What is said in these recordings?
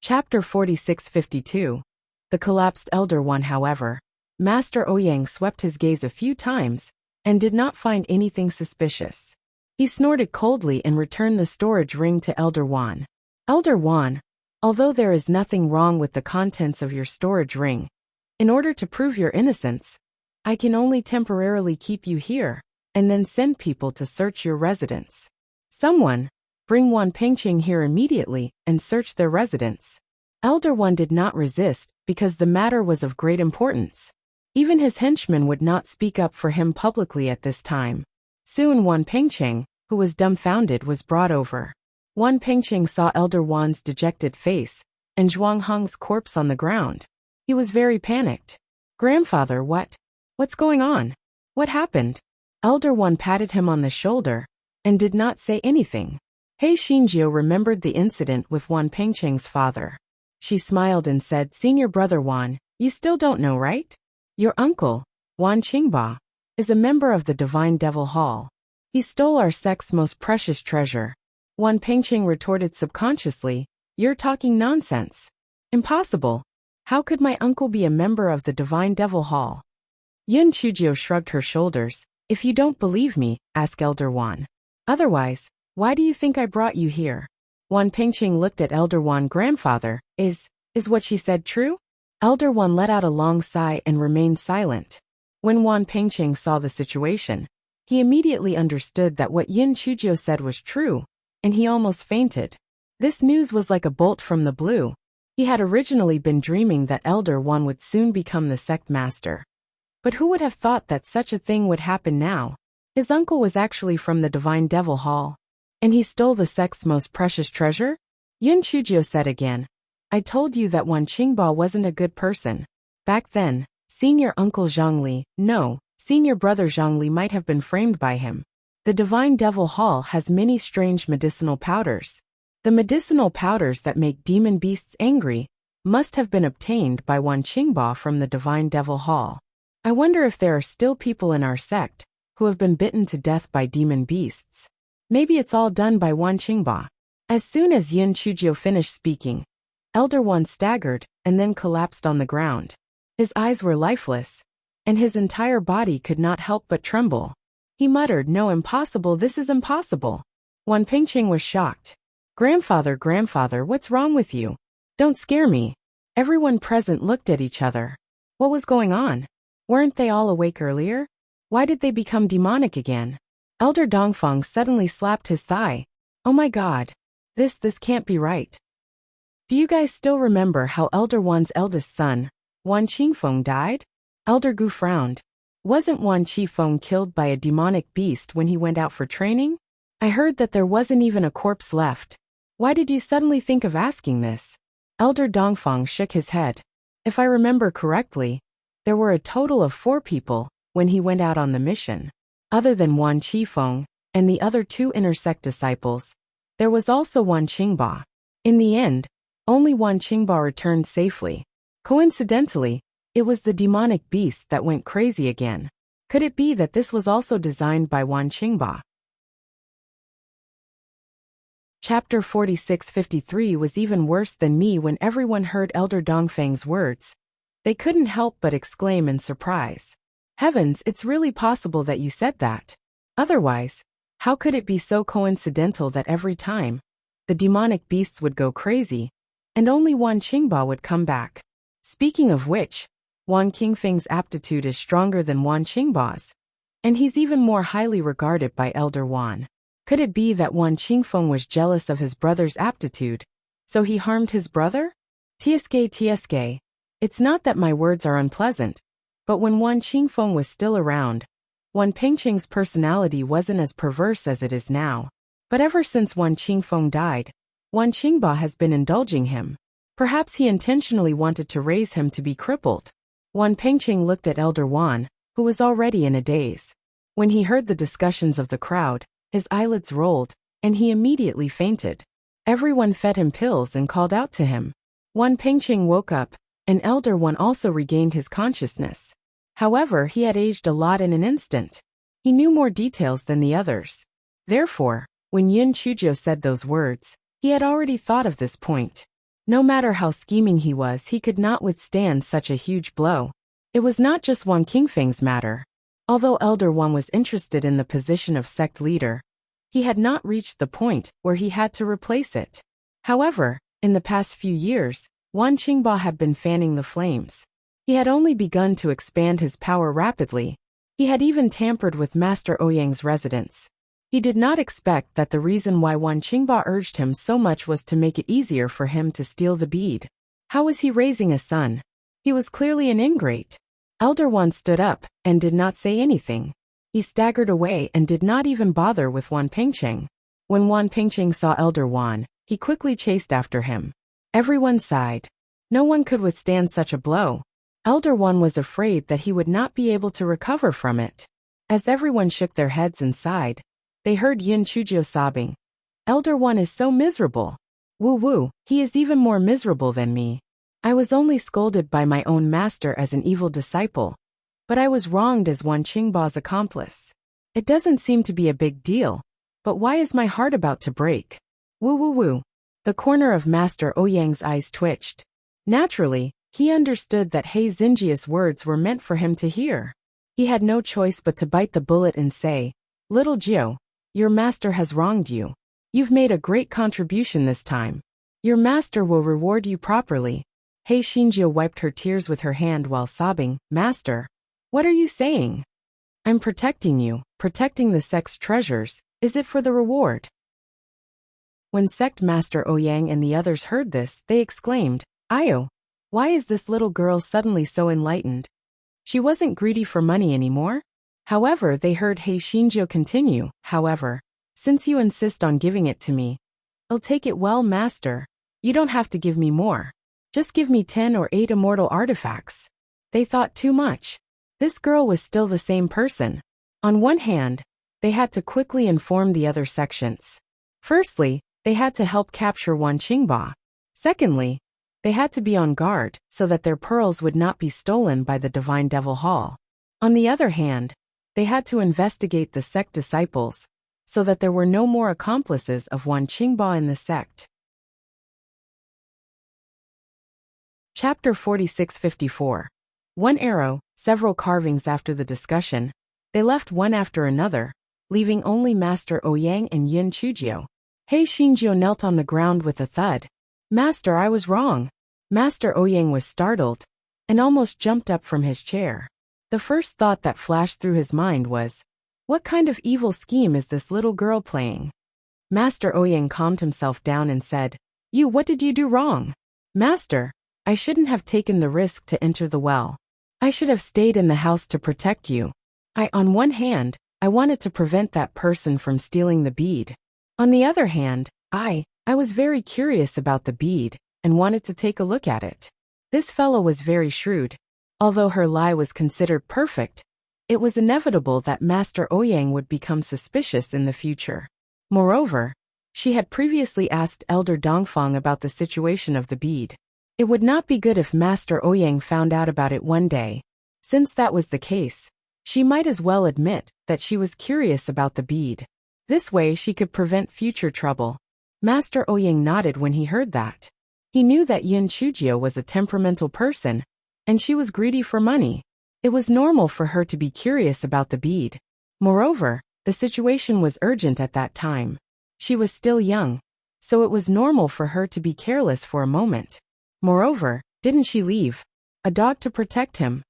Chapter 4652. The Collapsed Elder One. However, Master Ouyang swept his gaze a few times and did not find anything suspicious. He snorted coldly and returned the storage ring to Elder Wan. Elder Wan, although there is nothing wrong with the contents of your storage ring, in order to prove your innocence, I can only temporarily keep you here and then send people to search your residence. Someone, bring Wan Pengqing here immediately and search their residence. Elder Wan did not resist because the matter was of great importance. Even his henchmen would not speak up for him publicly at this time. Soon Wan Pengqing, who was dumbfounded, was brought over. Wan Pengqing saw Elder Wan's dejected face and Zhuang Heng's corpse on the ground. He was very panicked. Grandfather, what's going on? What happened? Elder Wan patted him on the shoulder and did not say anything. He Xinjiu remembered the incident with Wan Pengqing's father. She smiled and said, Senior brother Wan, you still don't know, right? Your uncle, Wan Qingba, is a member of the Divine Devil Hall. He stole our sect's most precious treasure. Wan Pengqing retorted subconsciously, You're talking nonsense. Impossible. How could my uncle be a member of the Divine Devil Hall? Yun Chujio shrugged her shoulders. If you don't believe me, ask Elder Wan. Otherwise, why do you think I brought you here? Wan Pengqing looked at Elder Wan. Grandfather, is what she said true? Elder Wan let out a long sigh and remained silent. When Wan Pengqing saw the situation, he immediately understood that what Yin Chujio said was true, and he almost fainted. This news was like a bolt from the blue. He had originally been dreaming that Elder Wan would soon become the sect master. But who would have thought that such a thing would happen now? His uncle was actually from the Divine Devil Hall. And he stole the sect's most precious treasure? Yun Chujio said again. I told you that Wan Qingba wasn't a good person. Back then, Senior Uncle Zhongli, no, Senior Brother Zhongli might have been framed by him. The Divine Devil Hall has many strange medicinal powders. The medicinal powders that make demon beasts angry must have been obtained by Wan Qingba from the Divine Devil Hall. I wonder if there are still people in our sect who have been bitten to death by demon beasts. Maybe it's all done by Wan Qingba. As soon as Yin Chujio finished speaking, Elder Wan staggered and then collapsed on the ground. His eyes were lifeless, and his entire body could not help but tremble. He muttered, No, impossible, this is impossible. Wan Pengqing was shocked. Grandfather, what's wrong with you? Don't scare me. Everyone present looked at each other. What was going on? Weren't they all awake earlier? Why did they become demonic again? Elder Dongfeng suddenly slapped his thigh. Oh my god. This can't be right. Do you guys still remember how Elder Wan's eldest son, Wan Qingfeng, died? Elder Gu frowned. Wasn't Wan Qifeng killed by a demonic beast when he went out for training? I heard that there wasn't even a corpse left. Why did you suddenly think of asking this? Elder Dongfeng shook his head. If I remember correctly, there were a total of 4 people when he went out on the mission. Other than Wan Qifeng and the other 2 inner sect disciples, there was also Wan Qingba. In the end, only Wan Qingba returned safely. Coincidentally, it was the demonic beast that went crazy again. Could it be that this was also designed by Wan Qingba? Chapter 4653 was even worse than me when everyone heard Elder Dongfeng's words. They couldn't help but exclaim in surprise. Heavens, it's really possible that you said that. Otherwise, how could it be so coincidental that every time, the demonic beasts would go crazy, and only Wan Qingba would come back? Speaking of which, Wan Qingfeng's aptitude is stronger than Wan Qingba's, and he's even more highly regarded by Elder Wan. Could it be that Wan Qingfeng was jealous of his brother's aptitude, so he harmed his brother? TSK, it's not that my words are unpleasant, but when Wan Qingfeng was still around, Wan Pengqing's personality wasn't as perverse as it is now. But ever since Wan Qingfeng died, Wan Qingba has been indulging him. Perhaps he intentionally wanted to raise him to be crippled. Wan Pengqing looked at Elder Wan, who was already in a daze. When he heard the discussions of the crowd, his eyelids rolled, and he immediately fainted. Everyone fed him pills and called out to him. Wan Pengqing woke up, and Elder Wan also regained his consciousness. However, he had aged a lot in an instant. He knew more details than the others. Therefore, when Yun Chujio said those words, he had already thought of this point. No matter how scheming he was, he could not withstand such a huge blow. It was not just Wang Qingfeng's matter. Although Elder Wan was interested in the position of sect leader, he had not reached the point where he had to replace it. However, in the past few years, Wan Qingba had been fanning the flames. He had only begun to expand his power rapidly. He had even tampered with Master Ouyang's residence. He did not expect that the reason why Wan Qingba urged him so much was to make it easier for him to steal the bead. How was he raising a son? He was clearly an ingrate. Elder Wan stood up and did not say anything. He staggered away and did not even bother with Wan Pengcheng. When Wan Pengcheng saw Elder Wan, he quickly chased after him. Everyone sighed. No one could withstand such a blow. Elder Wan was afraid that he would not be able to recover from it. As everyone shook their heads and sighed, they heard Yin Chujio sobbing. Elder Wan is so miserable. Woo woo, he is even more miserable than me. I was only scolded by my own master as an evil disciple, but I was wronged as Wan Qingba's accomplice. It doesn't seem to be a big deal, but why is my heart about to break? Woo woo woo. The corner of Master Ouyang's eyes twitched. Naturally, he understood that He Xinjia's words were meant for him to hear. He had no choice but to bite the bullet and say, "Little Jiu, your master has wronged you. You've made a great contribution this time. Your master will reward you properly." He Xinjia wiped her tears with her hand while sobbing, "Master, what are you saying? I'm protecting you, protecting the sect's treasures. Is it for the reward?" When Sect Master Ouyang and the others heard this, they exclaimed, "Ayo, why is this little girl suddenly so enlightened? She wasn't greedy for money anymore?" However, they heard He Xinjio continue, "However, since you insist on giving it to me, I'll take it. Well, master, you don't have to give me more. Just give me 10 or 8 immortal artifacts." They thought too much. This girl was still the same person. On one hand, they had to quickly inform the other sections. Firstly, they had to help capture Wan Qingba. Secondly, they had to be on guard so that their pearls would not be stolen by the Divine Devil Hall. On the other hand, they had to investigate the sect disciples so that there were no more accomplices of Wan Qingba in the sect. Chapter 46-54. One arrow, several carvings. After the discussion, they left one after another, leaving only Master Ouyang and Yin Chujio. He Xinjio knelt on the ground with a thud. "Master, I was wrong." Master Ouyang was startled and almost jumped up from his chair. The first thought that flashed through his mind was, what kind of evil scheme is this little girl playing? Master Ouyang calmed himself down and said, What did you do wrong?" "Master, I shouldn't have taken the risk to enter the well. I should have stayed in the house to protect you. On one hand, I wanted to prevent that person from stealing the bead. On the other hand, I was very curious about the bead and wanted to take a look at it." This fellow was very shrewd. Although her lie was considered perfect, it was inevitable that Master Ouyang would become suspicious in the future. Moreover, she had previously asked Elder Dongfang about the situation of the bead. It would not be good if Master Ouyang found out about it one day. Since that was the case, she might as well admit that she was curious about the bead. This way she could prevent future trouble. Master Ouyang nodded when he heard that. He knew that Yin Chujio was a temperamental person, and she was greedy for money. It was normal for her to be curious about the bead. Moreover, the situation was urgent at that time. She was still young, so it was normal for her to be careless for a moment. Moreover, didn't she leave a dog to protect him?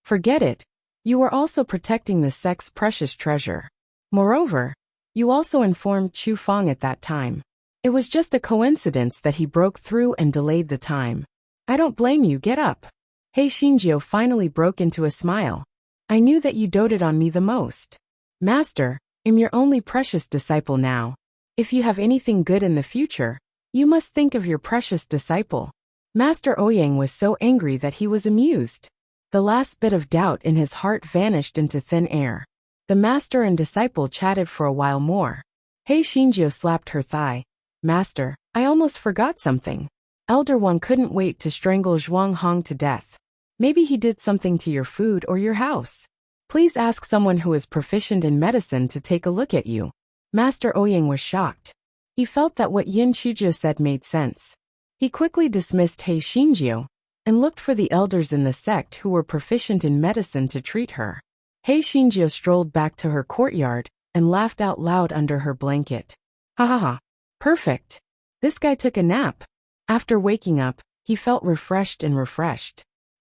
Forget it. You were also protecting the sect's precious treasure. Moreover, you also informed Chu Fang at that time. It was just a coincidence that he broke through and delayed the time. I don't blame you. Get up. He Xinjio finally broke into a smile. "I knew that you doted on me the most. Master, I'm your only precious disciple now. If you have anything good in the future, you must think of your precious disciple." Master Ouyang was so angry that he was amused. The last bit of doubt in his heart vanished into thin air. The master and disciple chatted for a while more. He Xinjio slapped her thigh. "Master, I almost forgot something. Elder One couldn't wait to strangle Zhuang Hong to death. Maybe he did something to your food or your house. Please ask someone who is proficient in medicine to take a look at you." Master Ouyang was shocked. He felt that what Yin Chujio said made sense. He quickly dismissed He Xinjiu and looked for the elders in the sect who were proficient in medicine to treat her. He Xinjiu strolled back to her courtyard and laughed out loud under her blanket. Ha ha ha. Perfect. This guy took a nap. After waking up, he felt refreshed.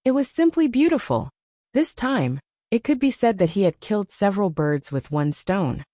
It was simply beautiful. This time, it could be said that he had killed several birds with one stone.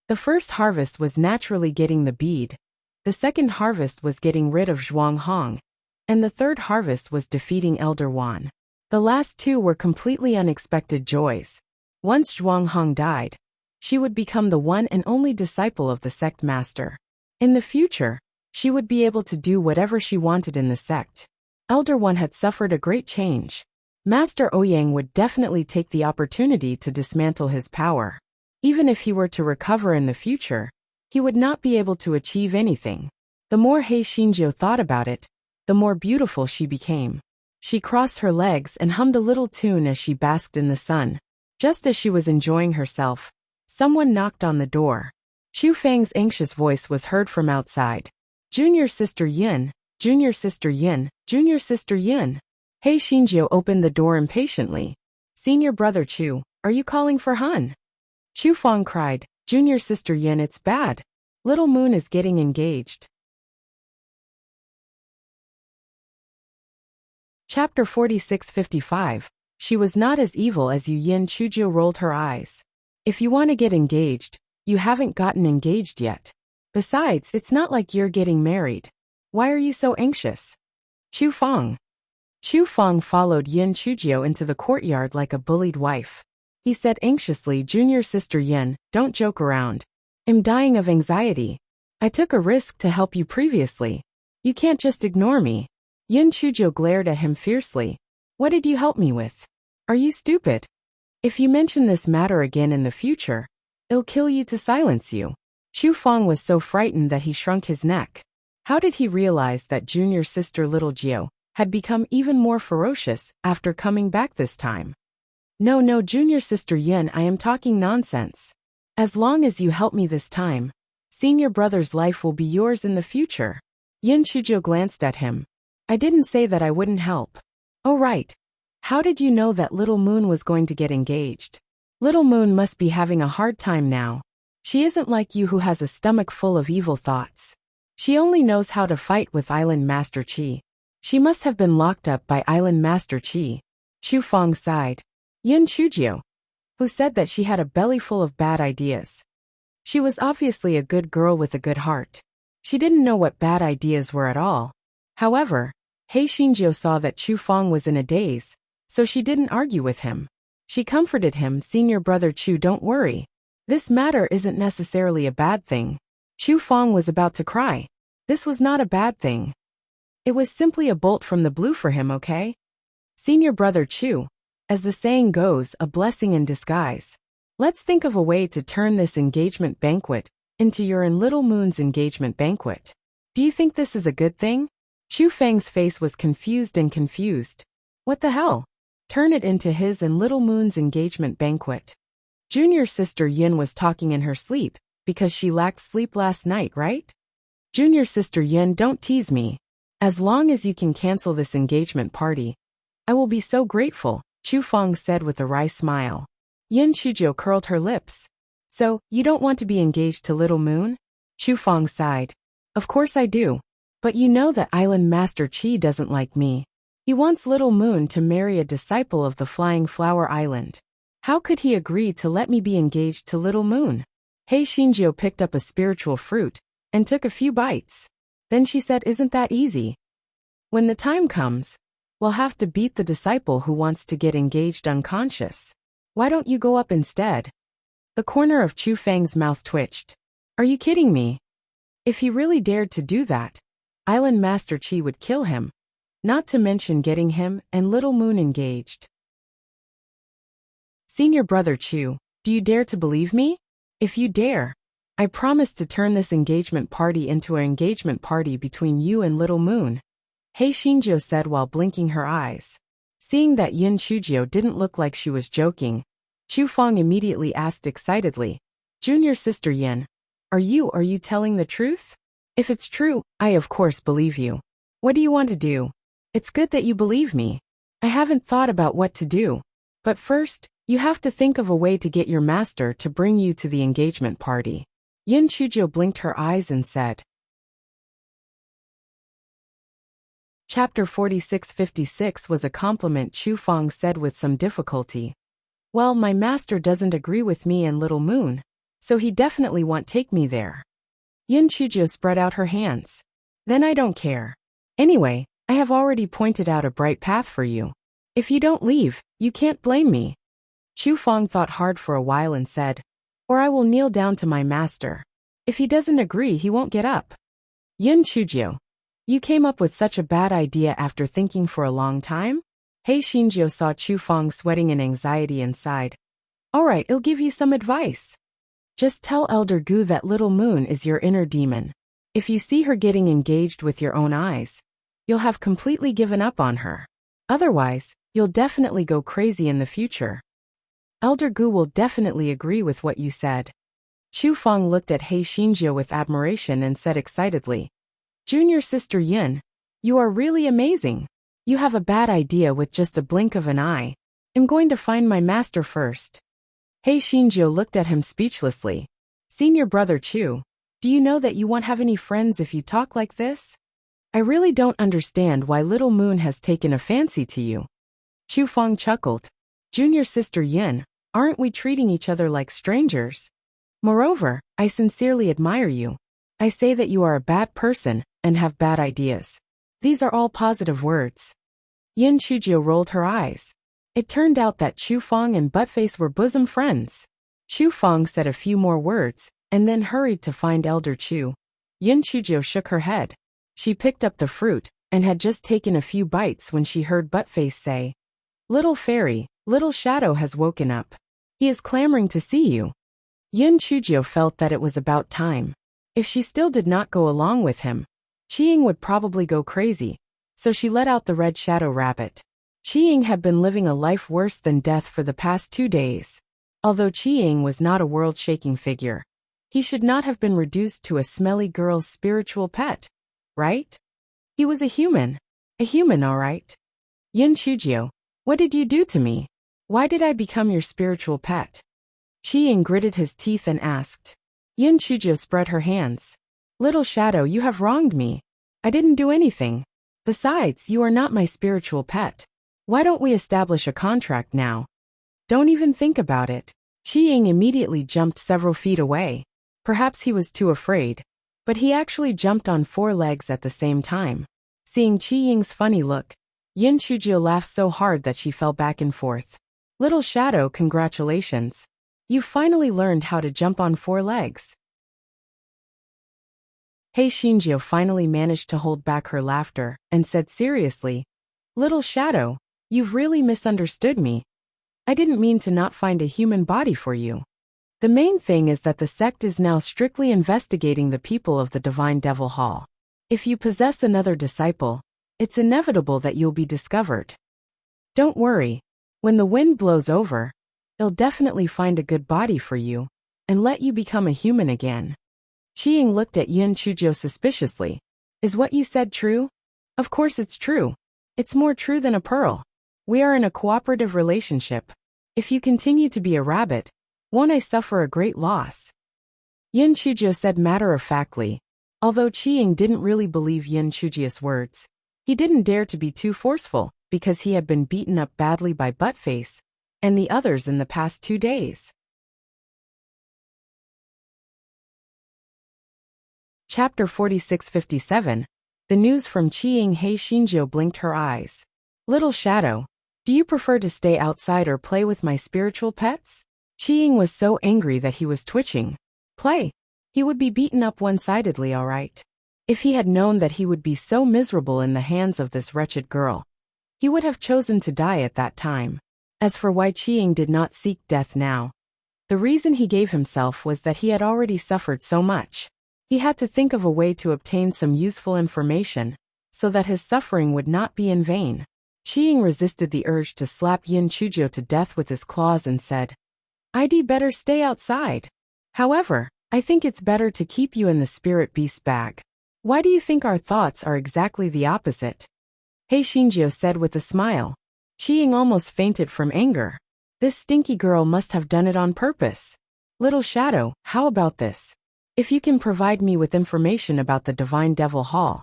The first harvest was naturally getting the bead, the second harvest was getting rid of Zhuang Hong, and the third harvest was defeating Elder Wan. The last two were completely unexpected joys. Once Zhuang Hong died, she would become the one and only disciple of the sect master. In the future, she would be able to do whatever she wanted in the sect. Elder One had suffered a great change. Master Ouyang would definitely take the opportunity to dismantle his power. Even if he were to recover in the future, he would not be able to achieve anything. The more He Xinjiu thought about it, the more beautiful she became. She crossed her legs and hummed a little tune as she basked in the sun. Just as she was enjoying herself, someone knocked on the door. Chu Fang's anxious voice was heard from outside. Junior Sister Yin, Junior Sister Yin, Junior Sister Yin. He Xinjiu opened the door impatiently. Senior Brother Chu, are you calling for Hun? Chu Fang cried, Junior Sister Yin, it's bad. Little Moon is getting engaged. Chapter 46-55. She was not as evil as Yu Yin. Chujiu rolled her eyes. If you want to get engaged, you haven't gotten engaged yet. Besides, it's not like you're getting married. Why are you so anxious? Chu Fang. Chu Fang followed Yin Chujiu into the courtyard like a bullied wife. He said anxiously, Junior Sister Yin, don't joke around. I'm dying of anxiety. I took a risk to help you previously. You can't just ignore me. Yin Chujiu glared at him fiercely. What did you help me with? Are you stupid? If you mention this matter again in the future, it'll kill you to silence you. Chu Fang was so frightened that he shrunk his neck. How did he realize that Junior Sister Little Jiu had become even more ferocious after coming back this time? No, Junior Sister Yin, I am talking nonsense. As long as you help me this time, Senior Brother's life will be yours in the future. Yin Chujiu glanced at him. I didn't say that I wouldn't help. Oh right. How did you know that Little Moon was going to get engaged? Little Moon must be having a hard time now. She isn't like you who has a stomach full of evil thoughts. She only knows how to fight with Island Master Qi. She must have been locked up by Island Master Qi. Chu Fang sighed. Yin Chujiu, who said that she had a belly full of bad ideas. She was obviously a good girl with a good heart. She didn't know what bad ideas were at all. However, He Xinjiu saw that Chu Fang was in a daze, so she didn't argue with him. She comforted him, Senior Brother Chu, don't worry. This matter isn't necessarily a bad thing. Chu Fang was about to cry. This was not a bad thing. It was simply a bolt from the blue for him, okay? Senior Brother Chu, as the saying goes, a blessing in disguise. Let's think of a way to turn this engagement banquet into your and Little Moon's engagement banquet. Do you think this is a good thing? Chu Fang's face was confused. What the hell? Turn it into his and Little Moon's engagement banquet. Junior Sister Yin was talking in her sleep, because she lacked sleep last night, right? Junior Sister Yin, don't tease me. As long as you can cancel this engagement party, I will be so grateful, Chu Fang said with a wry smile. Yin Chujiu curled her lips. So, you don't want to be engaged to Little Moon? Chu Fang sighed. Of course I do. But you know that Island Master Qi doesn't like me. He wants Little Moon to marry a disciple of the Flying Flower Island. How could he agree to let me be engaged to Little Moon? He Xinjiu picked up a spiritual fruit and took a few bites. Then she said, isn't that easy? When the time comes, we'll have to beat the disciple who wants to get engaged unconscious. Why don't you go up instead? The corner of Chu Fang's mouth twitched. Are you kidding me? If he really dared to do that, Island Master Qi would kill him, not to mention getting him and Little Moon engaged. Senior Brother Chu, do you dare to believe me? If you dare, I promise to turn this engagement party into an engagement party between you and Little Moon, He Xinjiu said while blinking her eyes. Seeing that Yin Chujiu didn't look like she was joking, Chu Fang immediately asked excitedly, Junior Sister Yin, are you telling the truth? If it's true, I of course believe you. What do you want to do? It's good that you believe me. I haven't thought about what to do. But first, you have to think of a way to get your master to bring you to the engagement party. Yin Chuzhou blinked her eyes and said. Chapter 4656 was a compliment, Chu Fang said with some difficulty. Well, my master doesn't agree with me and Little Moon, so he definitely won't take me there. Yin Chuzhou spread out her hands. Then I don't care. Anyway, I have already pointed out a bright path for you. If you don't leave, you can't blame me. Chu Fang thought hard for a while and said, or I will kneel down to my master. If he doesn't agree, he won't get up. Yin Chuzhou, you came up with such a bad idea after thinking for a long time? He Xinjiu saw Chu Fang sweating in anxiety and sighed. All right, I'll give you some advice. Just tell Elder Gu that Little Moon is your inner demon. If you see her getting engaged with your own eyes, you'll have completely given up on her. Otherwise, you'll definitely go crazy in the future. Elder Gu will definitely agree with what you said. Chu Fang looked at He Xinjiu with admiration and said excitedly, Junior Sister Yin, you are really amazing. You have a bad idea with just a blink of an eye. I'm going to find my master first. He Xinjiu looked at him speechlessly. Senior brother Chu, do you know that you won't have any friends if you talk like this? I really don't understand why Little Moon has taken a fancy to you. Chu Fang chuckled. Junior Sister Yin, aren't we treating each other like strangers? Moreover, I sincerely admire you. I say that you are a bad person and have bad ideas. These are all positive words. Yin Chuzhou rolled her eyes. It turned out that Chu Fang and Buttface were bosom friends. Chu Fang said a few more words, and then hurried to find Elder Chu. Yin Chuzhou shook her head. She picked up the fruit, and had just taken a few bites when she heard Buttface say, Little fairy, Little Shadow has woken up. He is clamoring to see you. Yin Chuzhou felt that it was about time. If she still did not go along with him, Qiying would probably go crazy, so she let out the red shadow rabbit. Qiying had been living a life worse than death for the past 2 days. Although Qiying was not a world-shaking figure, he should not have been reduced to a smelly girl's spiritual pet, right? He was a human all right. Yin Chuzhou, what did you do to me? Why did I become your spiritual pet? Qiying gritted his teeth and asked. Yin Chuzhou spread her hands. Little Shadow, you have wronged me. I didn't do anything. Besides, you are not my spiritual pet. Why don't we establish a contract now? Don't even think about it. Qiying immediately jumped several feet away. Perhaps he was too afraid, but he actually jumped on 4 legs at the same time. Seeing Qiying's funny look, Yin Chuzhou laughed so hard that she fell back and forth. Little Shadow, congratulations. You finally learned how to jump on 4 legs. He Xinjiu finally managed to hold back her laughter and said seriously, Little Shadow, you've really misunderstood me. I didn't mean to not find a human body for you. The main thing is that the sect is now strictly investigating the people of the Divine Devil Hall. If you possess another disciple, it's inevitable that you'll be discovered. Don't worry. When the wind blows over, it'll definitely find a good body for you and let you become a human again. Qiying looked at Yin Chuzhou suspiciously. Is what you said true? Of course it's true. It's more true than a pearl. We are in a cooperative relationship. If you continue to be a rabbit, won't I suffer a great loss? Yin Chuzhou said matter-of-factly. Although Qiying didn't really believe Yin Chuzhou's words, he didn't dare to be too forceful because he had been beaten up badly by Buttface and the others in the past 2 days. Chapter 4657. The news from Qiying. He Xinjiu blinked her eyes. Little Shadow, do you prefer to stay outside or play with my spiritual pets? Qiying was so angry that he was twitching. Play. He would be beaten up one-sidedly, all right. If he had known that he would be so miserable in the hands of this wretched girl, he would have chosen to die at that time. As for why Qiying did not seek death now, the reason he gave himself was that he had already suffered so much. He had to think of a way to obtain some useful information, so that his suffering would not be in vain. Qiying resisted the urge to slap Yin Chuzhou to death with his claws and said, I'd better stay outside. However, I think it's better to keep you in the spirit beast bag. Why do you think our thoughts are exactly the opposite? He Xingjiu said with a smile. Qi Ying almost fainted from anger. This stinky girl must have done it on purpose. Little Shadow, how about this? If you can provide me with information about the Divine Devil Hall,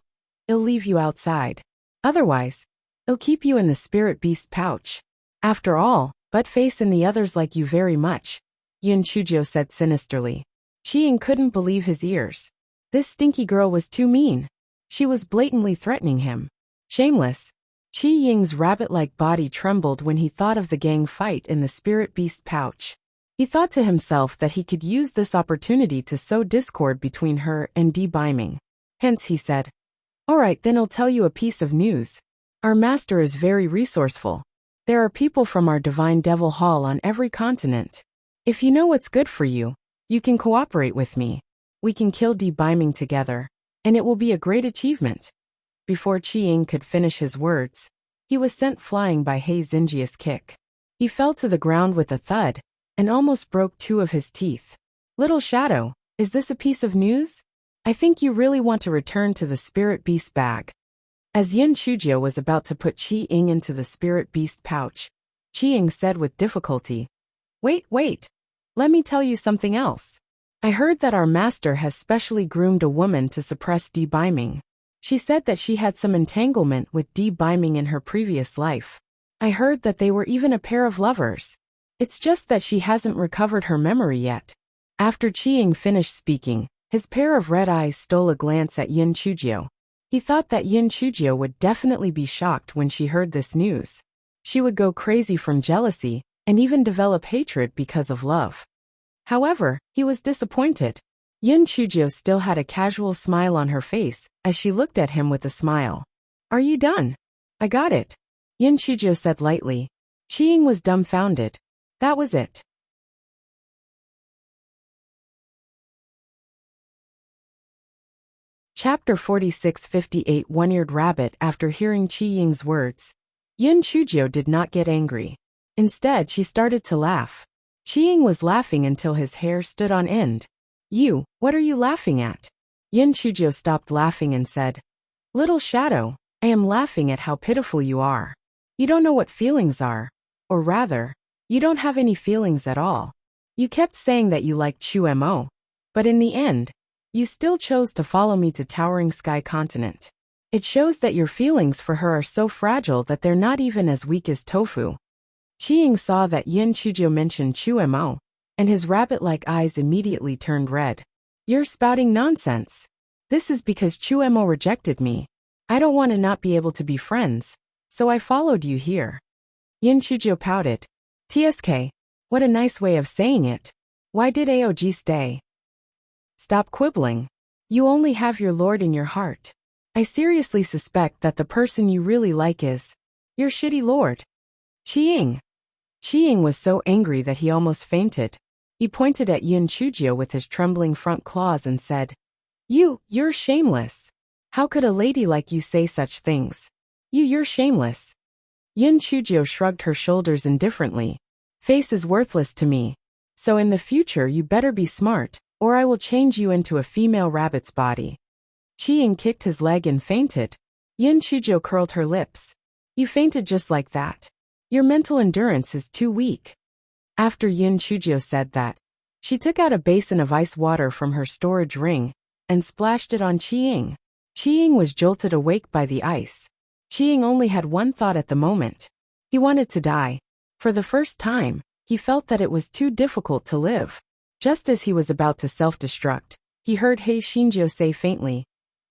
I'll leave you outside. Otherwise, I'll keep you in the spirit beast pouch. After all, Buttface and the others like you very much, Yun Chujiu said sinisterly. Qi Ying couldn't believe his ears. This stinky girl was too mean. She was blatantly threatening him. Shameless. Qi Ying's rabbit-like body trembled when he thought of the gang fight in the spirit beast pouch. He thought to himself that he could use this opportunity to sow discord between her and Di Biming. Hence he said, "All right, then I'll tell you a piece of news. Our master is very resourceful. There are people from our Divine Devil Hall on every continent. If you know what's good for you, you can cooperate with me. We can kill Di Biming together, and it will be a great achievement." Before Qi Ying could finish his words, he was sent flying by He Xingjiu's kick. He fell to the ground with a thud, and almost broke 2 of his teeth. Little Shadow, is this a piece of news? I think you really want to return to the spirit beast bag. As Yun Chujiu was about to put Qi Ying into the spirit beast pouch, Qi Ying said with difficulty, Wait, let me tell you something else. I heard that our master has specially groomed a woman to suppress Di Biming. She said that she had some entanglement with Di Biming in her previous life. I heard that they were even a pair of lovers. It's just that she hasn't recovered her memory yet. After Qi Ying finished speaking, his pair of red eyes stole a glance at Yun Chujiu. He thought that Yun Chujiu would definitely be shocked when she heard this news. She would go crazy from jealousy, and even develop hatred because of love. However, he was disappointed. Yun Chujiu still had a casual smile on her face, as she looked at him with a smile. Are you done? I got it, Yun Chujiu said lightly. Qi Ying was dumbfounded. That was it. Chapter 46-58 One-Eared Rabbit. After hearing Qi Ying's words, Yun Chujiu did not get angry. Instead, she started to laugh. Qi Ying was laughing until his hair stood on end. What are you laughing at? Yun Chujiu stopped laughing and said, Little Shadow, I am laughing at how pitiful you are. You don't know what feelings are. Or rather, you don't have any feelings at all. You kept saying that you liked Chu Mo. But in the end, you still chose to follow me to Towering Sky Continent. It shows that your feelings for her are so fragile that they're not even as weak as tofu. Qi Ying saw that Yun Chujiu mentioned Chu Mo, and his rabbit-like eyes immediately turned red. You're spouting nonsense. This is because Chu Mo rejected me. I don't want to not be able to be friends, so I followed you here. Yun Chujiu pouted. TSK, what a nice way of saying it. Why did AOG stay? Stop quibbling. You only have your lord in your heart. I seriously suspect that the person you really like is your shitty lord. Qi Ying. Qi Ying was so angry that he almost fainted. He pointed at Yun Chujiu with his trembling front claws and said, You're shameless. How could a lady like you say such things? You're shameless. Yun Chujiu shrugged her shoulders indifferently. Face is worthless to me. So in the future you better be smart, or I will change you into a female rabbit's body. Qi Ying kicked his leg and fainted. Yun Chujiu curled her lips. You fainted just like that. Your mental endurance is too weak. After Yun Chujiu said that, she took out a basin of ice water from her storage ring and splashed it on Qi Ying. Qi Ying was jolted awake by the ice. Qi Ying only had one thought at the moment. He wanted to die. For the first time, he felt that it was too difficult to live. Just as he was about to self-destruct, he heard He Xingjiu say faintly,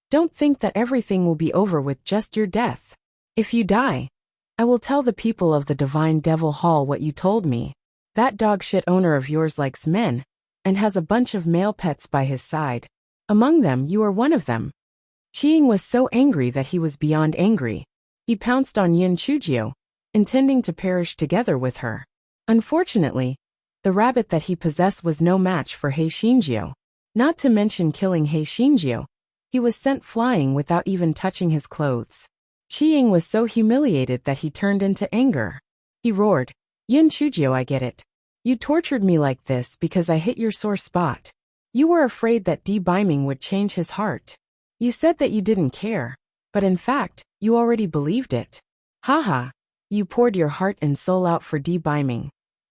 Don't think that everything will be over with just your death. If you die, I will tell the people of the Divine Devil Hall what you told me. That dog-shit owner of yours likes men, and has a bunch of male pets by his side. Among them, you are one of them. Qi Ying was so angry that he was beyond angry. He pounced on Yun Chujiu, intending to perish together with her. Unfortunately, the rabbit that he possessed was no match for He Xingjiu. Not to mention killing He Xingjiu, he was sent flying without even touching his clothes. Qi Ying was so humiliated that he turned into anger. He roared, Yun Chujiu, I get it. You tortured me like this because I hit your sore spot. You were afraid that Di Biming would change his heart. You said that you didn't care, but in fact, you already believed it. Haha. You poured your heart and soul out for Biming.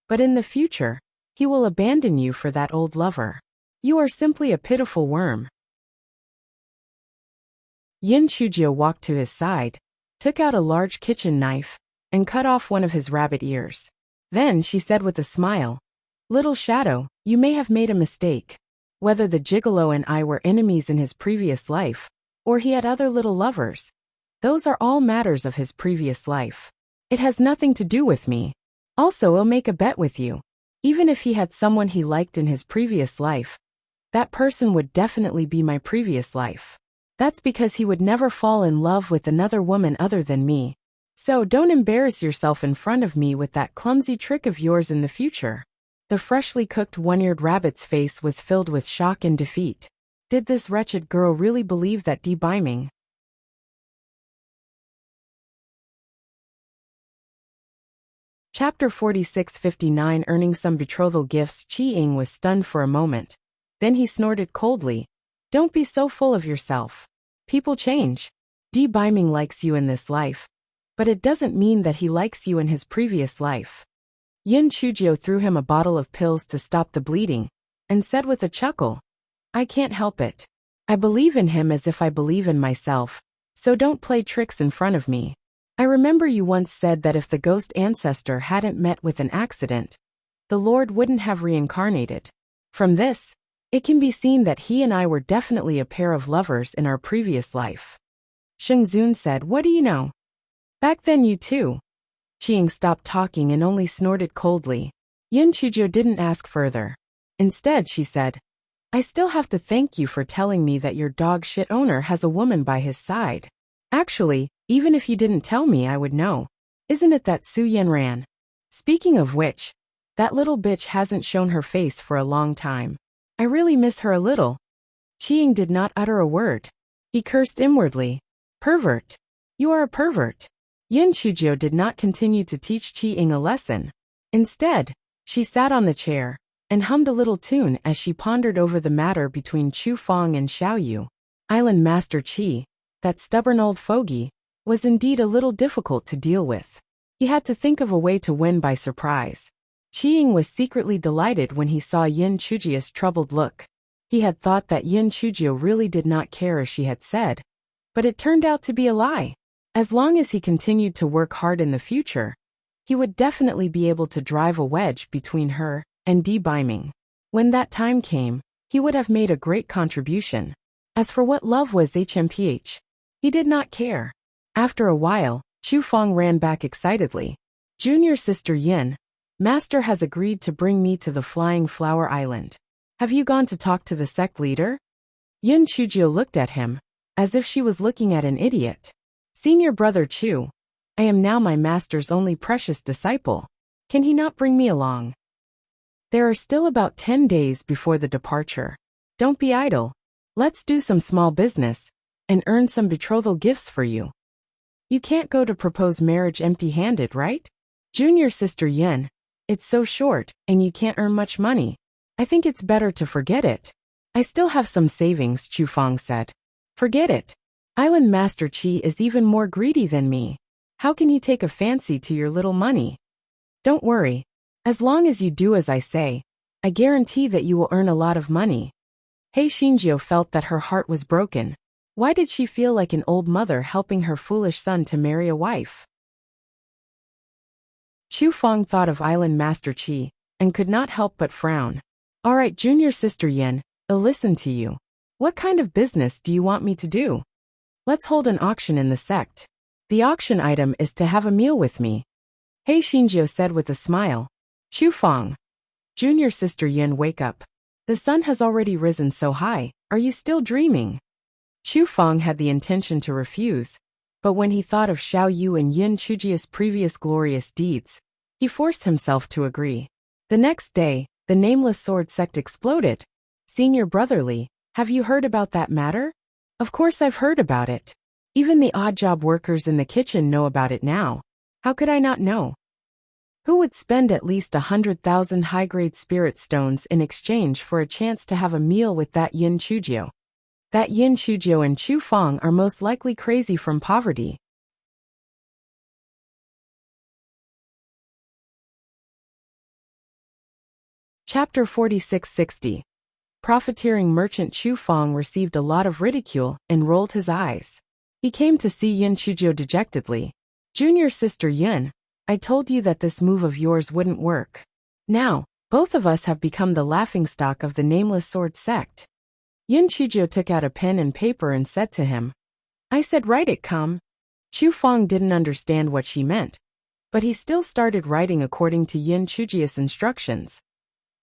But in the future, he will abandon you for that old lover. You are simply a pitiful worm. Yin Chujio walked to his side, took out a large kitchen knife, and cut off one of his rabbit ears. Then she said with a smile, "Little Shadow, you may have made a mistake. Whether the gigolo and I were enemies in his previous life, or he had other little lovers, those are all matters of his previous life. It has nothing to do with me. Also, I'll make a bet with you. Even if he had someone he liked in his previous life, that person would definitely be my previous life. That's because he would never fall in love with another woman other than me. So don't embarrass yourself in front of me with that clumsy trick of yours in the future." The freshly cooked one-eared rabbit's face was filled with shock and defeat. Did this wretched girl really believe that Biming? Chapter 46:59 Earning some betrothal gifts. Chi Ying was stunned for a moment. Then he snorted coldly. "Don't be so full of yourself. People change. Biming likes you in this life, but it doesn't mean that he likes you in his previous life." Yin Chujio threw him a bottle of pills to stop the bleeding, and said with a chuckle, "I can't help it. I believe in him as if I believe in myself, so don't play tricks in front of me. I remember you once said that if the ghost ancestor hadn't met with an accident, the Lord wouldn't have reincarnated. From this, it can be seen that he and I were definitely a pair of lovers in our previous life." Sheng Zun said, "What do you know? Back then you too." Qing stopped talking and only snorted coldly. Yin Chujio didn't ask further. Instead, she said, "I still have to thank you for telling me that your dog shit owner has a woman by his side. Actually, even if you didn't tell me, I would know. Isn't it that Su Yanran? Speaking of which, that little bitch hasn't shown her face for a long time. I really miss her a little." Qing did not utter a word. He cursed inwardly. "Pervert. You are a pervert." Yin Chujio did not continue to teach Qi Ying a lesson. Instead, she sat on the chair and hummed a little tune as she pondered over the matter between Chu Fong and Xiao Yu. Island Master Qi, that stubborn old fogey, was indeed a little difficult to deal with. He had to think of a way to win by surprise. Qi Ying was secretly delighted when he saw Yin Chujio's troubled look. He had thought that Yin Chujio really did not care as she had said, but it turned out to be a lie. As long as he continued to work hard in the future, he would definitely be able to drive a wedge between her and Biming. When that time came, he would have made a great contribution. As for what love was HMPH, he did not care. After a while, Chu Fong ran back excitedly. "Junior sister Yin, Master has agreed to bring me to the Flying Flower Island. Have you gone to talk to the sect leader?" Yin Chujio looked at him, as if she was looking at an idiot. "Senior brother Chu, I am now my master's only precious disciple. Can he not bring me along? There are still about 10 days before the departure. Don't be idle. Let's do some small business and earn some betrothal gifts for you. You can't go to propose marriage empty-handed, right? Junior sister Yin, it's so short and you can't earn much money. I think it's better to forget it." "I still have some savings," Chu Fong said. "Forget it. Island Master Qi is even more greedy than me. How can he take a fancy to your little money? Don't worry. As long as you do as I say, I guarantee that you will earn a lot of money." Hei Xinjiu felt that her heart was broken. Why did she feel like an old mother helping her foolish son to marry a wife? Chu Fong thought of Island Master Qi and could not help but frown. "All right, junior sister Yin, I'll listen to you. What kind of business do you want me to do?" "Let's hold an auction in the sect. The auction item is to have a meal with me," Hei Xinjiu said with a smile. "Chu Fong. Junior sister Yin, wake up. The sun has already risen so high, are you still dreaming?" Chu Fong had the intention to refuse, but when he thought of Xiao Yu and Yin Chujio's previous glorious deeds, he forced himself to agree. The next day, the Nameless Sword sect exploded. "Senior brotherly, have you heard about that matter?" "Of course I've heard about it. Even the odd job workers in the kitchen know about it now. How could I not know? Who would spend at least 100,000 high-grade spirit stones in exchange for a chance to have a meal with that Yin Chujio? that Yin Chuzhou and Chu Feng are most likely crazy from poverty. Chapter 4660. Profiteering merchant Chu Feng received a lot of ridicule and rolled his eyes. He came to see Yin Chuzhou dejectedly. Junior sister Yin, I told you that this move of yours wouldn't work. Now, both of us have become the laughingstock of the nameless sword sect. Yin Chuzhou took out a pen and paper and said to him, I said write it, come. Chu Feng didn't understand what she meant, but he still started writing according to Yin Chuzhou's instructions.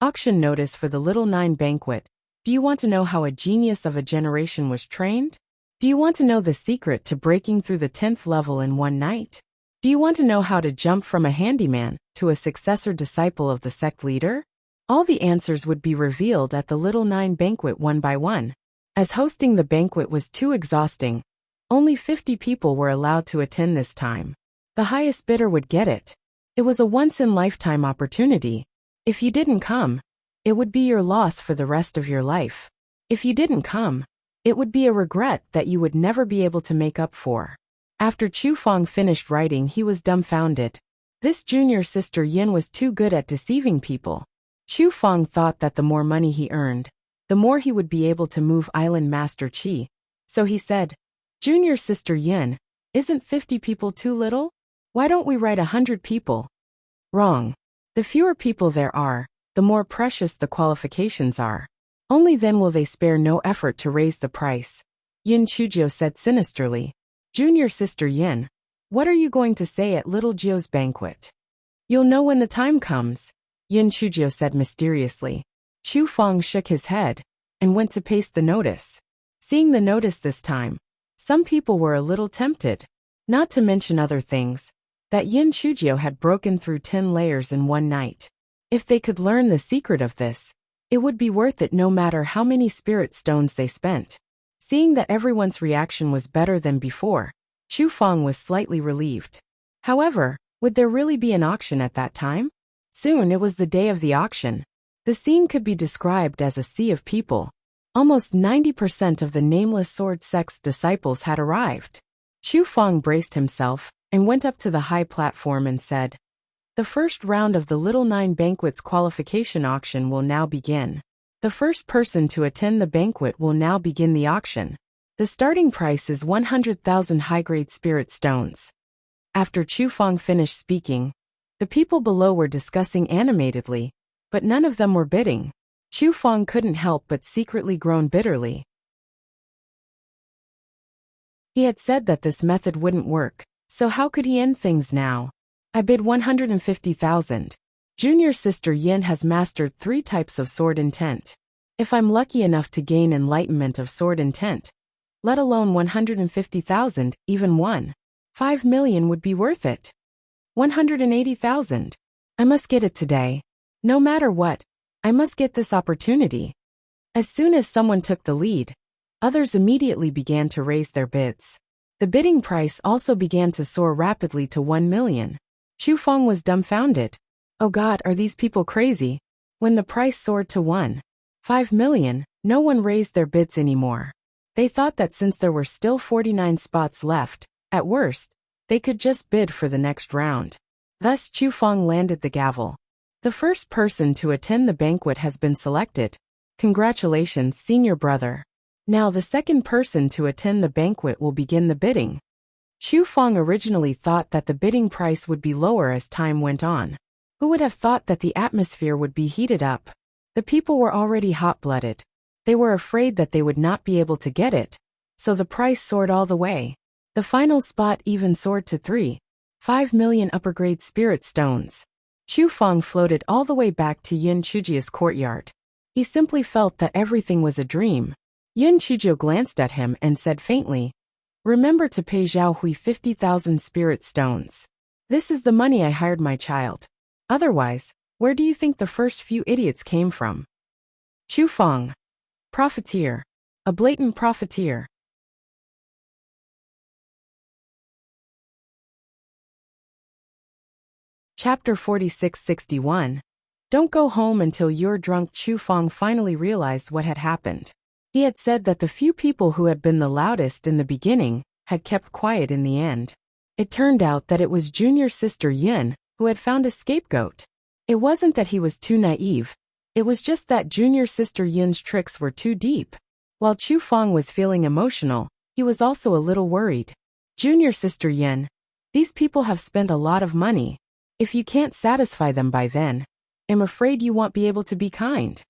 Auction notice for the Little Nine banquet. Do you want to know how a genius of a generation was trained? Do you want to know the secret to breaking through the 10th level in one night? Do you want to know how to jump from a handyman to a successor disciple of the sect leader? All the answers would be revealed at the Little Nine banquet one by one. As hosting the banquet was too exhausting, only 50 people were allowed to attend this time. The highest bidder would get it. It was a once-in-lifetime opportunity. If you didn't come, it would be your loss for the rest of your life. If you didn't come, it would be a regret that you would never be able to make up for. After Chu Feng finished writing, he was dumbfounded. This junior sister Yin was too good at deceiving people. Chu Feng thought that the more money he earned, the more he would be able to move Island Master Qi. So he said, Junior sister Yin, isn't 50 people too little? Why don't we write 100 people? Wrong. The fewer people there are, the more precious the qualifications are. Only then will they spare no effort to raise the price. Yin Chuzhou said sinisterly. Junior sister Yin, what are you going to say at little Jiu's banquet? You'll know when the time comes, Yin Chuzhou said mysteriously. Chu Feng shook his head and went to paste the notice. Seeing the notice this time, some people were a little tempted, not to mention other things, that Yin Chuzhou had broken through 10 layers in one night. If they could learn the secret of this, it would be worth it no matter how many spirit stones they spent. Seeing that everyone's reaction was better than before, Chu Feng was slightly relieved. However, would there really be an auction at that time? Soon it was the day of the auction. The scene could be described as a sea of people. Almost 90% of the nameless sword sect's disciples had arrived. Chu Feng braced himself and went up to the high platform and said, The first round of the Little Nine banquet's qualification auction will now begin. The first person to attend the banquet will now begin the auction. The starting price is 100,000 high-grade spirit stones. After Chu Feng finished speaking, the people below were discussing animatedly, but none of them were bidding. Chu Feng couldn't help but secretly groan bitterly. He had said that this method wouldn't work, so how could he end things now? I bid 150,000. Junior sister Yin has mastered 3 types of sword intent. If I'm lucky enough to gain enlightenment of sword intent, let alone 150,000, even 5 million would be worth it. 180,000. I must get it today. No matter what, I must get this opportunity. As soon as someone took the lead, others immediately began to raise their bids. The bidding price also began to soar rapidly to 1 million. Chu Feng was dumbfounded. Oh God, are these people crazy? When the price soared to 5 million, no one raised their bids anymore. They thought that since there were still 49 spots left, at worst, they could just bid for the next round. Thus Chu Feng landed the gavel. The first person to attend the banquet has been selected. Congratulations, senior brother. Now the second person to attend the banquet will begin the bidding. Chu Feng originally thought that the bidding price would be lower as time went on. Who would have thought that the atmosphere would be heated up? The people were already hot-blooded. They were afraid that they would not be able to get it, so the price soared all the way. The final spot even soared to 5 million upper-grade spirit stones. Chu Feng floated all the way back to Yin Chuzhou's courtyard. He simply felt that everything was a dream. Yin Chuzhou glanced at him and said faintly, Remember to pay Zhao Hui 50,000 spirit stones. This is the money I hired my child. Otherwise, where do you think the first few idiots came from? Chu Feng. Profiteer. A blatant profiteer. Chapter 4661. Don't go home until you're drunk. Chu Feng finally realized what had happened. He had said that the few people who had been the loudest in the beginning had kept quiet in the end. It turned out that it was junior sister Yin who had found a scapegoat. It wasn't that he was too naive. It was just that junior sister Yin's tricks were too deep. While Chu Feng was feeling emotional, he was also a little worried. Junior sister Yin, these people have spent a lot of money. If you can't satisfy them by then, I'm afraid you won't be able to be kind.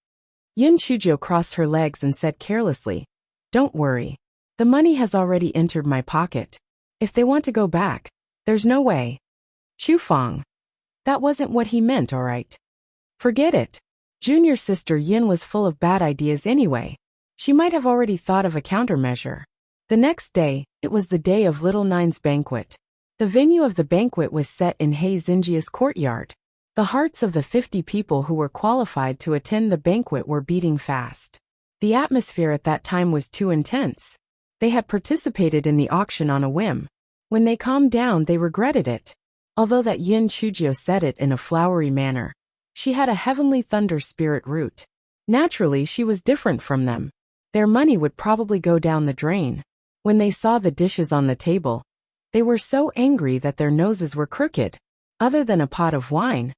Yin Chujiu crossed her legs and said carelessly, "Don't worry. The money has already entered my pocket. If they want to go back, there's no way." Chu Feng. That wasn't what he meant, all right. Forget it. Junior sister Yin was full of bad ideas anyway. She might have already thought of a countermeasure. The next day, it was the day of Little Nine's banquet. The venue of the banquet was set in He Xinjia's courtyard. The hearts of the 50 people who were qualified to attend the banquet were beating fast. The atmosphere at that time was too intense. They had participated in the auction on a whim. When they calmed down, they regretted it. Although that Yin Chujiu said it in a flowery manner, she had a heavenly thunder spirit root. Naturally, she was different from them. Their money would probably go down the drain. When they saw the dishes on the table, they were so angry that their noses were crooked. Other than a pot of wine,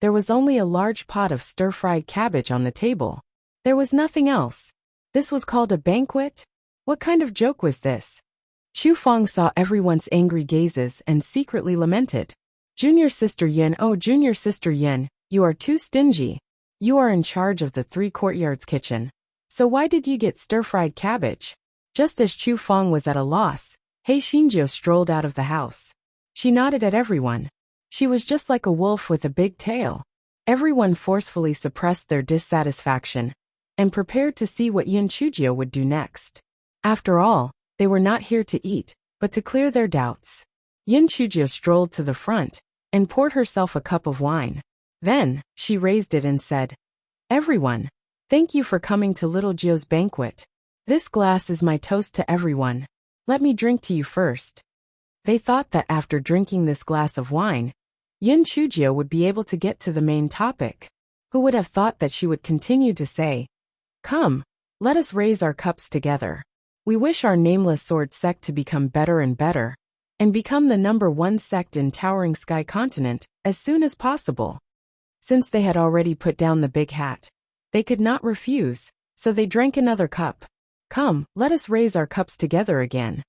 there was only a large pot of stir-fried cabbage on the table. There was nothing else. This was called a banquet? What kind of joke was this? Chu Feng saw everyone's angry gazes and secretly lamented. Junior sister Yin, oh junior sister Yin, you are too stingy. You are in charge of the 3 courtyards kitchen. So why did you get stir-fried cabbage? Just as Chu Feng was at a loss, He Xinjiu strolled out of the house. She nodded at everyone. She was just like a wolf with a big tail. Everyone forcefully suppressed their dissatisfaction and prepared to see what Yin Chujiu would do next. After all, they were not here to eat, but to clear their doubts. Yin Chujiu strolled to the front and poured herself a cup of wine. Then, she raised it and said, "Everyone, thank you for coming to Little Jiu's banquet. This glass is my toast to everyone. Let me drink to you first." They thought that after drinking this glass of wine, Yin Chujiu would be able to get to the main topic. Who would have thought that she would continue to say, "Come, let us raise our cups together. We wish our nameless sword sect to become better and become the #1 sect in Towering Sky Continent as soon as possible." Since they had already put down the big hat, they could not refuse, so they drank another cup. "Come, let us raise our cups together again.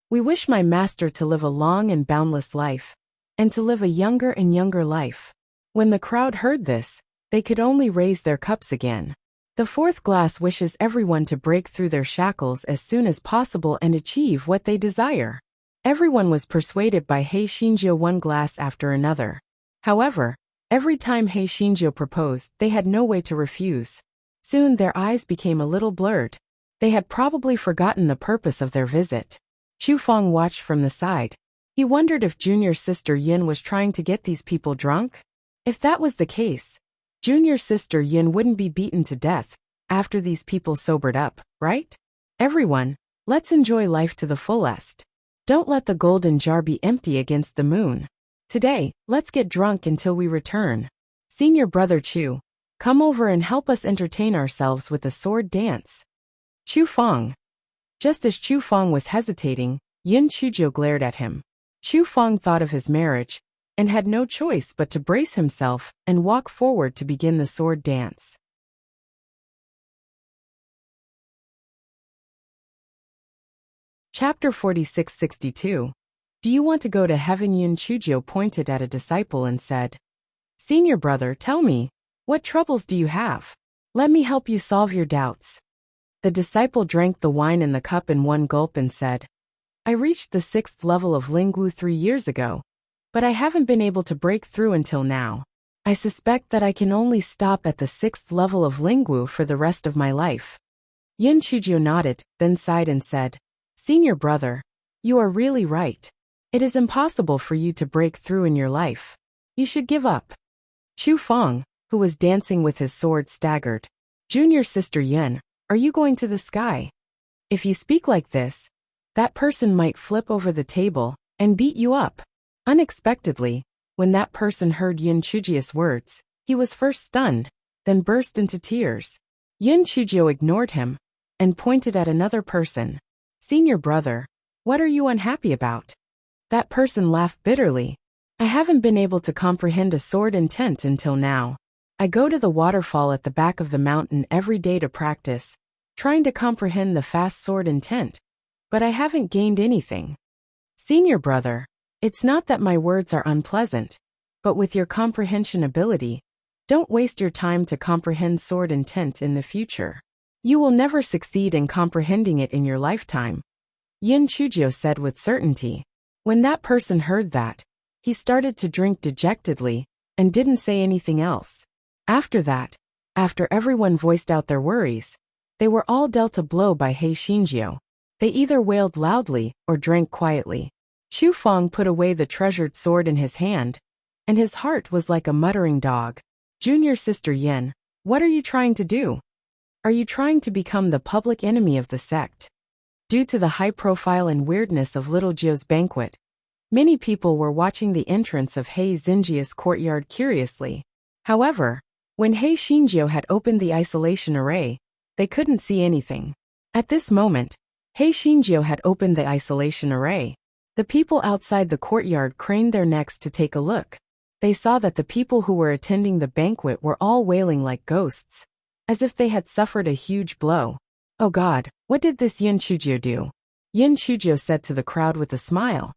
We wish my master to live a long and boundless life, and to live a younger and younger life." When the crowd heard this, they could only raise their cups again. The 4th glass wishes everyone to break through their shackles as soon as possible and achieve what they desire. Everyone was persuaded by He Xinjiu one glass after another. However, every time He Xinjiu proposed, they had no way to refuse. Soon their eyes became a little blurred. They had probably forgotten the purpose of their visit. Chu Feng watched from the side. He wondered if junior sister Yin was trying to get these people drunk. If that was the case, junior sister Yin wouldn't be beaten to death after these people sobered up, right? Everyone, let's enjoy life to the fullest. Don't let the golden jar be empty against the moon. Today, let's get drunk until we return. Senior brother Chu, come over and help us entertain ourselves with a sword dance. Chu Feng. Just as Chu Feng was hesitating, Yin Chujiu glared at him. Chu Feng thought of his marriage and had no choice but to brace himself and walk forward to begin the sword dance. Chapter 4662. Do you want to go to heaven? Yin Chujiu pointed at a disciple and said, "Senior brother, tell me, what troubles do you have? Let me help you solve your doubts." The disciple drank the wine in the cup in one gulp and said, "I reached the 6th level of Lingwu 3 years ago, but I haven't been able to break through until now. I suspect that I can only stop at the 6th level of Lingwu for the rest of my life." Yin Chujiu nodded, then sighed and said, "Senior brother, you are really right. It is impossible for you to break through in your life. You should give up." Chu Feng, who was dancing with his sword, staggered. "Junior sister Yin, are you going to the sky? If you speak like this, that person might flip over the table and beat you up." Unexpectedly, when that person heard Yin Chujiu's words, he was first stunned, then burst into tears. Yin Chujio ignored him and pointed at another person. Senior brother, what are you unhappy about? That person laughed bitterly. I haven't been able to comprehend a sword intent until now. I go to the waterfall at the back of the mountain every day to practice, trying to comprehend the fast sword intent, but I haven't gained anything. Senior brother, it's not that my words are unpleasant, but with your comprehension ability, don't waste your time to comprehend sword intent in the future. You will never succeed in comprehending it in your lifetime, Yin Chujio said with certainty. When that person heard that, he started to drink dejectedly and didn't say anything else. After that, after everyone voiced out their worries, they were all dealt a blow by He Xinjiu. They either wailed loudly or drank quietly. Chu Feng put away the treasured sword in his hand, and his heart was like a muttering dog. Junior sister Yin, what are you trying to do? Are you trying to become the public enemy of the sect? Due to the high profile and weirdness of Little Jiu's banquet, many people were watching the entrance of He Xinjiu's courtyard curiously. However, when He Xinjiu had opened the isolation array, they couldn't see anything. At this moment, He Xinjiu had opened the isolation array. The people outside the courtyard craned their necks to take a look. They saw that the people who were attending the banquet were all wailing like ghosts, as if they had suffered a huge blow. Oh God, what did this Yin Chujio do? Yin Chujio said to the crowd with a smile.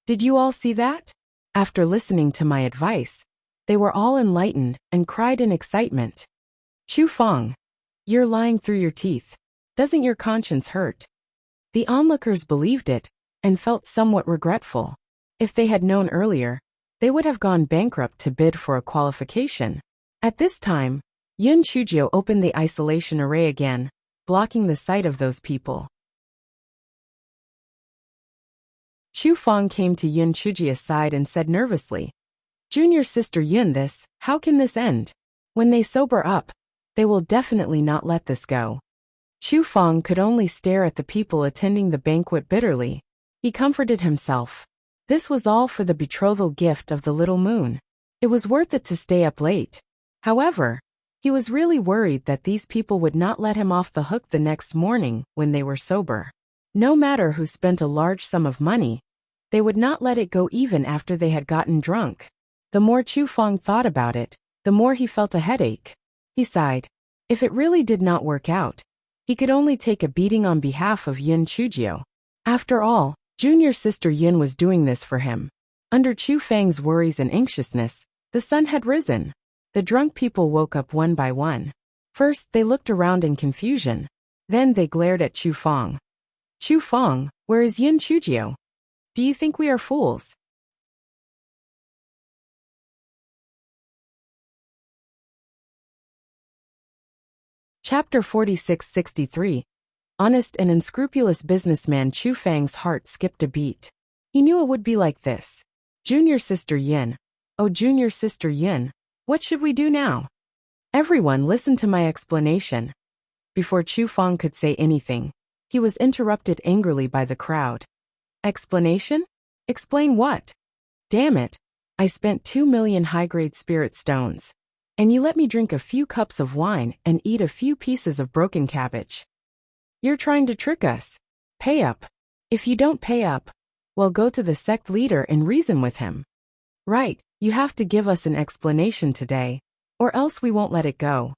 Did you all see that? After listening to my advice, they were all enlightened and cried in excitement. Chu Feng, you're lying through your teeth. Doesn't your conscience hurt? The onlookers believed it and felt somewhat regretful. If they had known earlier, they would have gone bankrupt to bid for a qualification. At this time, Yin Chujio opened the isolation array again, blocking the sight of those people. Chu Feng came to Yin Chujio's side and said nervously, Junior sister Yin, how can this end? When they sober up, they will definitely not let this go. Chu Feng could only stare at the people attending the banquet bitterly. He comforted himself. This was all for the betrothal gift of the little moon. It was worth it to stay up late. However, he was really worried that these people would not let him off the hook the next morning when they were sober. No matter who spent a large sum of money, they would not let it go even after they had gotten drunk. The more Chu Feng thought about it, the more he felt a headache. He sighed. If it really did not work out, he could only take a beating on behalf of Yin Chujio. After all, junior sister Yin was doing this for him. Under Chu Feng's worries and anxiousness, the sun had risen. The drunk people woke up one by one. First, they looked around in confusion. Then they glared at Chu Feng. Chu Feng, where is Yin Chujio? Do you think we are fools? Chapter 4663. Honest and unscrupulous businessman Chu Feng's heart skipped a beat. He knew it would be like this. Junior sister Yin. Oh, junior sister Yin, what should we do now? Everyone listen to my explanation. Before Chu Feng could say anything, he was interrupted angrily by the crowd. Explanation? Explain what? Damn it. I spent 2 million high-grade spirit stones. And you let me drink a few cups of wine and eat a few pieces of broken cabbage. You're trying to trick us. Pay up. If you don't pay up, well, go to the sect leader and reason with him. Right, you have to give us an explanation today, or else we won't let it go.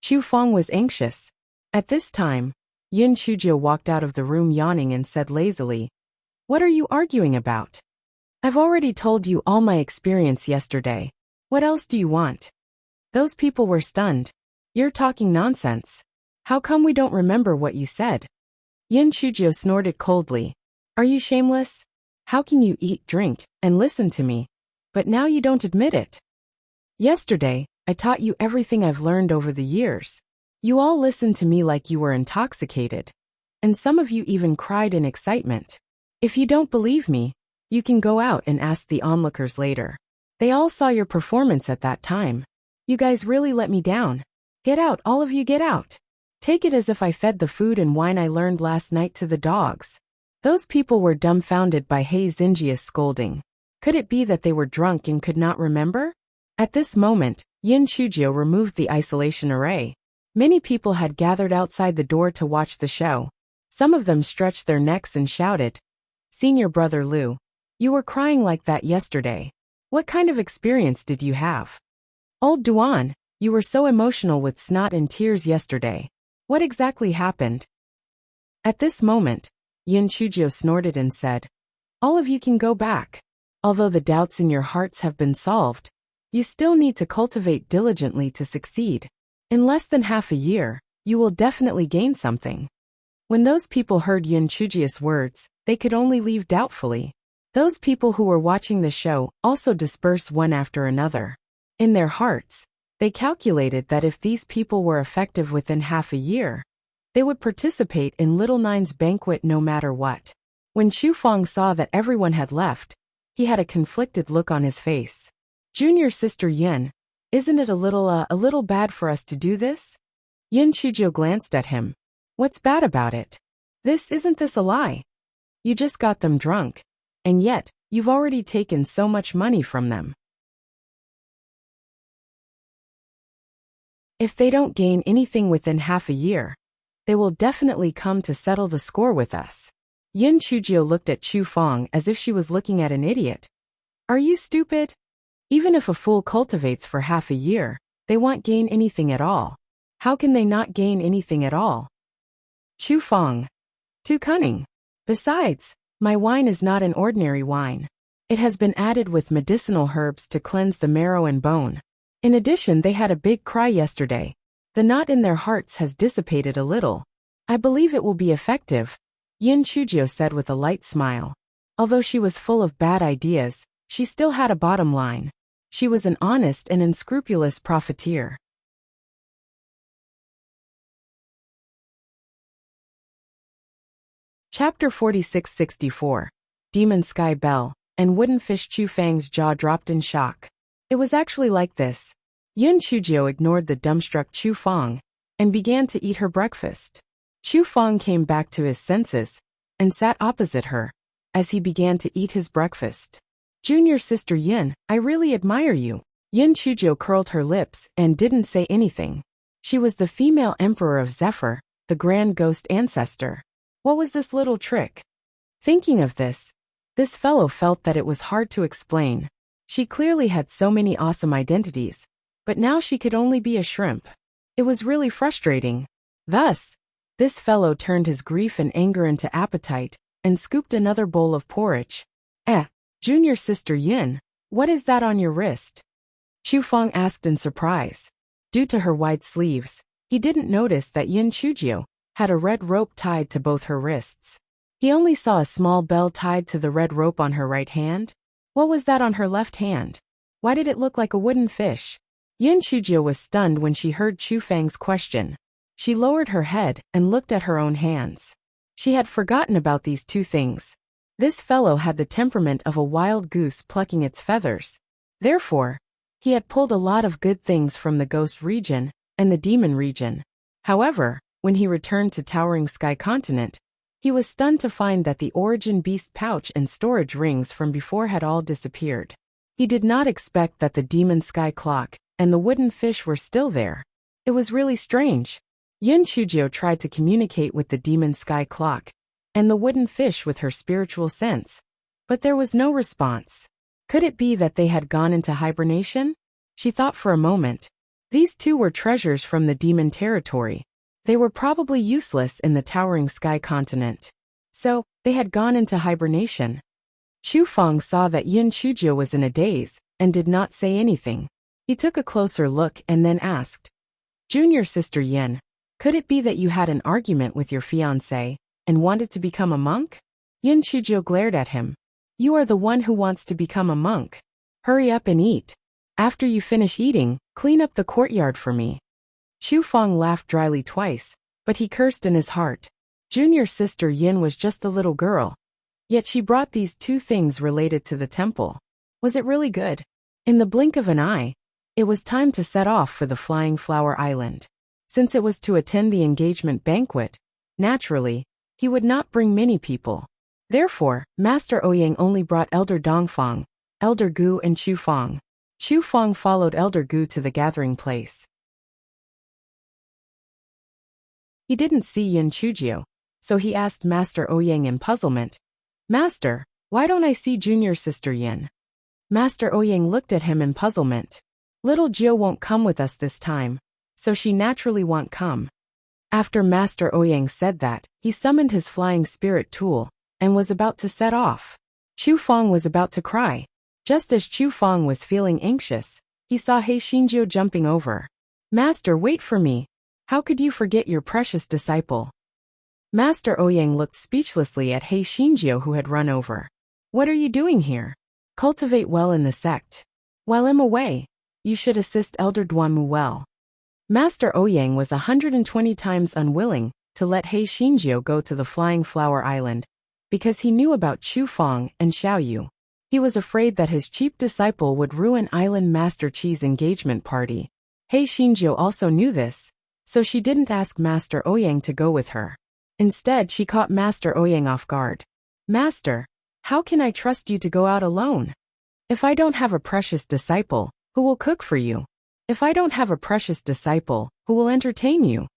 Chu Feng was anxious. At this time, Yin Chujio walked out of the room yawning and said lazily, What are you arguing about? I've already told you all my experience yesterday. What else do you want? Those people were stunned. You're talking nonsense. How come we don't remember what you said? Yin Chujio snorted coldly. Are you shameless? How can you eat, drink, and listen to me, but now you don't admit it? Yesterday, I taught you everything I've learned over the years. You all listened to me like you were intoxicated, and some of you even cried in excitement. If you don't believe me, you can go out and ask the onlookers later. They all saw your performance at that time. You guys really let me down. Get out, all of you, get out. Take it as if I fed the food and wine I learned last night to the dogs. Those people were dumbfounded by He Xinjiu's scolding. Could it be that they were drunk and could not remember? At this moment, Yin Chujio removed the isolation array. Many people had gathered outside the door to watch the show. Some of them stretched their necks and shouted, "Senior Brother Liu, you were crying like that yesterday. What kind of experience did you have? Old Duan, you were so emotional with snot and tears yesterday. What exactly happened?" At this moment, Yin Chujio snorted and said, "All of you can go back. Although the doubts in your hearts have been solved, you still need to cultivate diligently to succeed. In less than half a year, you will definitely gain something." When those people heard Yin Chujio's words, they could only leave doubtfully. Those people who were watching the show also dispersed one after another. In their hearts, they calculated that if these people were effective within half a year, they would participate in Little Nine's banquet no matter what. When Chu Feng saw that everyone had left, he had a conflicted look on his face. "Junior sister Yin, isn't it a little bad for us to do this?" Yin Chujio glanced at him. "What's bad about it? Isn't this a lie? You just got them drunk. And yet, you've already taken so much money from them. If they don't gain anything within half a year, they will definitely come to settle the score with us." Yin Chujio looked at Chu Feng as if she was looking at an idiot. "Are you stupid? Even if a fool cultivates for half a year, they won't gain anything at all. How can they not gain anything at all?" Chu Feng. "Too cunning. Besides, my wine is not an ordinary wine. It has been added with medicinal herbs to cleanse the marrow and bone. In addition, they had a big cry yesterday. The knot in their hearts has dissipated a little. I believe it will be effective," Yin Chujio said with a light smile. Although she was full of bad ideas, she still had a bottom line. She was an honest and unscrupulous profiteer. Chapter 46-64. Demon Sky Bell, and Wooden Fish. Chu Fang's jaw dropped in shock. It was actually like this. Yin Chujio ignored the dumbstruck Chu Fang and began to eat her breakfast. Chu Fang came back to his senses and sat opposite her as he began to eat his breakfast. "Junior sister Yin, I really admire you." Yin Chujio curled her lips and didn't say anything. She was the female emperor of Zephyr, the grand ghost ancestor. What was this little trick? Thinking of this fellow felt that it was hard to explain. She clearly had so many awesome identities, but now she could only be a shrimp. It was really frustrating. Thus, this fellow turned his grief and anger into appetite and scooped another bowl of porridge. Junior sister Yin, what is that on your wrist?" Chu Feng asked in surprise. Due to her wide sleeves, he didn't notice that Yin Chujio had a red rope tied to both her wrists. He only saw a small bell tied to the red rope on her right hand. What was that on her left hand? Why did it look like a wooden fish? Yin Chujio was stunned when she heard Chu Fang's question. She lowered her head and looked at her own hands. She had forgotten about these two things. This fellow had the temperament of a wild goose plucking its feathers. Therefore, he had pulled a lot of good things from the ghost region and the demon region. However, when he returned to Towering Sky Continent, he was stunned to find that the origin beast pouch and storage rings from before had all disappeared. He did not expect that the demon sky clock and the wooden fish were still there. It was really strange. Yin Chujio tried to communicate with the demon sky clock and the wooden fish with her spiritual sense, but there was no response. Could it be that they had gone into hibernation? She thought for a moment. These two were treasures from the demon territory. They were probably useless in the Towering Sky Continent. So, they had gone into hibernation. Chu Fang saw that Yin Chujio was in a daze and did not say anything. He took a closer look and then asked, "Junior sister Yin, could it be that you had an argument with your fiancé and wanted to become a monk?" Yin Chujio glared at him. "You are the one who wants to become a monk. Hurry up and eat. After you finish eating, clean up the courtyard for me." Chu Fang laughed dryly twice, but he cursed in his heart. Junior sister Yin was just a little girl. Yet she brought these two things related to the temple. Was it really good? In the blink of an eye, it was time to set off for the Flying Flower Island. Since it was to attend the engagement banquet, naturally, he would not bring many people. Therefore, Master Ouyang only brought Elder Dongfang, Elder Gu and Chu Fang. Chu Fang followed Elder Gu to the gathering place. He didn't see Yin Chujio, so he asked Master Ouyang in puzzlement, "Master, why don't I see junior sister Yin?" Master Ouyang looked at him in puzzlement. "Little Jio won't come with us this time, so she naturally won't come." After Master Ouyang said that, he summoned his flying spirit tool and was about to set off. Chu Feng was about to cry. Just as Chu Feng was feeling anxious, he saw He Xinjiu jumping over. "Master, wait for me. How could you forget your precious disciple?" Master Ouyang looked speechlessly at He Xinjiu, who had run over. "What are you doing here? Cultivate well in the sect. While I'm away, you should assist Elder Duanmu well." Master Ouyang was 120 times unwilling to let He Xinjiu go to the Flying Flower Island, because he knew about Chu Feng and Xiao Yu. He was afraid that his cheap disciple would ruin Island Master Chi's engagement party. He Xinjiu also knew this, so she didn't ask Master Ouyang to go with her. Instead, she caught Master Ouyang off guard. "Master, how can I trust you to go out alone? If I don't have a precious disciple, who will cook for you? If I don't have a precious disciple, who will entertain you?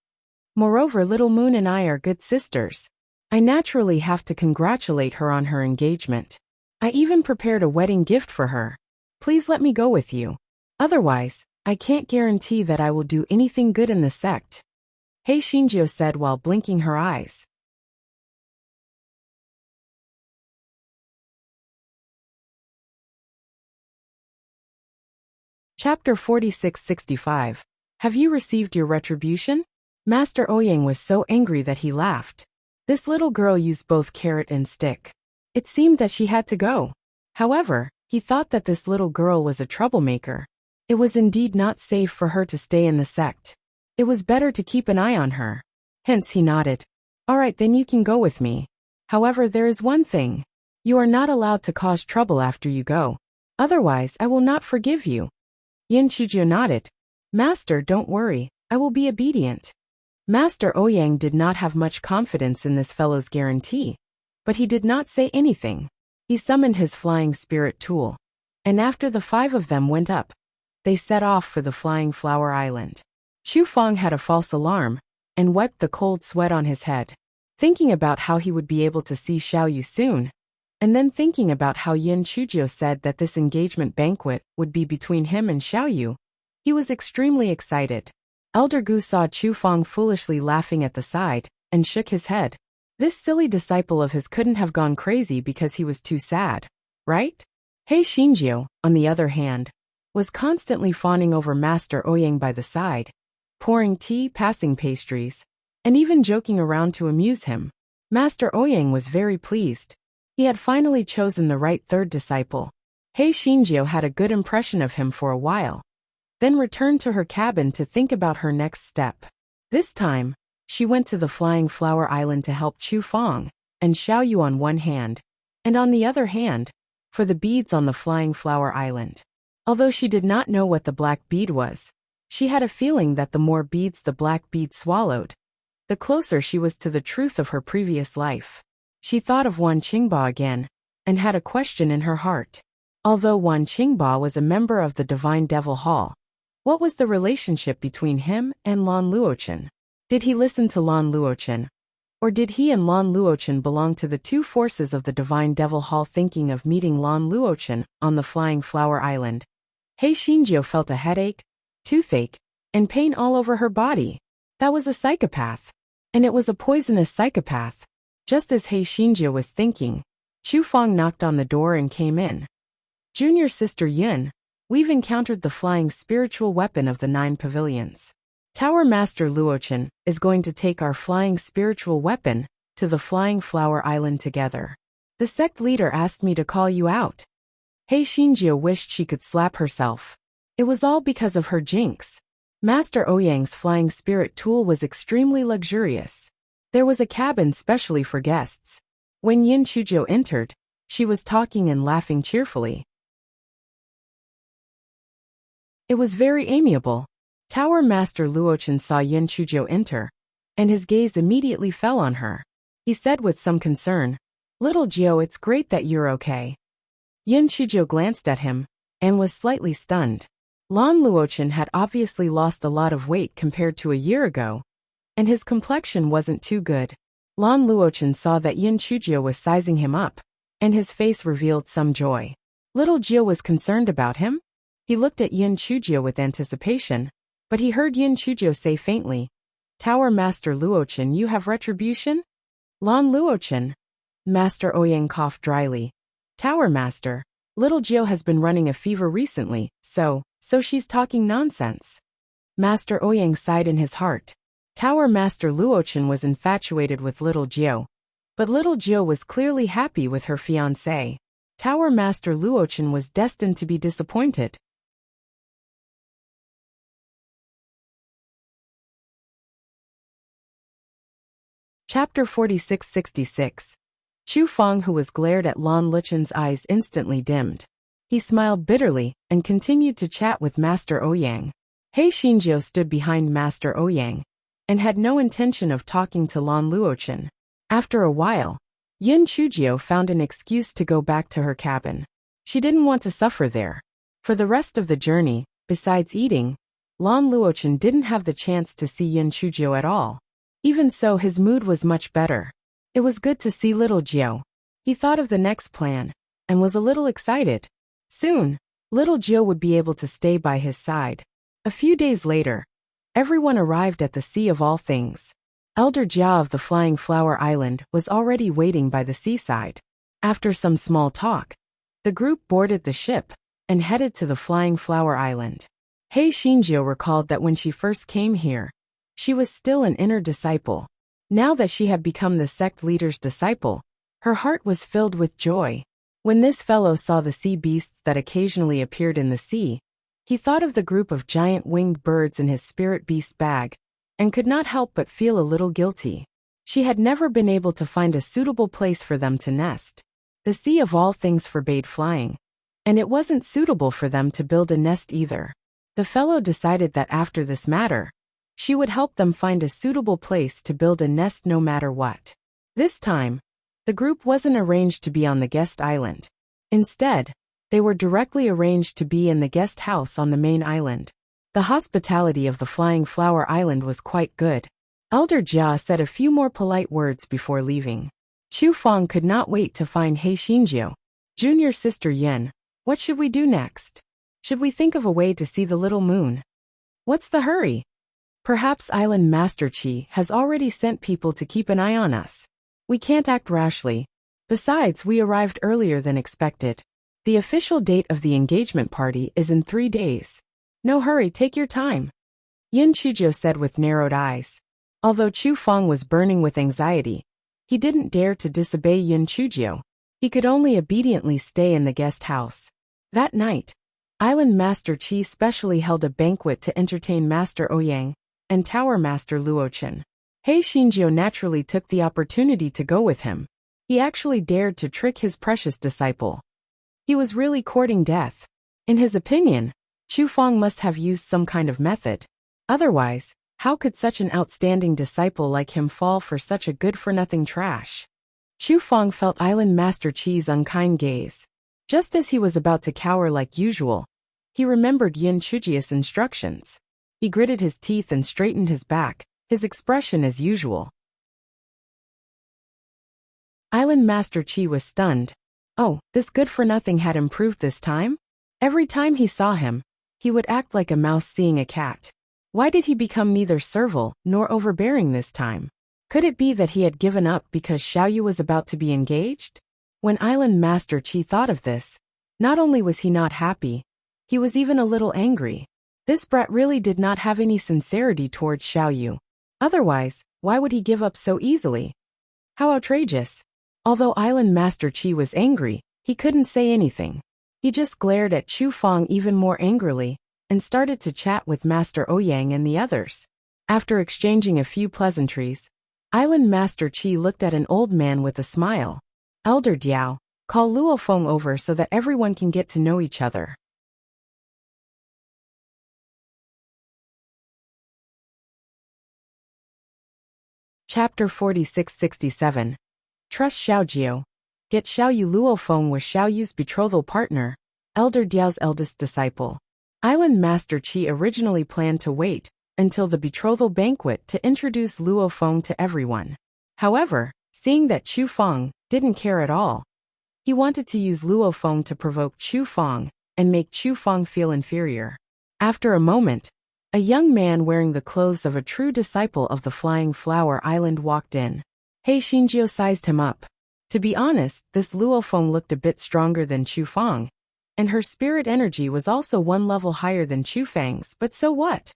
Moreover, Little Moon and I are good sisters. I naturally have to congratulate her on her engagement. I even prepared a wedding gift for her. Please let me go with you. Otherwise, I can't guarantee that I will do anything good in the sect," He Xinjiu said while blinking her eyes. Chapter 4665. Have you received your retribution? Master Ouyang was so angry that he laughed. This little girl used both carrot and stick. It seemed that she had to go. However, he thought that this little girl was a troublemaker. It was indeed not safe for her to stay in the sect. It was better to keep an eye on her. Hence he nodded. "All right, then you can go with me. However, there is one thing. You are not allowed to cause trouble after you go. Otherwise, I will not forgive you." Yin Chujio nodded. "Master, don't worry. I will be obedient." Master Ouyang did not have much confidence in this fellow's guarantee, but he did not say anything. He summoned his flying spirit tool, and after the 5 of them went up, they set off for the Flying Flower Island. Chu Feng had a false alarm and wiped the cold sweat on his head, thinking about how he would be able to see Xiao Yu soon, and then thinking about how Yin Chujio said that this engagement banquet would be between him and Xiao Yu. He was extremely excited. Elder Gu saw Chu Feng foolishly laughing at the side and shook his head. This silly disciple of his couldn't have gone crazy because he was too sad, right? He Xinjiu, on the other hand, was constantly fawning over Master Ouyang by the side, pouring tea, passing pastries, and even joking around to amuse him. Master Ouyang was very pleased. He had finally chosen the right third disciple. He Xinjiu had a good impression of him for a while, then returned to her cabin to think about her next step. This time, she went to the Flying Flower Island to help Chu Feng and Xiao Yu on one hand, and on the other hand, for the beads on the Flying Flower Island. Although she did not know what the black bead was, she had a feeling that the more beads the black bead swallowed, the closer she was to the truth of her previous life. She thought of Wan Qingba again, and had a question in her heart. Although Wan Qingba was a member of the Divine Devil Hall, what was the relationship between him and Lan Luochen? Did he listen to Lan Luochen? Or did he and Lan Luochen belong to the two forces of the Divine Devil Hall, thinking of meeting Lan Luochen on the Flying Flower Island? He Xinjiu felt a headache, toothache, and pain all over her body. That was a psychopath. And it was a poisonous psychopath. Just as He Xinjiu was thinking, Chu Feng knocked on the door and came in. "Junior Sister Yun, we've encountered the flying spiritual weapon of the 9 pavilions. Tower Master Luochen is going to take our flying spiritual weapon to the Flying Flower Island together. The sect leader asked me to call you out." He Xinjiu wished she could slap herself. It was all because of her jinx. Master Ouyang's flying spirit tool was extremely luxurious. There was a cabin specially for guests. When Yin Chujio entered, she was talking and laughing cheerfully. It was very amiable. Tower Master Luochen saw Yin Chujio enter, and his gaze immediately fell on her. He said with some concern, "Little Jio, it's great that you're okay." Yin Chujio glanced at him, and was slightly stunned. Lan Luochen had obviously lost a lot of weight compared to a year ago, and his complexion wasn't too good. Lan Luochen saw that Yin Chujio was sizing him up, and his face revealed some joy. Little Jio was concerned about him. He looked at Yin Chujio with anticipation, but he heard Yin Chujio say faintly, "Tower Master Luochen, you have retribution?" Lan Luochen. Master Ouyang coughed dryly. "Tower Master, little Jio has been running a fever recently, so she's talking nonsense." Master Ouyang sighed in his heart. Tower Master Luochen was infatuated with little Jio. But little Jio was clearly happy with her fiancé. Tower Master Luochen was destined to be disappointed. Chapter 46-66. Chu Feng, who was glared at Lan Luchen's eyes, instantly dimmed. He smiled bitterly and continued to chat with Master Ouyang. He Xinjiu stood behind Master Ouyang and had no intention of talking to Lan Luochen. After a while, Yin Chujio found an excuse to go back to her cabin. She didn't want to suffer there. For the rest of the journey, besides eating, Lan Luochen didn't have the chance to see Yin Chujio at all. Even so, his mood was much better. It was good to see little Jio. He thought of the next plan and was a little excited. Soon, little Jio would be able to stay by his side. A few days later, everyone arrived at the Sea of All Things. Elder Jia of the Flying Flower Island was already waiting by the seaside. After some small talk, the group boarded the ship and headed to the Flying Flower Island. He Xinjiu recalled that when she first came here, she was still an inner disciple. Now that she had become the sect leader's disciple, her heart was filled with joy. When this fellow saw the sea beasts that occasionally appeared in the sea, he thought of the group of giant winged birds in his spirit beast bag, and could not help but feel a little guilty. She had never been able to find a suitable place for them to nest. The Sea of All Things forbade flying, and it wasn't suitable for them to build a nest either. The fellow decided that after this matter, she would help them find a suitable place to build a nest no matter what. This time, the group wasn't arranged to be on the guest island. Instead, they were directly arranged to be in the guest house on the main island. The hospitality of the Flying Flower Island was quite good. Elder Jia said a few more polite words before leaving. Chu Feng could not wait to find He Xinjiu. "Junior sister Yin, what should we do next? Should we think of a way to see the little moon? What's the hurry? Perhaps Island Master Qi has already sent people to keep an eye on us. We can't act rashly. Besides, we arrived earlier than expected. The official date of the engagement party is in 3 days. No hurry, take your time," Yin Chujio said with narrowed eyes. Although Chu Feng was burning with anxiety, he didn't dare to disobey Yin Chujio. He could only obediently stay in the guest house. That night, Island Master Qi specially held a banquet to entertain Master Ouyang and Tower Master Luochen. He Xinjiu naturally took the opportunity to go with him. He actually dared to trick his precious disciple. He was really courting death. In his opinion, Chu Feng must have used some kind of method. Otherwise, how could such an outstanding disciple like him fall for such a good-for-nothing trash? Chu Feng felt Island Master Qi's unkind gaze. Just as he was about to cower like usual, he remembered Yin Chujio's instructions. He gritted his teeth and straightened his back, his expression as usual. Island Master Qi was stunned. Oh, this good-for-nothing had improved this time? Every time he saw him, he would act like a mouse seeing a cat. Why did he become neither servile nor overbearing this time? Could it be that he had given up because Xiaoyu was about to be engaged? When Island Master Qi thought of this, not only was he not happy, he was even a little angry. This brat really did not have any sincerity towards Xiaoyu. Otherwise, why would he give up so easily? How outrageous! Although Island Master Qi was angry, he couldn't say anything. He just glared at Chu Feng even more angrily and started to chat with Master Ouyang and the others. After exchanging a few pleasantries, Island Master Qi looked at an old man with a smile. "Elder Diao, call Luo Feng over so that everyone can get to know each other." Chapter 46-67. Trust Xiaojiu. Get Xiaoyu. Luo Feng was Xiaoyu's betrothal partner, Elder Diao's eldest disciple. Island Master Qi originally planned to wait until the betrothal banquet to introduce Luo Feng to everyone. However, seeing that Chu Feng didn't care at all, he wanted to use Luo Feng to provoke Chu Feng and make Chu Feng feel inferior. After a moment, a young man wearing the clothes of a true disciple of the Flying Flower Island walked in. He Xinjiu sized him up. To be honest, this Luo Feng looked a bit stronger than Chu Feng, and her spirit energy was also one level higher than Chu Feng's, but so what?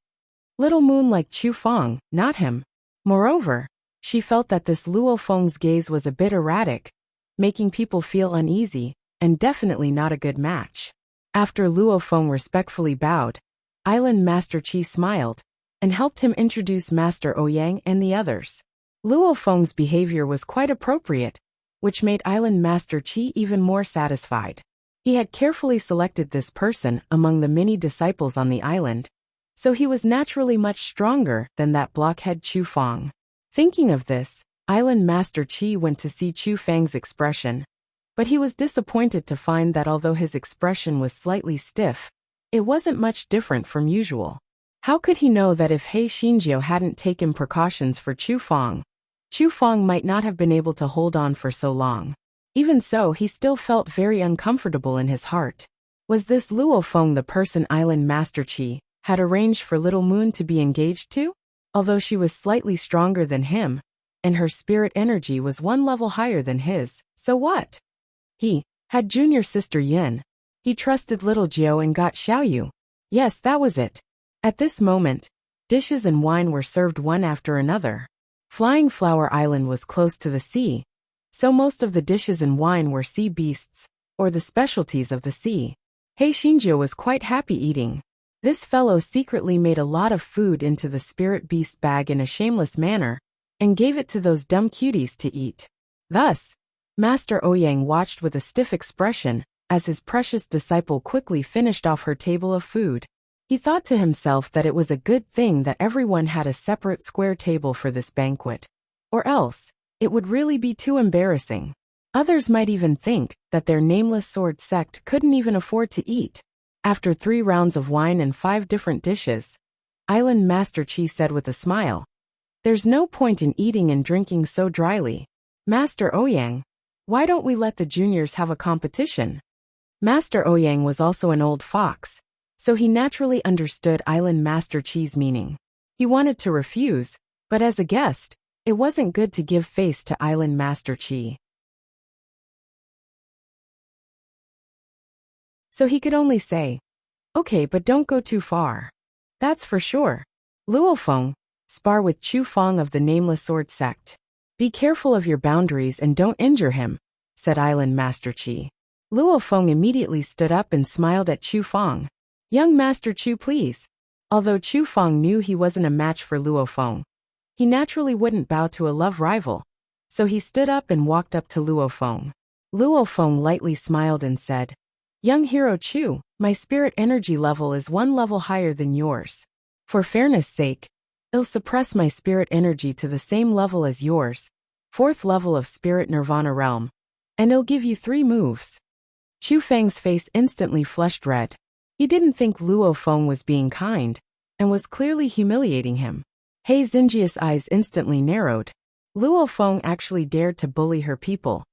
Little Moon liked Chu Feng, not him. Moreover, she felt that this Luo Feng's gaze was a bit erratic, making people feel uneasy, and definitely not a good match. After Luo Feng respectfully bowed, Island Master Qi smiled and helped him introduce Master Ouyang and the others. Luo Feng's behavior was quite appropriate, which made Island Master Qi even more satisfied. He had carefully selected this person among the many disciples on the island, so he was naturally much stronger than that blockhead Chu Feng. Thinking of this, Island Master Qi went to see Chu Feng's expression, but he was disappointed to find that although his expression was slightly stiff, it wasn't much different from usual. How could he know that if He Xinjiu hadn't taken precautions for Chu Feng might not have been able to hold on for so long? Even so, he still felt very uncomfortable in his heart. Was this Luo Feng the person Island Master Qi had arranged for Little Moon to be engaged to? Although she was slightly stronger than him, and her spirit energy was one level higher than his, so what? He had junior sister Yin. He trusted little Jiao and got Xiaoyu. Yes, that was it. At this moment, dishes and wine were served one after another. Flying Flower Island was close to the sea, so most of the dishes and wine were sea beasts, or the specialties of the sea. He Xinjiu was quite happy eating. This fellow secretly made a lot of food into the spirit beast bag in a shameless manner, and gave it to those dumb cuties to eat. Thus, Master Ouyang watched with a stiff expression as his precious disciple quickly finished off her table of food. He thought to himself that it was a good thing that everyone had a separate square table for this banquet, or else it would really be too embarrassing. Others might even think that their nameless sword sect couldn't even afford to eat. After 3 rounds of wine and 5 different dishes, Island Master Qi said with a smile, "There's no point in eating and drinking so dryly. Master Ouyang, why don't we let the juniors have a competition?" Master Ouyang was also an old fox, so he naturally understood Island Master Qi's meaning. He wanted to refuse, but as a guest, it wasn't good to give face to Island Master Qi. So he could only say, "Okay, but don't go too far. That's for sure. Luo Feng, spar with Chu Feng of the Nameless Sword Sect. Be careful of your boundaries and don't injure him," said Island Master Qi. Luo Feng immediately stood up and smiled at Chu Feng. "Young Master Chu, please." Although Chu Feng knew he wasn't a match for Luo Feng, he naturally wouldn't bow to a love rival, so he stood up and walked up to Luo Feng. Luo Feng lightly smiled and said, "Young hero Chu, my spirit energy level is 1 level higher than yours. For fairness' sake, I'll suppress my spirit energy to the same level as yours, 4th level of Spirit Nirvana Realm, and I'll give you 3 moves." Chu Feng's face instantly flushed red. He didn't think Luo Feng was being kind, and was clearly humiliating him. He Xinjiu's eyes instantly narrowed. Luo Feng actually dared to bully her people.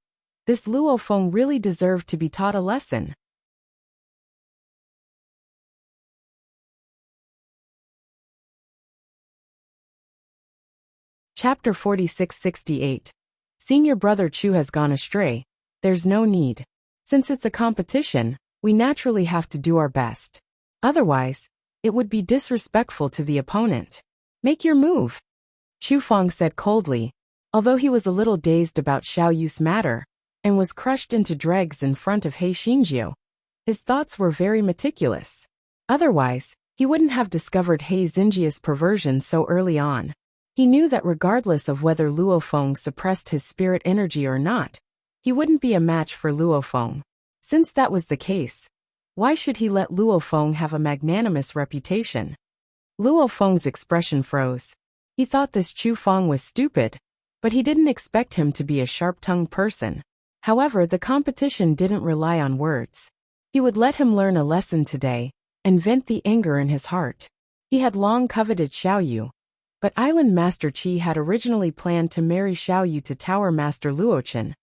This Luo Feng really deserved to be taught a lesson. Chapter 4668. Seeing your brother Chu has gone astray, there's no need. Since it's a competition, we naturally have to do our best. Otherwise, it would be disrespectful to the opponent. Make your move, Chu Feng said coldly, although he was a little dazed about Xiao Yu's matter, and was crushed into dregs in front of He Xinjiu. His thoughts were very meticulous. Otherwise, he wouldn't have discovered He Xinjiu's perversion so early on. He knew that regardless of whether Luo Feng suppressed his spirit energy or not, he wouldn't be a match for Luo Feng. Since that was the case, why should he let Luo Feng have a magnanimous reputation? Luo Feng's expression froze. He thought this Chu Feng was stupid, but he didn't expect him to be a sharp-tongued person. However, the competition didn't rely on words. He would let him learn a lesson today, and vent the anger in his heart. He had long coveted Xiao Yu, but Island Master Qi had originally planned to marry Xiao Yu to Tower Master Luochen,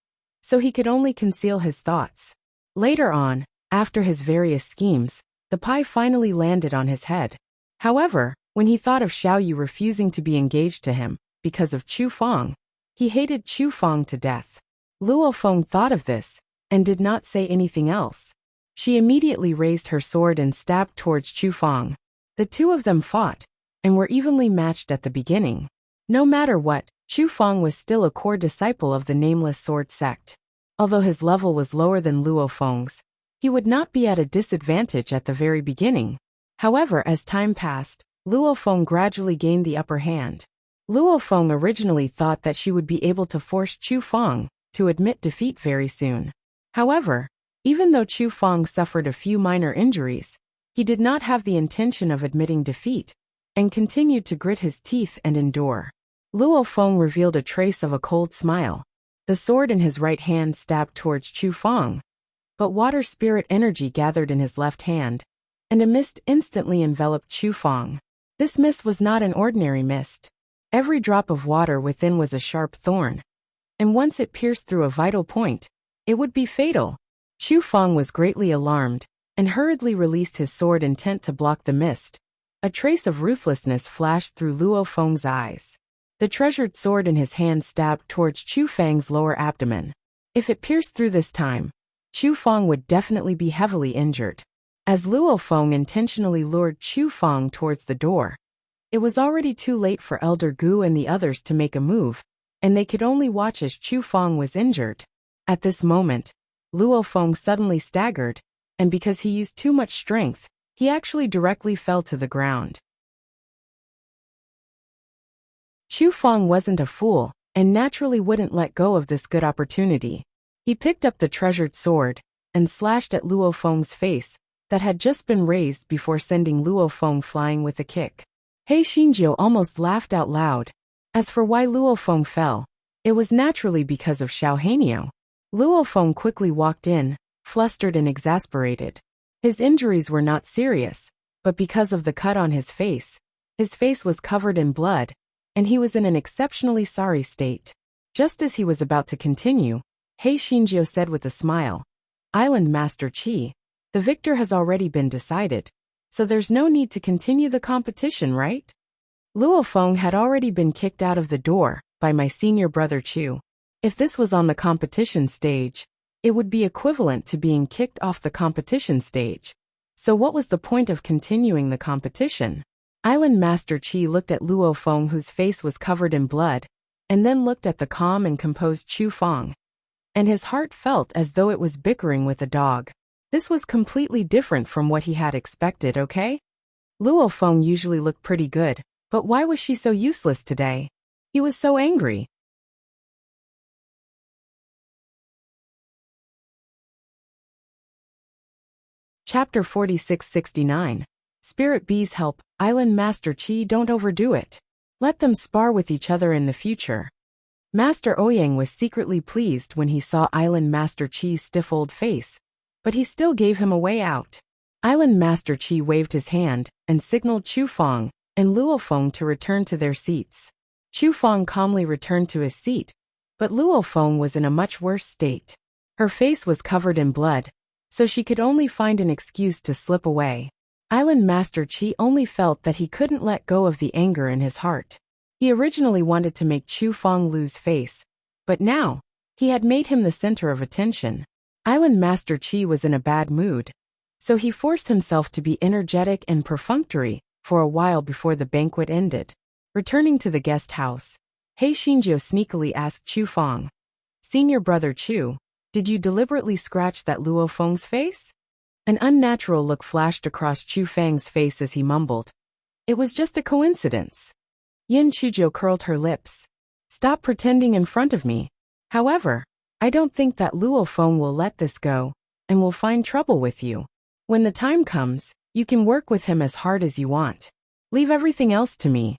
so he could only conceal his thoughts. Later on, after his various schemes, the pie finally landed on his head. However, when he thought of Xiao Yu refusing to be engaged to him because of Chu Feng, he hated Chu Feng to death. Luo Feng thought of this and did not say anything else. She immediately raised her sword and stabbed towards Chu Feng. The two of them fought and were evenly matched at the beginning. No matter what, Chu Feng was still a core disciple of the Nameless Sword sect. Although his level was lower than Luo Feng's, he would not be at a disadvantage at the very beginning. However, as time passed, Luo Feng gradually gained the upper hand. Luo Feng originally thought that she would be able to force Chu Feng to admit defeat very soon. However, even though Chu Feng suffered a few minor injuries, he did not have the intention of admitting defeat and continued to grit his teeth and endure. Luo Feng revealed a trace of a cold smile. The sword in his right hand stabbed towards Chu Feng, but water spirit energy gathered in his left hand, and a mist instantly enveloped Chu Feng. This mist was not an ordinary mist. Every drop of water within was a sharp thorn, and once it pierced through a vital point, it would be fatal. Chu Feng was greatly alarmed and hurriedly released his sword intent to block the mist. A trace of ruthlessness flashed through Luo Feng's eyes. The treasured sword in his hand stabbed towards Chu Feng's lower abdomen. If it pierced through this time, Chu Feng would definitely be heavily injured. As Luo Feng intentionally lured Chu Feng towards the door, it was already too late for Elder Gu and the others to make a move, and they could only watch as Chu Feng was injured. At this moment, Luo Feng suddenly staggered, and because he used too much strength, he actually directly fell to the ground. Chu Feng wasn't a fool, and naturally wouldn't let go of this good opportunity. He picked up the treasured sword and slashed at Luo Feng's face that had just been raised before sending Luo Feng flying with a kick. He Xingjiu almost laughed out loud. As for why Luo Feng fell, it was naturally because of Xiao Hanio. Luo Feng quickly walked in, flustered and exasperated. His injuries were not serious, but because of the cut on his face was covered in blood, and he was in an exceptionally sorry state. Just as he was about to continue, He Xingjiu said with a smile, "Island Master Qi, the victor has already been decided, so there's no need to continue the competition, right?" Luo Feng had already been kicked out of the door by my senior brother Chu. If this was on the competition stage, it would be equivalent to being kicked off the competition stage. So what was the point of continuing the competition? Island Master Qi looked at Luo Feng, whose face was covered in blood, and then looked at the calm and composed Chu Feng. And his heart felt as though it was bickering with a dog. This was completely different from what he had expected, okay? Luo Feng usually looked pretty good, but why was she so useless today? He was so angry. Chapter 4669. Spirit Bees help. Island Master Qi, don't overdo it. Let them spar with each other in the future. Master Ouyang was secretly pleased when he saw Island Master Qi's stiff old face, but he still gave him a way out. Island Master Qi waved his hand and signaled Chu Feng and Luo Feng to return to their seats. Chu Feng calmly returned to his seat, but Luo Feng was in a much worse state. Her face was covered in blood, so she could only find an excuse to slip away. Island Master Qi only felt that he couldn't let go of the anger in his heart. He originally wanted to make Chu Feng lose face, but now, he had made him the center of attention. Island Master Qi was in a bad mood, so he forced himself to be energetic and perfunctory for a while before the banquet ended. Returning to the guest house, He Xingjiu sneakily asked Chu Feng, "Senior brother Chu, did you deliberately scratch that Luo Feng's face?" An unnatural look flashed across Chu Feng's face as he mumbled, "It was just a coincidence." Yin Chuzhou curled her lips. "Stop pretending in front of me. However, I don't think that Luo Feng will let this go, and will find trouble with you. When the time comes, you can work with him as hard as you want. Leave everything else to me."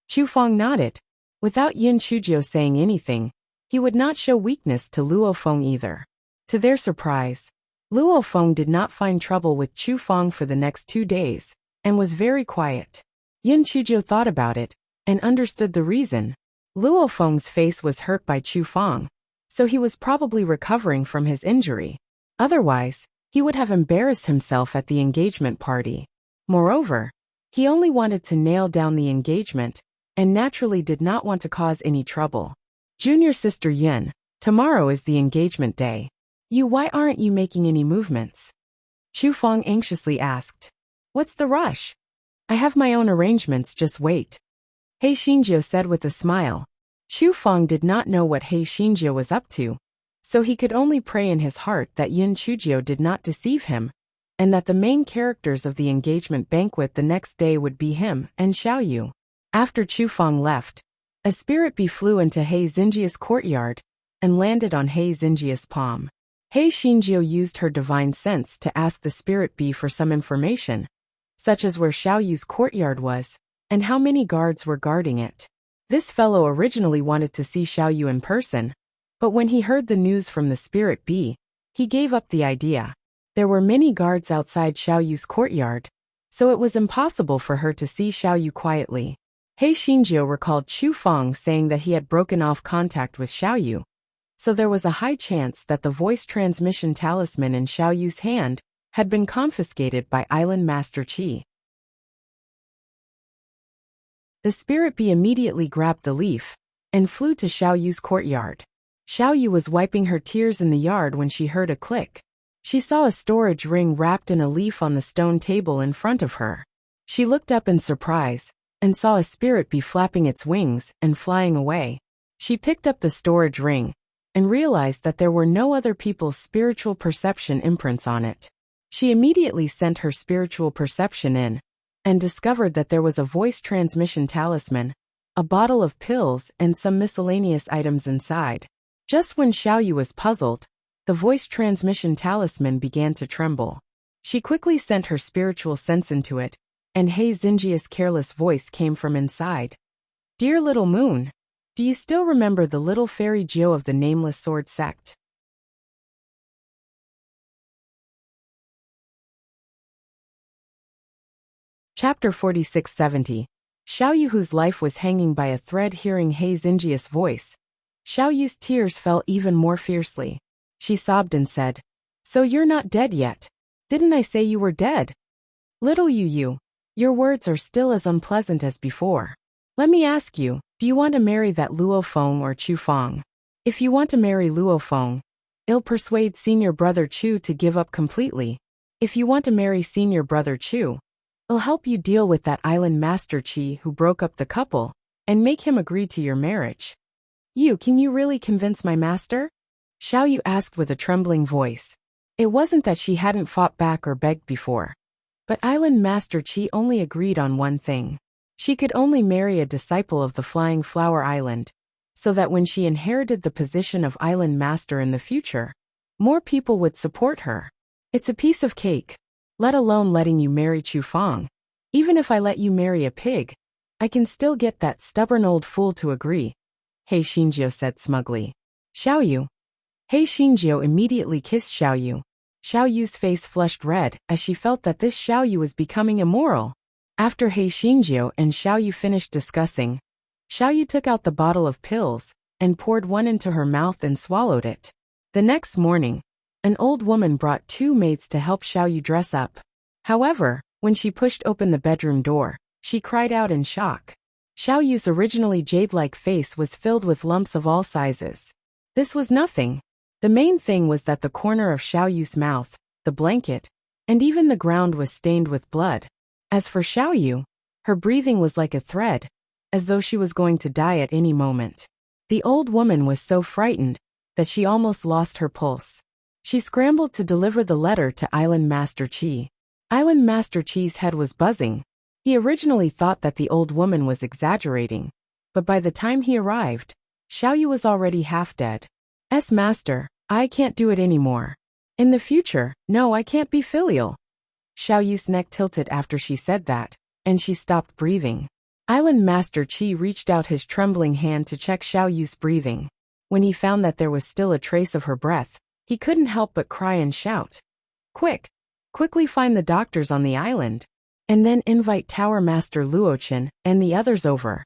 Chu Feng nodded. Without Yin Chuzhou saying anything, he would not show weakness to Luo Feng either. To their surprise, Luo Feng did not find trouble with Chu Feng for the next 2 days, and was very quiet. Yin Chujiu thought about it and understood the reason. Luo Feng's face was hurt by Chu Feng, so he was probably recovering from his injury. Otherwise, he would have embarrassed himself at the engagement party. Moreover, he only wanted to nail down the engagement and naturally did not want to cause any trouble. Junior sister Yin, tomorrow is the engagement day. Why aren't you making any movements? Chu Feng anxiously asked. What's the rush? I have my own arrangements, just wait. He Xinjiu said with a smile. Chu Feng did not know what He Xinjiu was up to, so he could only pray in his heart that Yin Chujiu did not deceive him, and that the main characters of the engagement banquet the next day would be him and Xiaoyu. After Chu Feng left, a spirit bee flew into He Xinjiu's courtyard and landed on He Xinjiu's palm. He Xinjiu used her divine sense to ask the spirit bee for some information, such as where Xiaoyu's courtyard was and how many guards were guarding it. This fellow originally wanted to see Xiaoyu in person, but when he heard the news from the spirit bee, he gave up the idea. There were many guards outside Xiaoyu's courtyard, so it was impossible for her to see Xiaoyu quietly. He Xinjiu recalled Chu Feng saying that he had broken off contact with Xiaoyu, so there was a high chance that the voice transmission talisman in Xiaoyu's hand had been confiscated by Island Master Qi. The spirit bee immediately grabbed the leaf and flew to Xiaoyu's courtyard. Xiaoyu was wiping her tears in the yard when she heard a click. She saw a storage ring wrapped in a leaf on the stone table in front of her. She looked up in surprise and saw a spirit bee flapping its wings and flying away. She picked up the storage ring and realized that there were no other people's spiritual perception imprints on it. She immediately sent her spiritual perception in and discovered that there was a voice transmission talisman, a bottle of pills, and some miscellaneous items inside. Just when Xiaoyu was puzzled, the voice transmission talisman began to tremble. She quickly sent her spiritual sense into it, and He Xinjiu's careless voice came from inside. Dear little moon, do you still remember the little fairy Jiu of the Nameless Sword sect? Chapter 4670. Xiaoyu, whose life was hanging by a thread, hearing He Xinjiu's voice. Xiaoyu's tears fell even more fiercely. She sobbed and said, So you're not dead yet. Didn't I say you were dead? Little Yu, your words are still as unpleasant as before. Let me ask you, do you want to marry that Luo Feng or Chu Feng? If you want to marry Luo Feng, it'll persuade senior brother Chu to give up completely. If you want to marry senior brother Chu, it'll help you deal with that island master Qi who broke up the couple and make him agree to your marriage. Can you really convince my master? Xiaoyu asked with a trembling voice. It wasn't that she hadn't fought back or begged before, but Island Master Qi only agreed on one thing. She could only marry a disciple of the Flying Flower Island, so that when she inherited the position of Island Master in the future, more people would support her. It's a piece of cake, let alone letting you marry Chu Feng. Even if I let you marry a pig, I can still get that stubborn old fool to agree, He Xinjiu said smugly. Xiaoyu. He Xinjiu immediately kissed Xiaoyu. Xiaoyu's face flushed red as she felt that this Xiaoyu was becoming immoral. After He Xinjiu and Xiaoyu finished discussing, Xiaoyu took out the bottle of pills and poured one into her mouth and swallowed it. The next morning, an old woman brought 2 maids to help Xiaoyu dress up. However, when she pushed open the bedroom door, she cried out in shock. Xiaoyu's originally jade-like face was filled with lumps of all sizes. This was nothing. The main thing was that the corner of Xiaoyu's mouth, the blanket, and even the ground was stained with blood. As for Xiaoyu, her breathing was like a thread, as though she was going to die at any moment. The old woman was so frightened that she almost lost her pulse. She scrambled to deliver the letter to Island Master Qi. Island Master Qi's head was buzzing. He originally thought that the old woman was exaggerating, but by the time he arrived, Xiaoyu was already half dead. Master, I can't do it anymore. In the future, no, I can't be filial. Xiaoyu's neck tilted after she said that, and she stopped breathing. Island Master Qi reached out his trembling hand to check Xiaoyu's breathing. When he found that there was still a trace of her breath, he couldn't help but cry and shout. Quickly find the doctors on the island. and then invite Tower Master Luochen and the others over.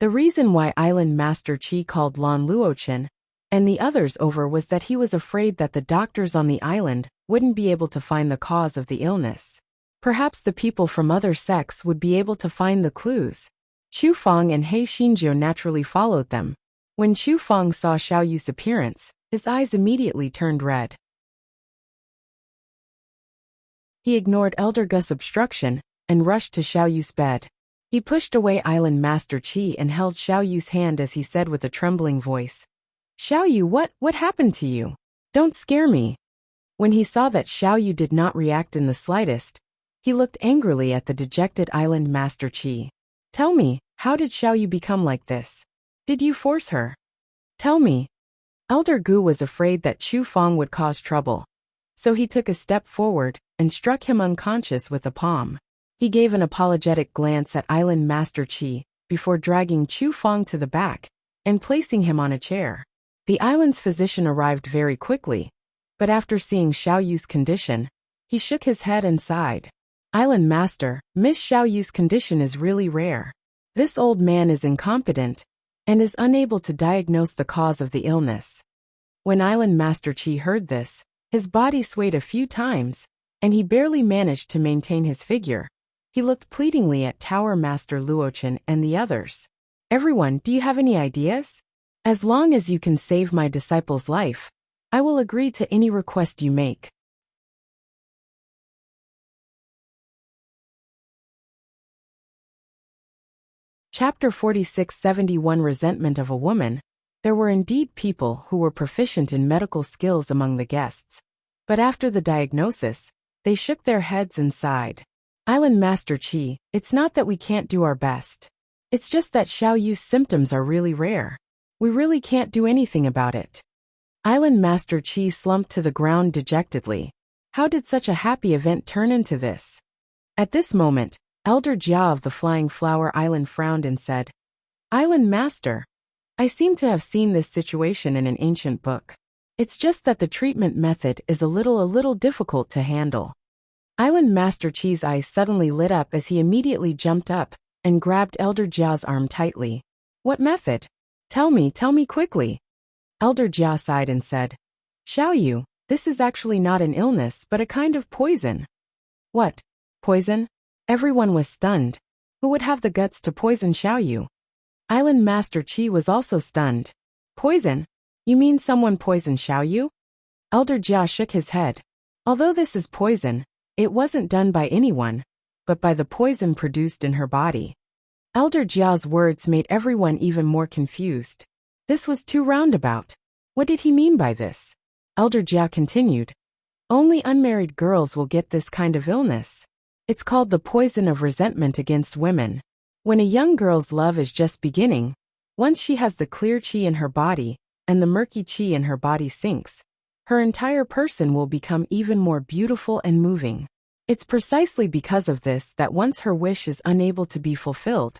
The reason why Island Master Qi called Lan Luochen and the others over was that he was afraid that the doctors on the island wouldn't be able to find the cause of the illness. Perhaps the people from other sects would be able to find the clues. Chu Feng and He Xinjiu naturally followed them. When Chu Feng saw Xiao Yu's appearance, his eyes immediately turned red. He ignored Elder Gu's obstruction and rushed to Xiao Yu's bed. He pushed away Island Master Qi and held Xiao Yu's hand as he said with a trembling voice, "Xiao Yu, what happened to you? Don't scare me." When he saw that Xiao Yu did not react in the slightest, he looked angrily at the dejected Island Master Qi. "Tell me, how did Xiao Yu become like this? Did you force her? Tell me." Elder Gu was afraid that Chu Feng would cause trouble, so he took a step forward and struck him unconscious with a palm. He gave an apologetic glance at Island Master Qi before dragging Chu Feng to the back and placing him on a chair. The island's physician arrived very quickly, but after seeing Xiao Yu's condition, he shook his head and sighed. "Island Master, Miss Xiao Yu's condition is really rare. This old man is incompetent and is unable to diagnose the cause of the illness." When Island Master Qi heard this, his body swayed a few times, and he barely managed to maintain his figure. He looked pleadingly at Tower Master Luochen and the others. "Everyone, do you have any ideas? As long as you can save my disciple's life, I will agree to any request you make." Chapter 4671 Resentment of a Woman. There were indeed people who were proficient in medical skills among the guests, but after the diagnosis, they shook their heads and sighed. "Island Master Qi, it's not that we can't do our best. It's just that Xiao Yu's symptoms are really rare. We really can't do anything about it." Island Master Qi slumped to the ground dejectedly. How did such a happy event turn into this? At this moment, Elder Jia of the Flying Flower Island frowned and said, "Island Master, I seem to have seen this situation in an ancient book. It's just that the treatment method is a little difficult to handle." Island Master Qi's eyes suddenly lit up as he immediately jumped up and grabbed Elder Jia's arm tightly. "What method? Tell me quickly." Elder Jia sighed and said, "Xiao Yu, this is actually not an illness but a kind of poison." "What? Poison?" Everyone was stunned. Who would have the guts to poison Xiao Yu? Island Master Qi was also stunned. "Poison? You mean someone poisoned Xiao Yu?" Elder Jia shook his head. "Although this is poison, it wasn't done by anyone, but by the poison produced in her body." Elder Jia's words made everyone even more confused. This was too roundabout. What did he mean by this? Elder Jia continued, "Only unmarried girls will get this kind of illness. It's called the poison of resentment against women. When a young girl's love is just beginning, once she has the clear qi in her body and the murky qi in her body sinks, her entire person will become even more beautiful and moving. It's precisely because of this that once her wish is unable to be fulfilled,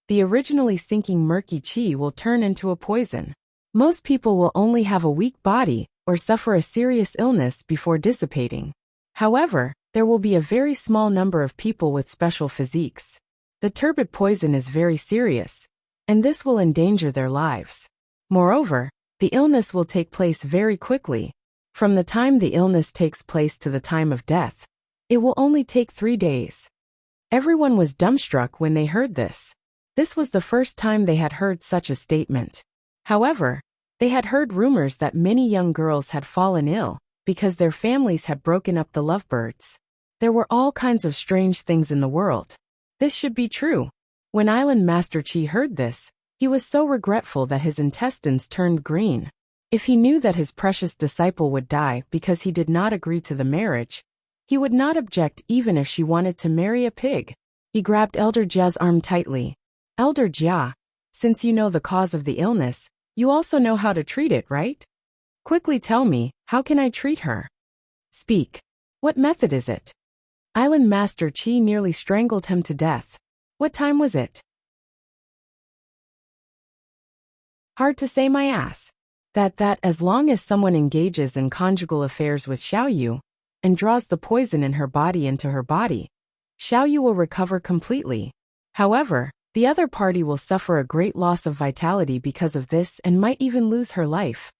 the originally sinking murky qi will turn into a poison. Most people will only have a weak body or suffer a serious illness before dissipating. However, there will be a very small number of people with special physiques. The turbid poison is very serious, and this will endanger their lives. Moreover, the illness will take place very quickly. From the time the illness takes place to the time of death, it will only take 3 days." Everyone was dumbstruck when they heard this. This was the first time they had heard such a statement. However, they had heard rumors that many young girls had fallen ill because their families had broken up the lovebirds. There were all kinds of strange things in the world. This should be true. When Island Master Qi heard this, he was so regretful that his intestines turned green. If he knew that his precious disciple would die because he did not agree to the marriage, he would not object even if she wanted to marry a pig. He grabbed Elder Jia's arm tightly. "Elder Jia, since you know the cause of the illness, you also know how to treat it, right? Quickly tell me, how can I treat her? Speak. What method is it?" Island Master Qi nearly strangled him to death. What time was it? Hard to say, my ass. That as long as someone engages in conjugal affairs with Xiao Yu and draws the poison in her body into her body, Xiao Yu will recover completely. However, the other party will suffer a great loss of vitality because of this and might even lose her life,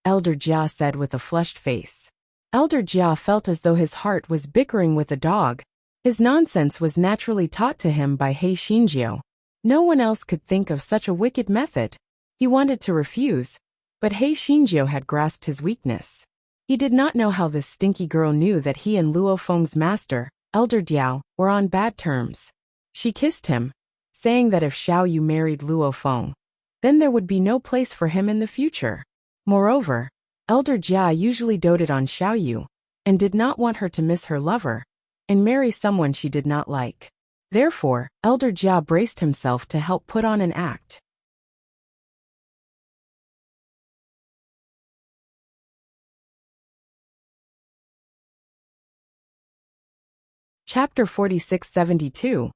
Elder Jia said with a flushed face. Elder Jia felt as though his heart was bickering with a dog. His nonsense was naturally taught to him by He Xinjiu. No one else could think of such a wicked method. He wanted to refuse, but He Xinjiu had grasped his weakness. He did not know how this stinky girl knew that he and Luo Feng's master, Elder Diao, were on bad terms. She kissed him, saying that if Xiao Yu married Luo Feng, then there would be no place for him in the future. Moreover, Elder Jia usually doted on Xiao Yu, and did not want her to miss her lover, and marry someone she did not like. Therefore, Elder Jia braced himself to help put on an act. Chapter 4672.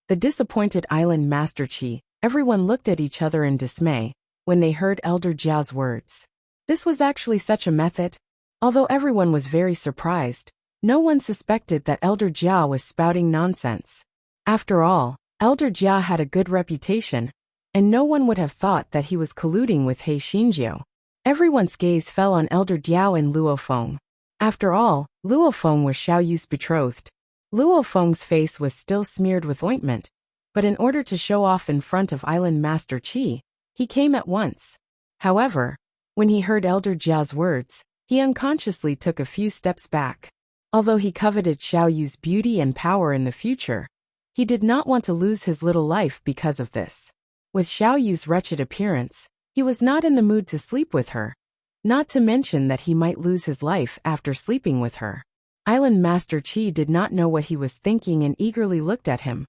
The Disappointed Island Master Qi. Everyone looked at each other in dismay when they heard Elder Jia's words. This was actually such a method. Although everyone was very surprised, no one suspected that Elder Jia was spouting nonsense. After all, Elder Jia had a good reputation, and no one would have thought that he was colluding with He Xinjiu. Everyone's gaze fell on Elder Diao and Luo Feng. After all, Luo Feng was Xiao Yu's betrothed. Luo Feng's face was still smeared with ointment, but in order to show off in front of Island Master Qi, he came at once. However, when he heard Elder Jia's words, he unconsciously took a few steps back. Although he coveted Xiao Yu's beauty and power in the future, he did not want to lose his little life because of this. With Xiao Yu's wretched appearance, he was not in the mood to sleep with her, not to mention that he might lose his life after sleeping with her. Island Master Qi did not know what he was thinking and eagerly looked at him.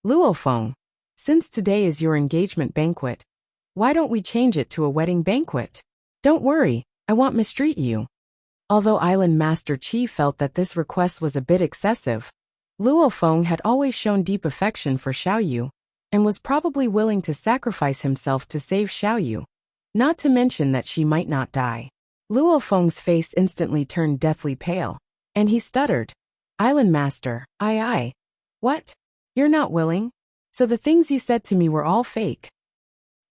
Luo Feng, since today is your engagement banquet, why don't we change it to a wedding banquet? Don't worry, I won't mistreat you. Although Island Master Qi felt that this request was a bit excessive, Luo Feng had always shown deep affection for Xiao Yu, and was probably willing to sacrifice himself to save Xiao Yu, not to mention that she might not die. Luo Feng's face instantly turned deathly pale, and he stuttered, Island Master, I. What? You're not willing? So the things you said to me were all fake?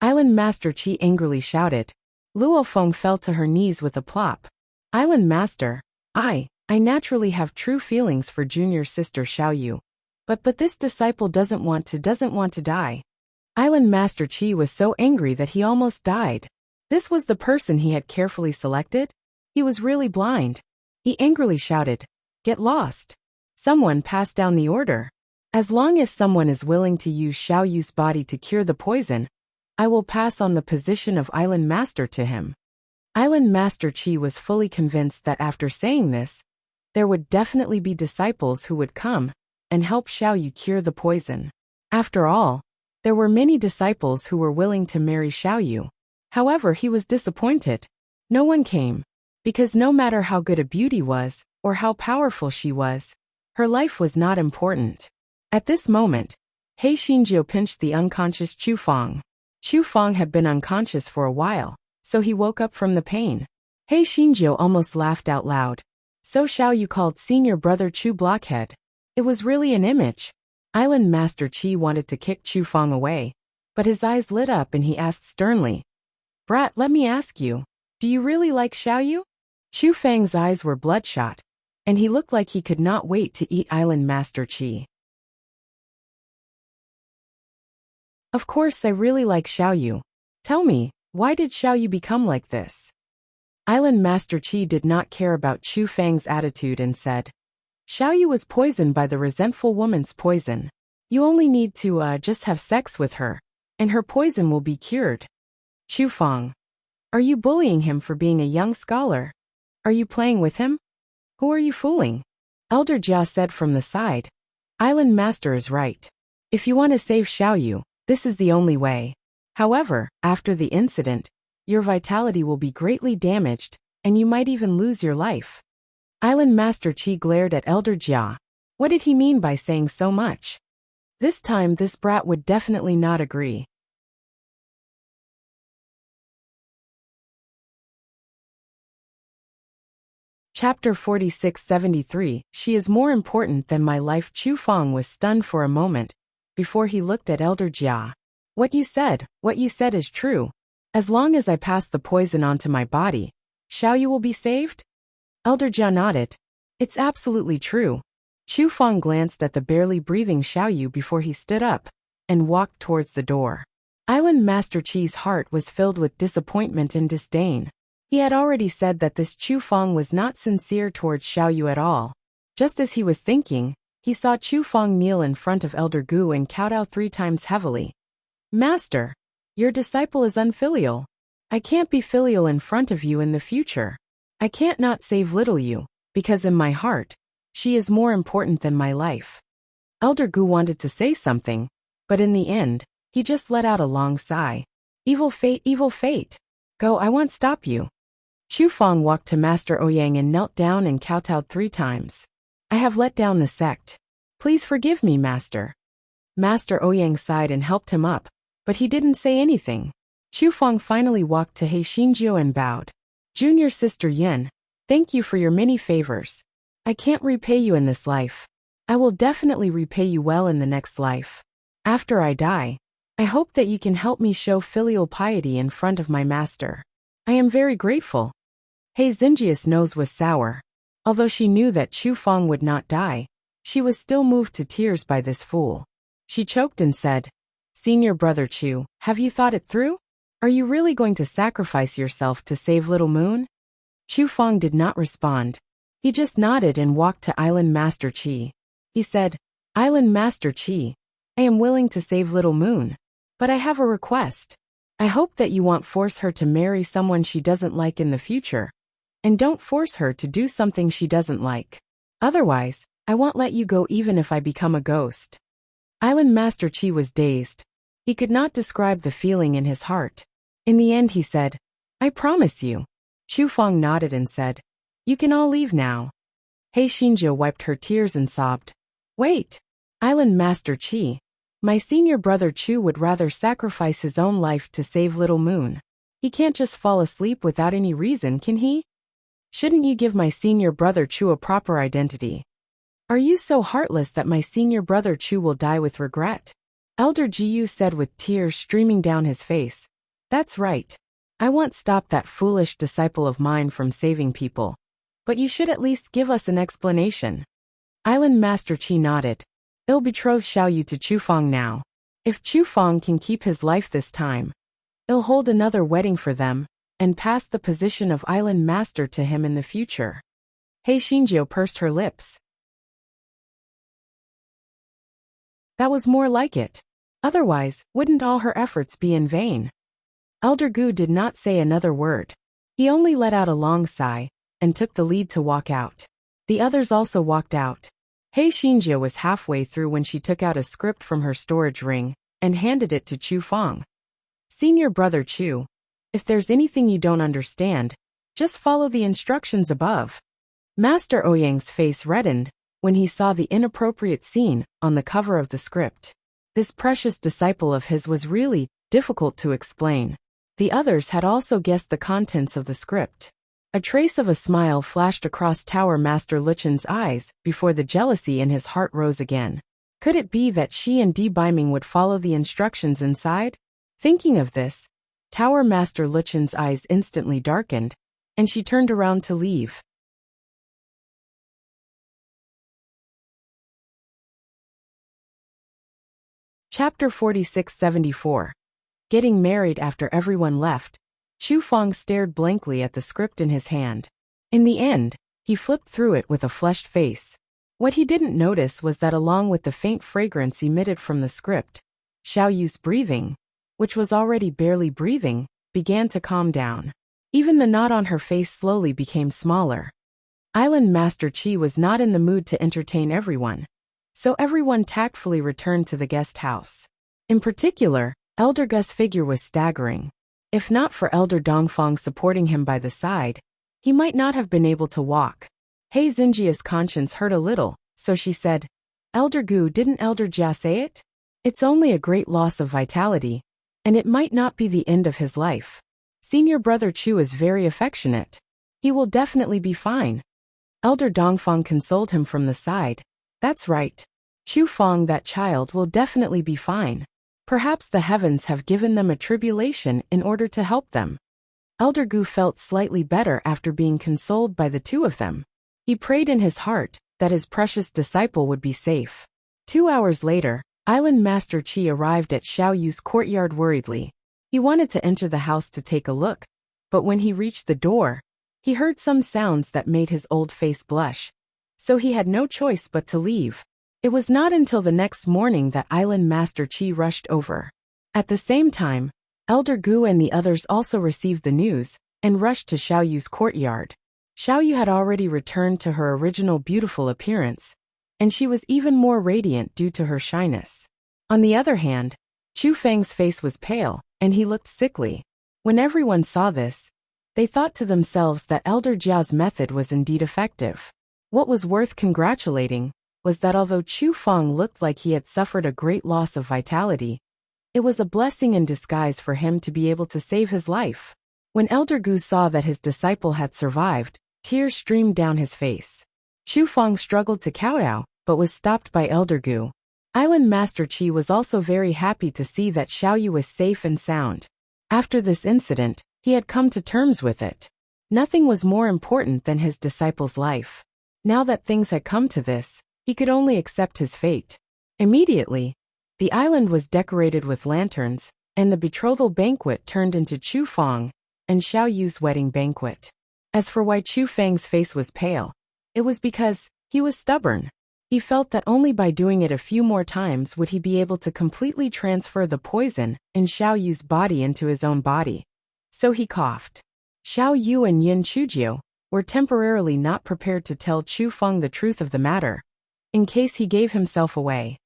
Island Master Qi angrily shouted. Luo Feng fell to her knees with a plop. Island Master, I naturally have true feelings for junior sister Xiao Yu. But this disciple doesn't want to die. Island Master Qi was so angry that he almost died. This was the person he had carefully selected? He was really blind. He angrily shouted, Get lost. Someone pass down the order. As long as someone is willing to use Xiao Yu's body to cure the poison, I will pass on the position of Island Master to him. Island Master Qi was fully convinced that after saying this, there would definitely be disciples who would come and help Xiao Yu cure the poison. After all, there were many disciples who were willing to marry Xiao Yu. However, he was disappointed. No one came. Because no matter how good a beauty was, or how powerful she was, her life was not important. At this moment, He Xinjiu pinched the unconscious Chu Feng. Chu Feng had been unconscious for a while, so he woke up from the pain. He Xinjiu almost laughed out loud. So Xiao Yu called senior brother Chu Blockhead. It was really an image. Island Master Qi wanted to kick Chu Feng away, but his eyes lit up and he asked sternly, Brat, let me ask you, do you really like Xiao Yu? Chu Feng's eyes were bloodshot, and he looked like he could not wait to eat Island Master Qi. Of course I really like Xiao Yu. Tell me, why did Xiao Yu become like this? Island Master Qi did not care about Chu Feng's attitude and said, Xiao Yu was poisoned by the resentful woman's poison. You only need to just have sex with her, and her poison will be cured. Chu Feng, are you bullying him for being a young scholar? Are you playing with him? Who are you fooling? Elder Jia said from the side. Island Master is right. If you want to save Xiao Yu, this is the only way. However, after the incident, your vitality will be greatly damaged, and you might even lose your life. Island Master Qi glared at Elder Jia. What did he mean by saying so much? This time this brat would definitely not agree. Chapter 4673, She is more important than my life. Chu Feng was stunned for a moment, before he looked at Elder Jia. What you said is true. As long as I pass the poison onto my body, Xiaoyu will be saved? Elder Jia nodded. It's absolutely true. Chu Feng glanced at the barely breathing Xiaoyu before he stood up and walked towards the door. Island Master Qi's heart was filled with disappointment and disdain. He had already said that this Chu Feng was not sincere towards Xiaoyu at all. Just as he was thinking, he saw Chu Feng kneel in front of Elder Gu and kowtow 3 times heavily. Master, your disciple is unfilial. I can't be filial in front of you in the future. I can't not save little you, because in my heart, she is more important than my life. Elder Gu wanted to say something, but in the end, he just let out a long sigh. Evil fate, evil fate. Go, I won't stop you. Chu Feng walked to Master Ouyang and knelt down and kowtowed 3 times. I have let down the sect. Please forgive me, Master. Master Ouyang sighed and helped him up, but he didn't say anything. Chu Feng finally walked to He Xinjiu and bowed. Junior Sister Yin, thank you for your many favors. I can't repay you in this life. I will definitely repay you well in the next life. After I die, I hope that you can help me show filial piety in front of my master. I am very grateful. He Xinjia's nose was sour. Although she knew that Chu Feng would not die, she was still moved to tears by this fool. She choked and said, Senior Brother Chu, have you thought it through? Are you really going to sacrifice yourself to save Little Moon? Chu Feng did not respond. He just nodded and walked to Island Master Qi. He said, Island Master Qi, I am willing to save Little Moon. But I have a request. I hope that you won't force her to marry someone she doesn't like in the future. And don't force her to do something she doesn't like. Otherwise, I won't let you go even if I become a ghost. Island Master Qi was dazed. He could not describe the feeling in his heart. In the end he said, I promise you. Chu Feng nodded and said, You can all leave now. He Xinjiu wiped her tears and sobbed. Wait. Island Master Qi. My senior brother Chu would rather sacrifice his own life to save Little Moon. He can't just fall asleep without any reason, can he? Shouldn't you give my senior brother Chu a proper identity? Are you so heartless that my senior brother Chu will die with regret? Elder Jiyu said with tears streaming down his face. That's right. I won't stop that foolish disciple of mine from saving people. But you should at least give us an explanation. Island Master Qi nodded. I'll betroth Xiaoyu to Chu Feng now. If Chu Feng can keep his life this time, I'll hold another wedding for them, and pass the position of Island Master to him in the future. He Xinjiu pursed her lips. That was more like it. Otherwise, wouldn't all her efforts be in vain? Elder Gu did not say another word. He only let out a long sigh, and took the lead to walk out. The others also walked out. He Xinjiu was halfway through when she took out a script from her storage ring, and handed it to Chu Feng. Senior Brother Chu, if there's anything you don't understand, just follow the instructions above. Master Ouyang's face reddened when he saw the inappropriate scene on the cover of the script. This precious disciple of his was really difficult to explain. The others had also guessed the contents of the script. A trace of a smile flashed across Tower Master Luchen's eyes before the jealousy in his heart rose again. Could it be that she and Di Biming would follow the instructions inside? Thinking of this, Tower Master Luchen's eyes instantly darkened, and she turned around to leave. Chapter 4674. Getting married after everyone left. Chu Feng stared blankly at the script in his hand. In the end, he flipped through it with a flushed face. What he didn't notice was that along with the faint fragrance emitted from the script, Xiaoyu's breathing, which was already barely breathing, began to calm down. Even the knot on her face slowly became smaller. Island Master Qi was not in the mood to entertain everyone, so everyone tactfully returned to the guest house. In particular, Elder Gu's figure was staggering. If not for Elder Dongfang supporting him by the side, he might not have been able to walk. He Xinjia's conscience hurt a little, so she said, Elder Gu, didn't Elder Jia say it? It's only a great loss of vitality, and it might not be the end of his life. Senior Brother Chu is very affectionate. He will definitely be fine. Elder Dongfang consoled him from the side. That's right. Chu Feng, that child, will definitely be fine. Perhaps the heavens have given them a tribulation in order to help them. Elder Gu felt slightly better after being consoled by the two of them. He prayed in his heart that his precious disciple would be safe. 2 hours later, Island Master Qi arrived at Xiao Yu's courtyard worriedly. He wanted to enter the house to take a look, but when he reached the door, he heard some sounds that made his old face blush. So he had no choice but to leave. It was not until the next morning that Island Master Qi rushed over. At the same time, Elder Gu and the others also received the news and rushed to Xiao Yu's courtyard. Xiao Yu had already returned to her original beautiful appearance, and she was even more radiant due to her shyness. On the other hand, Chu Feng's face was pale, and he looked sickly. When everyone saw this, they thought to themselves that Elder Jiao's method was indeed effective. What was worth congratulating was that although Chu Feng looked like he had suffered a great loss of vitality, it was a blessing in disguise for him to be able to save his life. When Elder Gu saw that his disciple had survived, tears streamed down his face. Chu Feng struggled to kowtow, but was stopped by Elder Gu. Island Master Qi was also very happy to see that Xiao Yu was safe and sound. After this incident, he had come to terms with it. Nothing was more important than his disciple's life. Now that things had come to this, he could only accept his fate. Immediately, the island was decorated with lanterns, and the betrothal banquet turned into Chu Feng and Xiao Yu's wedding banquet. As for why Chu Feng's face was pale, it was because he was stubborn. He felt that only by doing it a few more times would he be able to completely transfer the poison in Xiao Yu's body into his own body. So he coughed. Xiao Yu and Yin Chujio were temporarily not prepared to tell Chu Feng the truth of the matter, in case he gave himself away.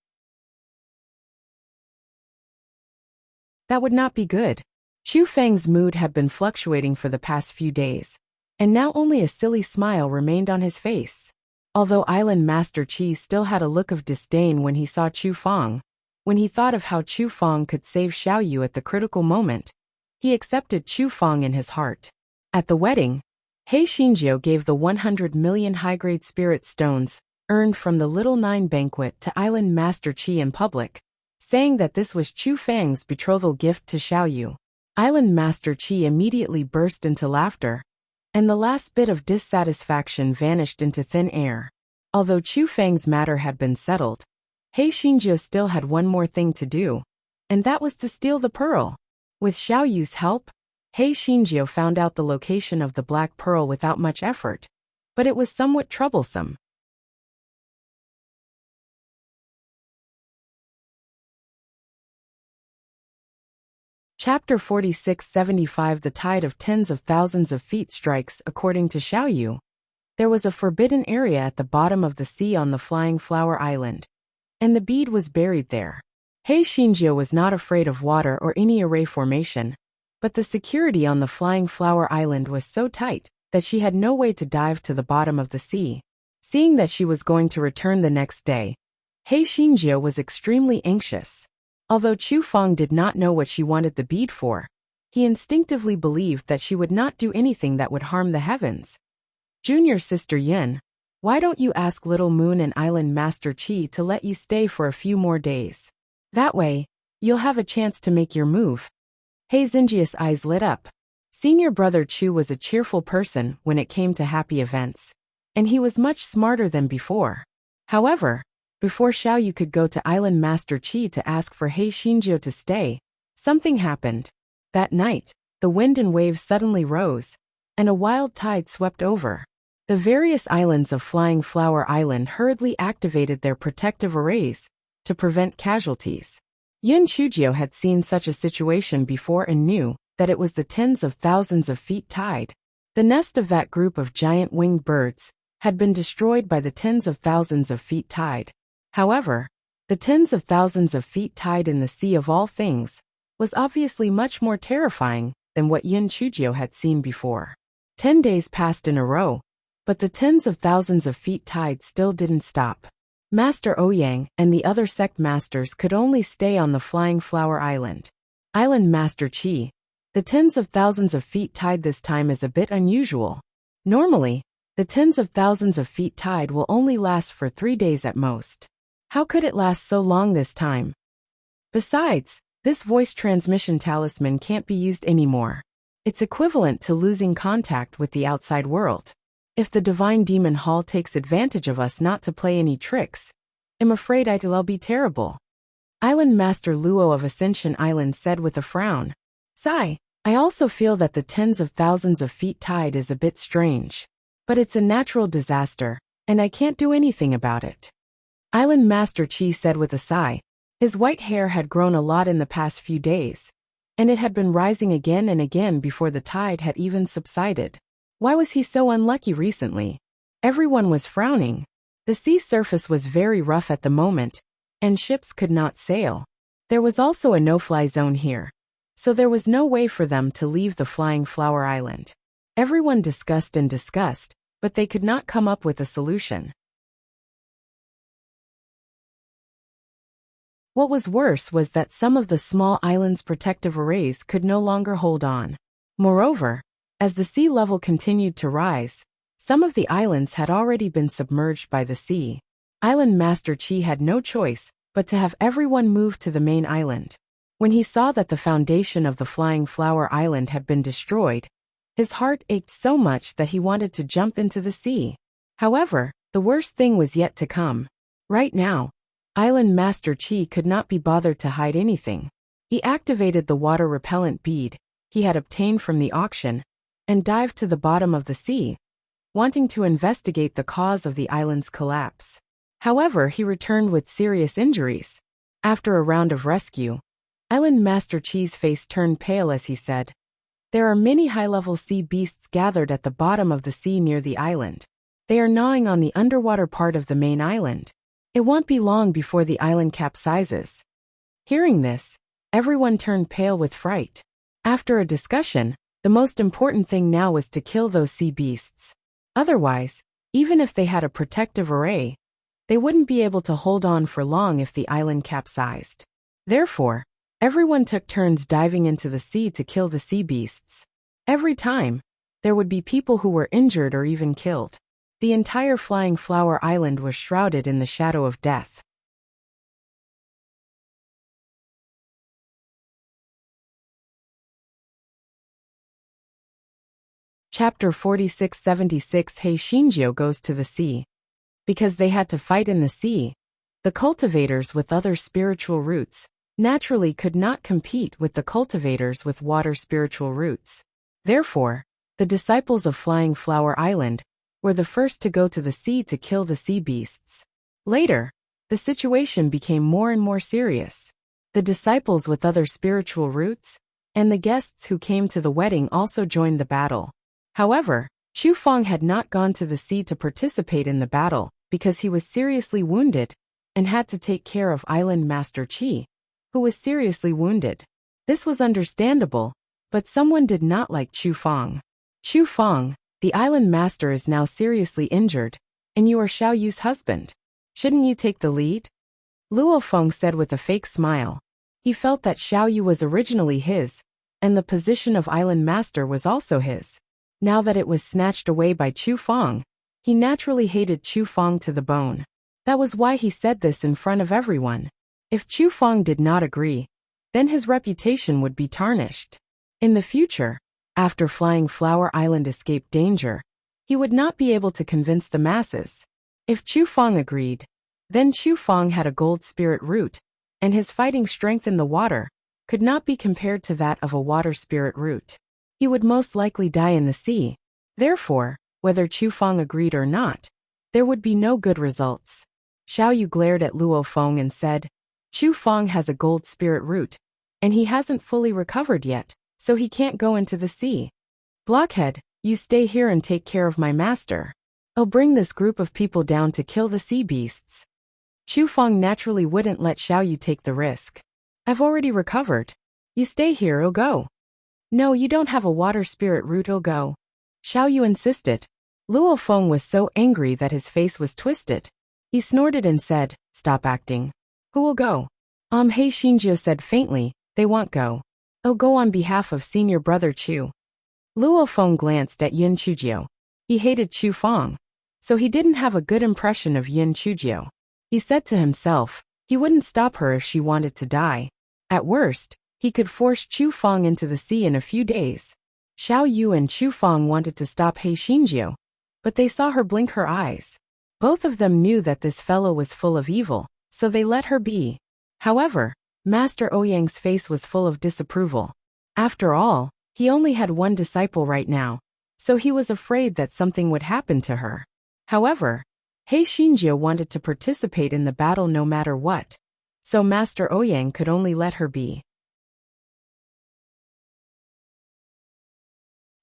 That would not be good. Chu Feng's mood had been fluctuating for the past few days, and now only a silly smile remained on his face. Although Island Master Qi still had a look of disdain when he saw Chu Feng, when he thought of how Chu Feng could save Xiao Yu at the critical moment, he accepted Chu Feng in his heart. At the wedding, He Xinjiu gave the 100 million high-grade spirit stones earned from the Little Nine banquet to Island Master Qi in public, saying that this was Chu Feng's betrothal gift to Xiao Yu. Island Master Qi immediately burst into laughter, and the last bit of dissatisfaction vanished into thin air. Although Chu Feng's matter had been settled, He Xinjiu still had one more thing to do, and that was to steal the pearl. With Xiao Yu's help, He Xinjiu found out the location of the black pearl without much effort, but it was somewhat troublesome. Chapter 46-75 The tide of tens of thousands of feet strikes. According to Xiao Yu, there was a forbidden area at the bottom of the sea on the Flying Flower Island, and the bead was buried there. He Xinjiu was not afraid of water or any array formation, but the security on the Flying Flower Island was so tight that she had no way to dive to the bottom of the sea. Seeing that she was going to return the next day, He Xinjiu was extremely anxious. Although Chu Feng did not know what she wanted the bead for, he instinctively believed that she would not do anything that would harm the heavens. Junior Sister Yin, why don't you ask Little Moon and Island Master Qi to let you stay for a few more days? That way, you'll have a chance to make your move. He Xinjiu's eyes lit up. Senior brother Chu was a cheerful person when it came to happy events, and he was much smarter than before. However, before Xiao Yu could go to Island Master Qi to ask for He Xinjiu to stay, something happened. That night, the wind and waves suddenly rose, and a wild tide swept over. The various islands of Flying Flower Island hurriedly activated their protective arrays to prevent casualties. Yun Chujio had seen such a situation before and knew that it was the tens of thousands of feet tide. The nest of that group of giant winged birds had been destroyed by the tens of thousands of feet tide. However, the tens of thousands of feet tide in the sea of all things was obviously much more terrifying than what Yin Chujio had seen before. 10 days passed in a row, but the tens of thousands of feet tide still didn't stop. Master Ouyang and the other sect masters could only stay on the Flying Flower Island. Island Master Qi, the tens of thousands of feet tide this time is a bit unusual. Normally, The tens of thousands of feet tide will only last for 3 days at most. How could it last so long this time? Besides, this voice transmission talisman can't be used anymore. It's equivalent to losing contact with the outside world. If the divine demon hall takes advantage of us not to play any tricks, I'm afraid it'll be terrible. Island Master Luo of Ascension Island said with a frown. Sigh, I also feel that the tens of thousands of feet tide is a bit strange. But it's a natural disaster, and I can't do anything about it. Island Master Chi said with a sigh. His white hair had grown a lot in the past few days, and it had been rising again and again before the tide had even subsided. Why was he so unlucky recently? Everyone was frowning. The sea surface was very rough at the moment, and ships could not sail. There was also a no-fly zone here, so there was no way for them to leave the Flying Flower Island. Everyone discussed and discussed, but they could not come up with a solution. What was worse was that some of the small islands' protective arrays could no longer hold on. Moreover, as the sea level continued to rise, some of the islands had already been submerged by the sea. Island Master Chi had no choice but to have everyone move to the main island. When he saw that the foundation of the Flying Flower Island had been destroyed, his heart ached so much that he wanted to jump into the sea. However, the worst thing was yet to come. Right now, Island Master Chi could not be bothered to hide anything. He activated the water repellent bead he had obtained from the auction and dived to the bottom of the sea, wanting to investigate the cause of the island's collapse. However, he returned with serious injuries. After a round of rescue, Island Master Chi's face turned pale as he said, "There are many high-level sea beasts gathered at the bottom of the sea near the island. They are gnawing on the underwater part of the main island. It won't be long before the island capsizes." Hearing this, everyone turned pale with fright. After a discussion, the most important thing now was to kill those sea beasts. Otherwise, even if they had a protective array, they wouldn't be able to hold on for long if the island capsized. Therefore, everyone took turns diving into the sea to kill the sea beasts. Every time, there would be people who were injured or even killed. The entire Flying Flower Island was shrouded in the shadow of death. Chapter 4676 Hei Shinjio Goes to the Sea. Because they had to fight in the sea, the cultivators with other spiritual roots naturally could not compete with the cultivators with water spiritual roots. Therefore, the disciples of Flying Flower Island were the first to go to the sea to kill the sea beasts. Later, the situation became more and more serious. The disciples with other spiritual roots and the guests who came to the wedding also joined the battle. However, Chu Feng had not gone to the sea to participate in the battle because he was seriously wounded and had to take care of Island Master Chi, who was seriously wounded. This was understandable, but someone did not like Chu Feng. Chu Feng, the island master, is now seriously injured, and you are Xiao Yu's husband. Shouldn't you take the lead? Luo Feng said with a fake smile. He felt that Xiao Yu was originally his, and the position of island master was also his. Now that it was snatched away by Chu Feng, he naturally hated Chu Feng to the bone. That was why he said this in front of everyone. If Chu Feng did not agree, then his reputation would be tarnished. In the future, after Flying Flower Island escaped danger, he would not be able to convince the masses. If Chu Feng agreed, then Chu Feng had a gold spirit root, and his fighting strength in the water could not be compared to that of a water spirit root. He would most likely die in the sea. Therefore, whether Chu Feng agreed or not, there would be no good results. Xiao Yu glared at Luo Feng and said, "Chu Feng has a gold spirit root, and he hasn't fully recovered yet, so he can't go into the sea. Blockhead, you stay here and take care of my master. I'll bring this group of people down to kill the sea beasts." Chu Feng naturally wouldn't let Xiao Yu take the risk. "I've already recovered. You stay here, I'll go." "No, you don't have a water spirit root, I'll go." Xiao Yu insisted. Luo Feng was so angry that his face was twisted. He snorted and said, "Stop acting. Who will go?" Hei Shinjio said faintly, "They won't go. I'll go on behalf of senior brother Chu." Luo Feng glanced at Yun Chujio. He hated Chu Feng, so he didn't have a good impression of Yin Chujio. He said to himself, he wouldn't stop her if she wanted to die. At worst, he could force Chu Feng into the sea in a few days. Xiao Yu and Chu Feng wanted to stop He Xinjiu, but they saw her blink her eyes. Both of them knew that this fellow was full of evil, so they let her be. However, Master Ouyang's face was full of disapproval. After all, he only had one disciple right now, so he was afraid that something would happen to her. However, He Xinjiu wanted to participate in the battle no matter what, so Master Ouyang could only let her be.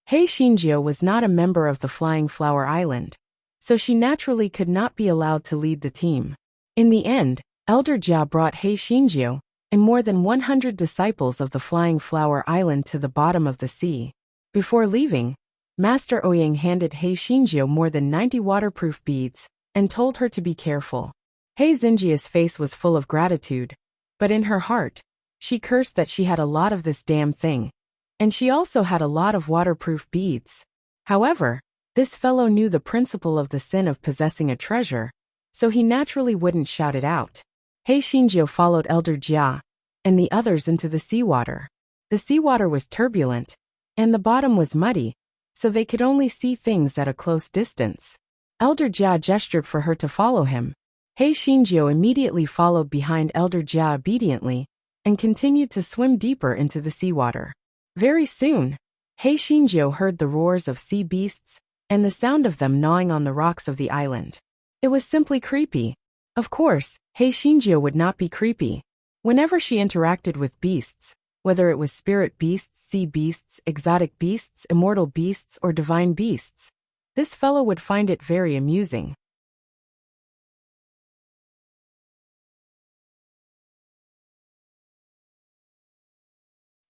He Xinjiu was not a member of the Flying Flower Island, so she naturally could not be allowed to lead the team. In the end, Elder Jia brought He Xinjiu and more than 100 disciples of the Flying Flower Island to the bottom of the sea. Before leaving, Master Ouyang handed He Xinjiu more than 90 waterproof beads and told her to be careful. He Xinjia's face was full of gratitude, but in her heart, she cursed that she had a lot of this damn thing, and she also had a lot of waterproof beads. However, this fellow knew the principle of the sin of possessing a treasure, so he naturally wouldn't shout it out. He Xinjiu followed Elder Jia and the others into the seawater. The seawater was turbulent, and the bottom was muddy, so they could only see things at a close distance. Elder Jia gestured for her to follow him. He Xinjiu immediately followed behind Elder Jia obediently and continued to swim deeper into the seawater. Very soon, He Xinjiu heard the roars of sea beasts and the sound of them gnawing on the rocks of the island. It was simply creepy. Of course, He Xinjiu would not be creepy. Whenever she interacted with beasts, whether it was spirit beasts, sea beasts, exotic beasts, immortal beasts, or divine beasts, this fellow would find it very amusing.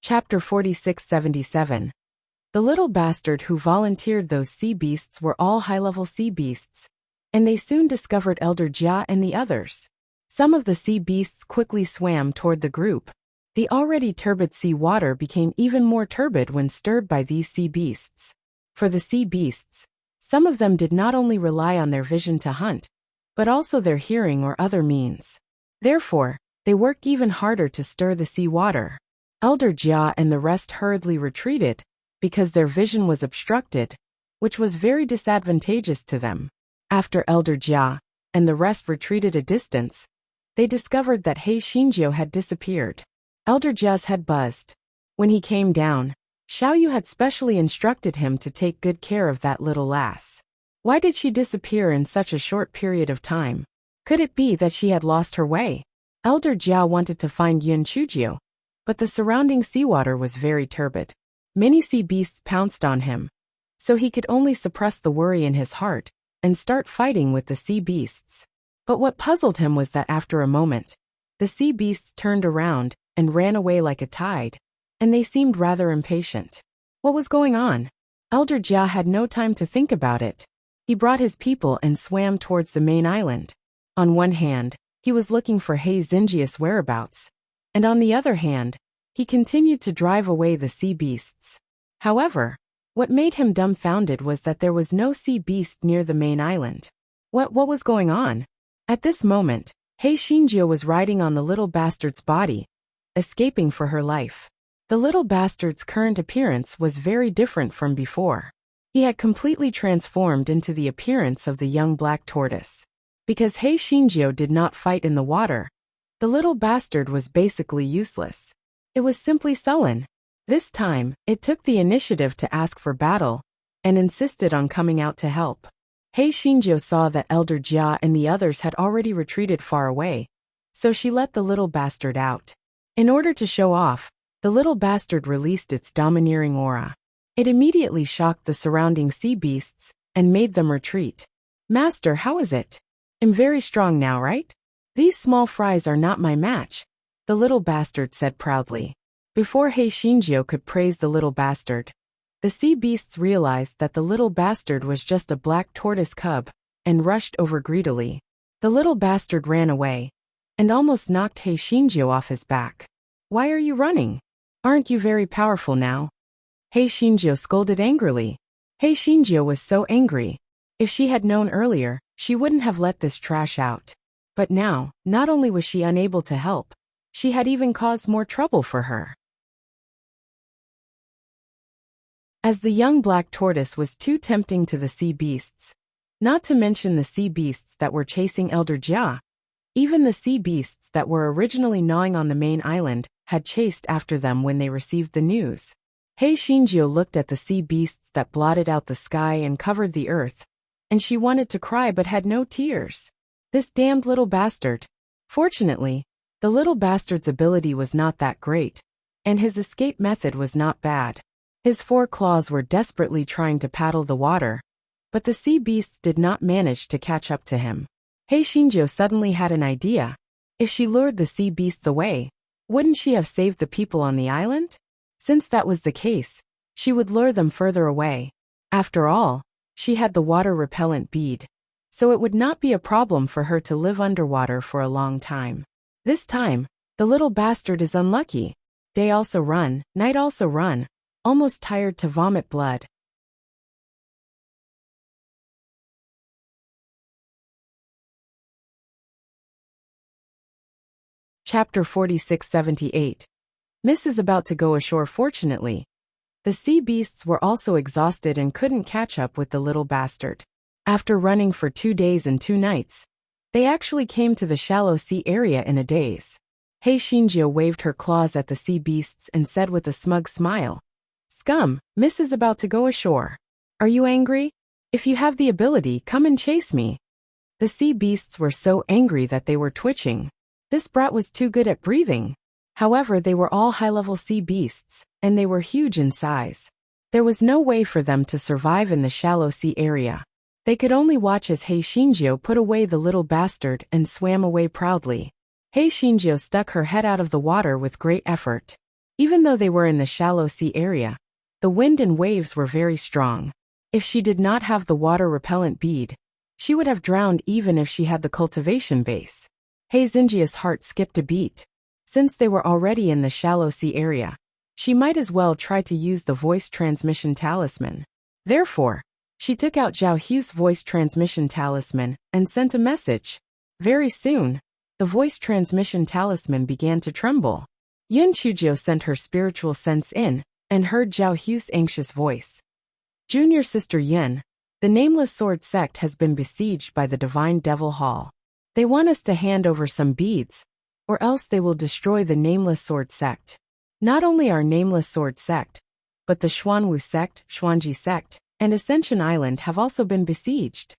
Chapter 4677. The little bastard who volunteered those sea beasts were all high-level sea beasts, and they soon discovered Elder Jia and the others. Some of the sea beasts quickly swam toward the group. The already turbid sea water became even more turbid when stirred by these sea beasts. For the sea beasts, some of them did not only rely on their vision to hunt, but also their hearing or other means. Therefore, they worked even harder to stir the sea water. Elder Jia and the rest hurriedly retreated, because their vision was obstructed, which was very disadvantageous to them. After Elder Jia and the rest retreated a distance, they discovered that He Xinjiu had disappeared. Elder Jia's head buzzed. When he came down, Xiao Yu had specially instructed him to take good care of that little lass. Why did she disappear in such a short period of time? Could it be that she had lost her way? Elder Jia wanted to find Yin Chujio, but the surrounding seawater was very turbid. Many sea beasts pounced on him, so he could only suppress the worry in his heart and start fighting with the sea beasts. But what puzzled him was that after a moment, the sea beasts turned around and ran away like a tide, and they seemed rather impatient. What was going on? Elder Jia had no time to think about it. He brought his people and swam towards the main island. On one hand, he was looking for He Xinjia's whereabouts, and on the other hand, he continued to drive away the sea beasts. However, what made him dumbfounded was that there was no sea beast near the main island. What was going on? At this moment, He Xinjiu was riding on the little bastard's body, escaping for her life. The little bastard's current appearance was very different from before. He had completely transformed into the appearance of the young black tortoise. Because He Xinjiu did not fight in the water, the little bastard was basically useless. It was simply sullen. This time, it took the initiative to ask for battle, and insisted on coming out to help. He Xinjiu saw that Elder Jia and the others had already retreated far away, so she let the little bastard out. In order to show off, the little bastard released its domineering aura. It immediately shocked the surrounding sea beasts and made them retreat. Master, how is it? I'm very strong now, right? These small fries are not my match, the little bastard said proudly. Before He Xinjiu could praise the little bastard, the sea beasts realized that the little bastard was just a black tortoise cub, and rushed over greedily. The little bastard ran away, and almost knocked He Xinjiu off his back. Why are you running? Aren't you very powerful now? He Xinjiu scolded angrily. Hei Shinjio was so angry. If she had known earlier, she wouldn't have let this trash out. But now, not only was she unable to help, she had even caused more trouble for her. As the young black tortoise was too tempting to the sea beasts, not to mention the sea beasts that were chasing Elder Jia, even the sea beasts that were originally gnawing on the main island had chased after them when they received the news. Hei Shinjio looked at the sea beasts that blotted out the sky and covered the earth, and she wanted to cry but had no tears. This damned little bastard. Fortunately, the little bastard's ability was not that great, and his escape method was not bad. His 4 claws were desperately trying to paddle the water, but the sea beasts did not manage to catch up to him. Hei Shinjio suddenly had an idea. If she lured the sea beasts away, wouldn't she have saved the people on the island? Since that was the case, she would lure them further away. After all, she had the water-repellent bead, so it would not be a problem for her to live underwater for a long time. This time, the little bastard is unlucky. Day also run, night also run, almost tired to vomit blood. Chapter 4678. Miss is about to go ashore. Fortunately, the sea beasts were also exhausted and couldn't catch up with the little bastard. After running for 2 days and 2 nights, they actually came to the shallow sea area in a daze. Hei Shinjio waved her claws at the sea beasts and said with a smug smile, "Scum, Miss is about to go ashore. Are you angry? If you have the ability, come and chase me." The sea beasts were so angry that they were twitching. This brat was too good at breathing. However, they were all high-level sea beasts, and they were huge in size. There was no way for them to survive in the shallow sea area. They could only watch as Hei Shinjio put away the little bastard and swam away proudly. Hei Shinjio stuck her head out of the water with great effort. Even though they were in the shallow sea area, the wind and waves were very strong. If she did not have the water-repellent bead, she would have drowned even if she had the cultivation base. Hei Shinjio's heart skipped a beat. Since they were already in the shallow sea area, she might as well try to use the voice transmission talisman. Therefore, she took out Zhao Hu's voice transmission talisman and sent a message. Very soon, the voice transmission talisman began to tremble. Yun Chujio sent her spiritual sense in and heard Zhao Hu's anxious voice. "Junior Sister Yun, the Nameless Sword sect has been besieged by the Divine Devil Hall. They want us to hand over some beads, or else they will destroy the Nameless Sword sect. Not only our Nameless Sword sect, but the Xuanwu sect, Xuanji sect, and Ascension Island have also been besieged."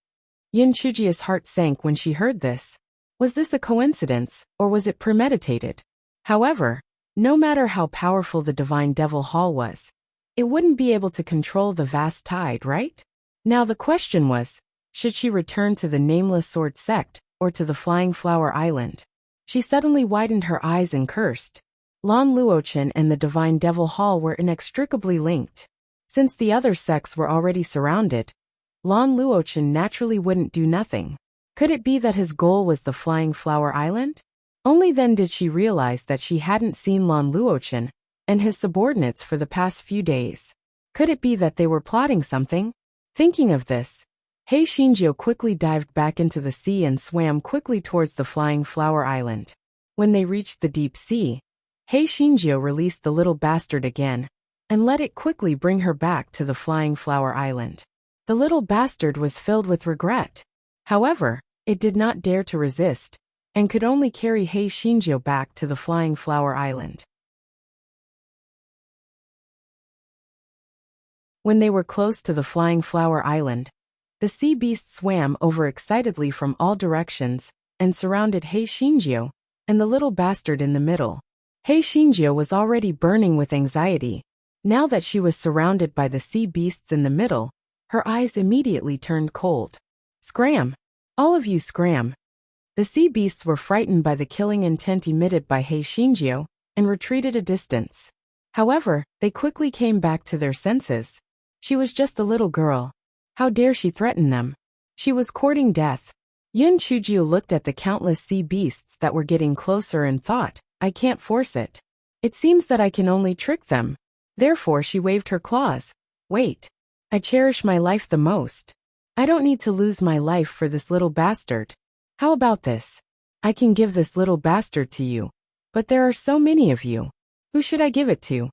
Yin Chujia's heart sank when she heard this. Was this a coincidence, or was it premeditated? However, no matter how powerful the Divine Devil Hall was, it wouldn't be able to control the vast tide, right? Now the question was, should she return to the Nameless Sword sect, or to the Flying Flower Island? She suddenly widened her eyes and cursed. Lan Luochen and the Divine Devil Hall were inextricably linked. Since the other sects were already surrounded, Lan Luochen naturally wouldn't do nothing. Could it be that his goal was the Flying Flower Island? Only then did she realize that she hadn't seen Lan Luochen and his subordinates for the past few days. Could it be that they were plotting something? Thinking of this, Hei Shinjio quickly dived back into the sea and swam quickly towards the Flying Flower Island. When they reached the deep sea, Hei Shinjio released the little bastard again and let it quickly bring her back to the Flying Flower Island. The little bastard was filled with regret. However, it did not dare to resist and could only carry Hei Shinjio back to the Flying Flower Island. When they were close to the Flying Flower Island, the sea beast swam over excitedly from all directions and surrounded Hei Shinjio and the little bastard in the middle. Hei Shinjio was already burning with anxiety. Now that she was surrounded by the sea beasts in the middle, her eyes immediately turned cold. "Scram! All of you scram!" The sea beasts were frightened by the killing intent emitted by Hei Shinjio and retreated a distance. However, they quickly came back to their senses. She was just a little girl. How dare she threaten them? She was courting death. Yun Chujio looked at the countless sea beasts that were getting closer and thought, "I can't force it. It seems that I can only trick them." Therefore she waved her claws. "Wait. I cherish my life the most. I don't need to lose my life for this little bastard. How about this? I can give this little bastard to you. But there are so many of you. Who should I give it to?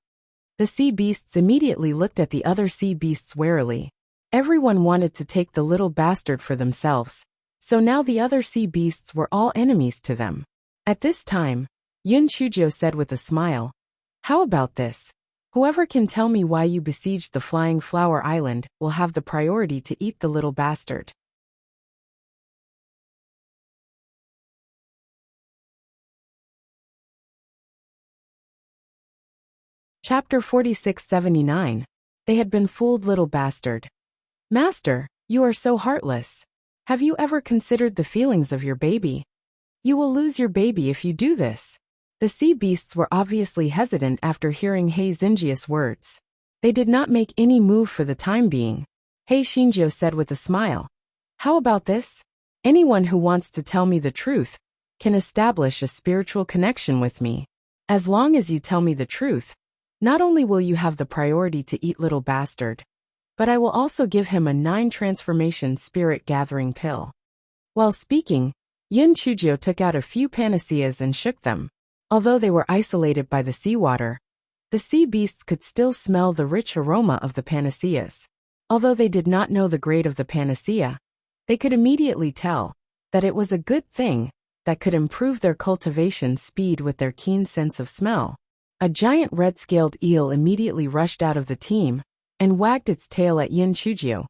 The sea beasts immediately looked at the other sea beasts warily. Everyone wanted to take the little bastard for themselves, so now the other sea beasts were all enemies to them. At this time, Yun Chujio said with a smile, "How about this? Whoever can tell me why you besieged the Flying Flower Island will have the priority to eat the little bastard." Chapter 4679. They had been fooled, little bastard. Master, you are so heartless. Have you ever considered the feelings of your baby? You will lose your baby if you do this. The sea beasts were obviously hesitant after hearing Hei Xinjia's words. They did not make any move for the time being. Hei Xinjiu said with a smile, "How about this? Anyone who wants to tell me the truth can establish a spiritual connection with me. As long as you tell me the truth, not only will you have the priority to eat little bastard, but I will also give him a 9 transformation spirit gathering pill." While speaking, Yun Chujio took out a few panaceas and shook them. Although they were isolated by the seawater, the sea beasts could still smell the rich aroma of the panaceas. Although they did not know the grade of the panacea, they could immediately tell that it was a good thing that could improve their cultivation speed with their keen sense of smell. A giant red-scaled eel immediately rushed out of the team and wagged its tail at Yun Chujio,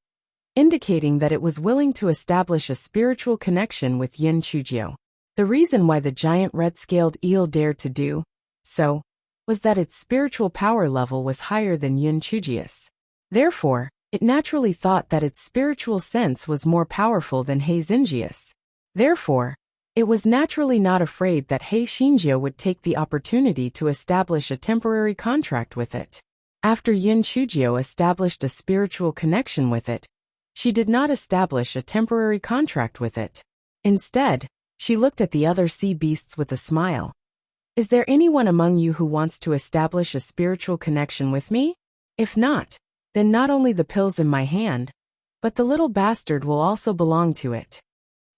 indicating that it was willing to establish a spiritual connection with Yun Chujio. The reason why the giant red-scaled eel dared to do so was that its spiritual power level was higher than Yun Chujio's. Therefore, it naturally thought that its spiritual sense was more powerful than Hei Xinjia's. Therefore, it was naturally not afraid that Hei Xinjiu would take the opportunity to establish a temporary contract with it. After Yun Chujio established a spiritual connection with it, she did not establish a temporary contract with it. Instead, she looked at the other sea beasts with a smile. "Is there anyone among you who wants to establish a spiritual connection with me? If not, then not only the pills in my hand, but the little bastard will also belong to it."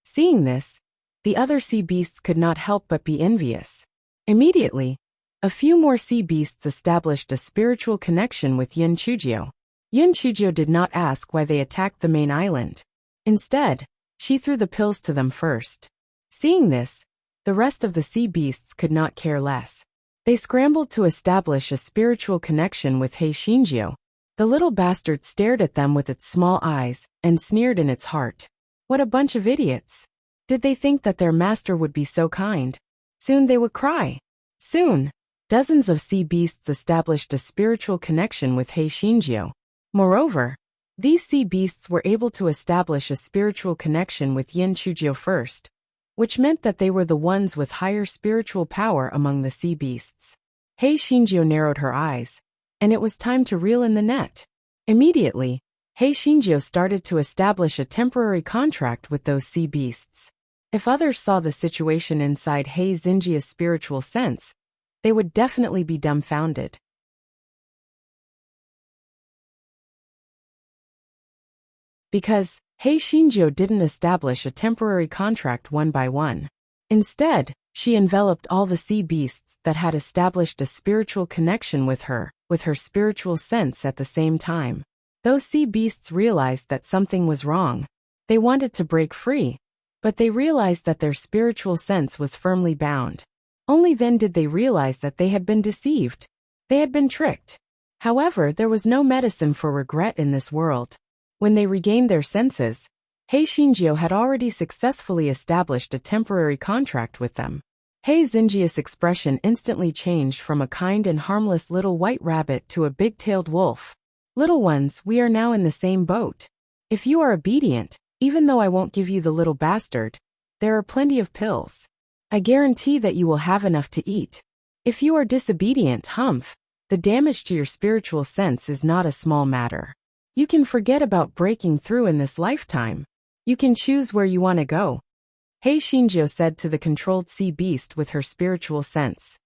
Seeing this, the other sea beasts could not help but be envious. Immediately, a few more sea beasts established a spiritual connection with Yun Chujio. Yun Chujio did not ask why they attacked the main island. Instead, she threw the pills to them first. Seeing this, the rest of the sea beasts could not care less. They scrambled to establish a spiritual connection with Hei Xinjiu. The little bastard stared at them with its small eyes and sneered in its heart. What a bunch of idiots! Did they think that their master would be so kind? Soon they would cry. Soon, dozens of sea beasts established a spiritual connection with Hei Xinjiu. Moreover, these sea beasts were able to establish a spiritual connection with Yin Chujio first, which meant that they were the ones with higher spiritual power among the sea beasts. Hei Xinjiu narrowed her eyes, and it was time to reel in the net. Immediately, Hei Xinjiu started to establish a temporary contract with those sea beasts. If others saw the situation inside Hei Xinjia's spiritual sense, they would definitely be dumbfounded. Because Hei Xinjiu didn't establish a temporary contract one by one. Instead, she enveloped all the sea beasts that had established a spiritual connection with her spiritual sense at the same time. Those sea beasts realized that something was wrong. They wanted to break free, but they realized that their spiritual sense was firmly bound. Only then did they realize that they had been deceived. They had been tricked. However, there was no medicine for regret in this world. When they regained their senses, Hei Xinjiu had already successfully established a temporary contract with them. Hei Xinjia's expression instantly changed from a kind and harmless little white rabbit to a big-tailed wolf. "Little ones, we are now in the same boat. If you are obedient, even though I won't give you the little bastard, there are plenty of pills. I guarantee that you will have enough to eat. If you are disobedient, humph, the damage to your spiritual sense is not a small matter. You can forget about breaking through in this lifetime. You can choose where you want to go," Hei Xinjiu said to the controlled sea beast with her spiritual sense.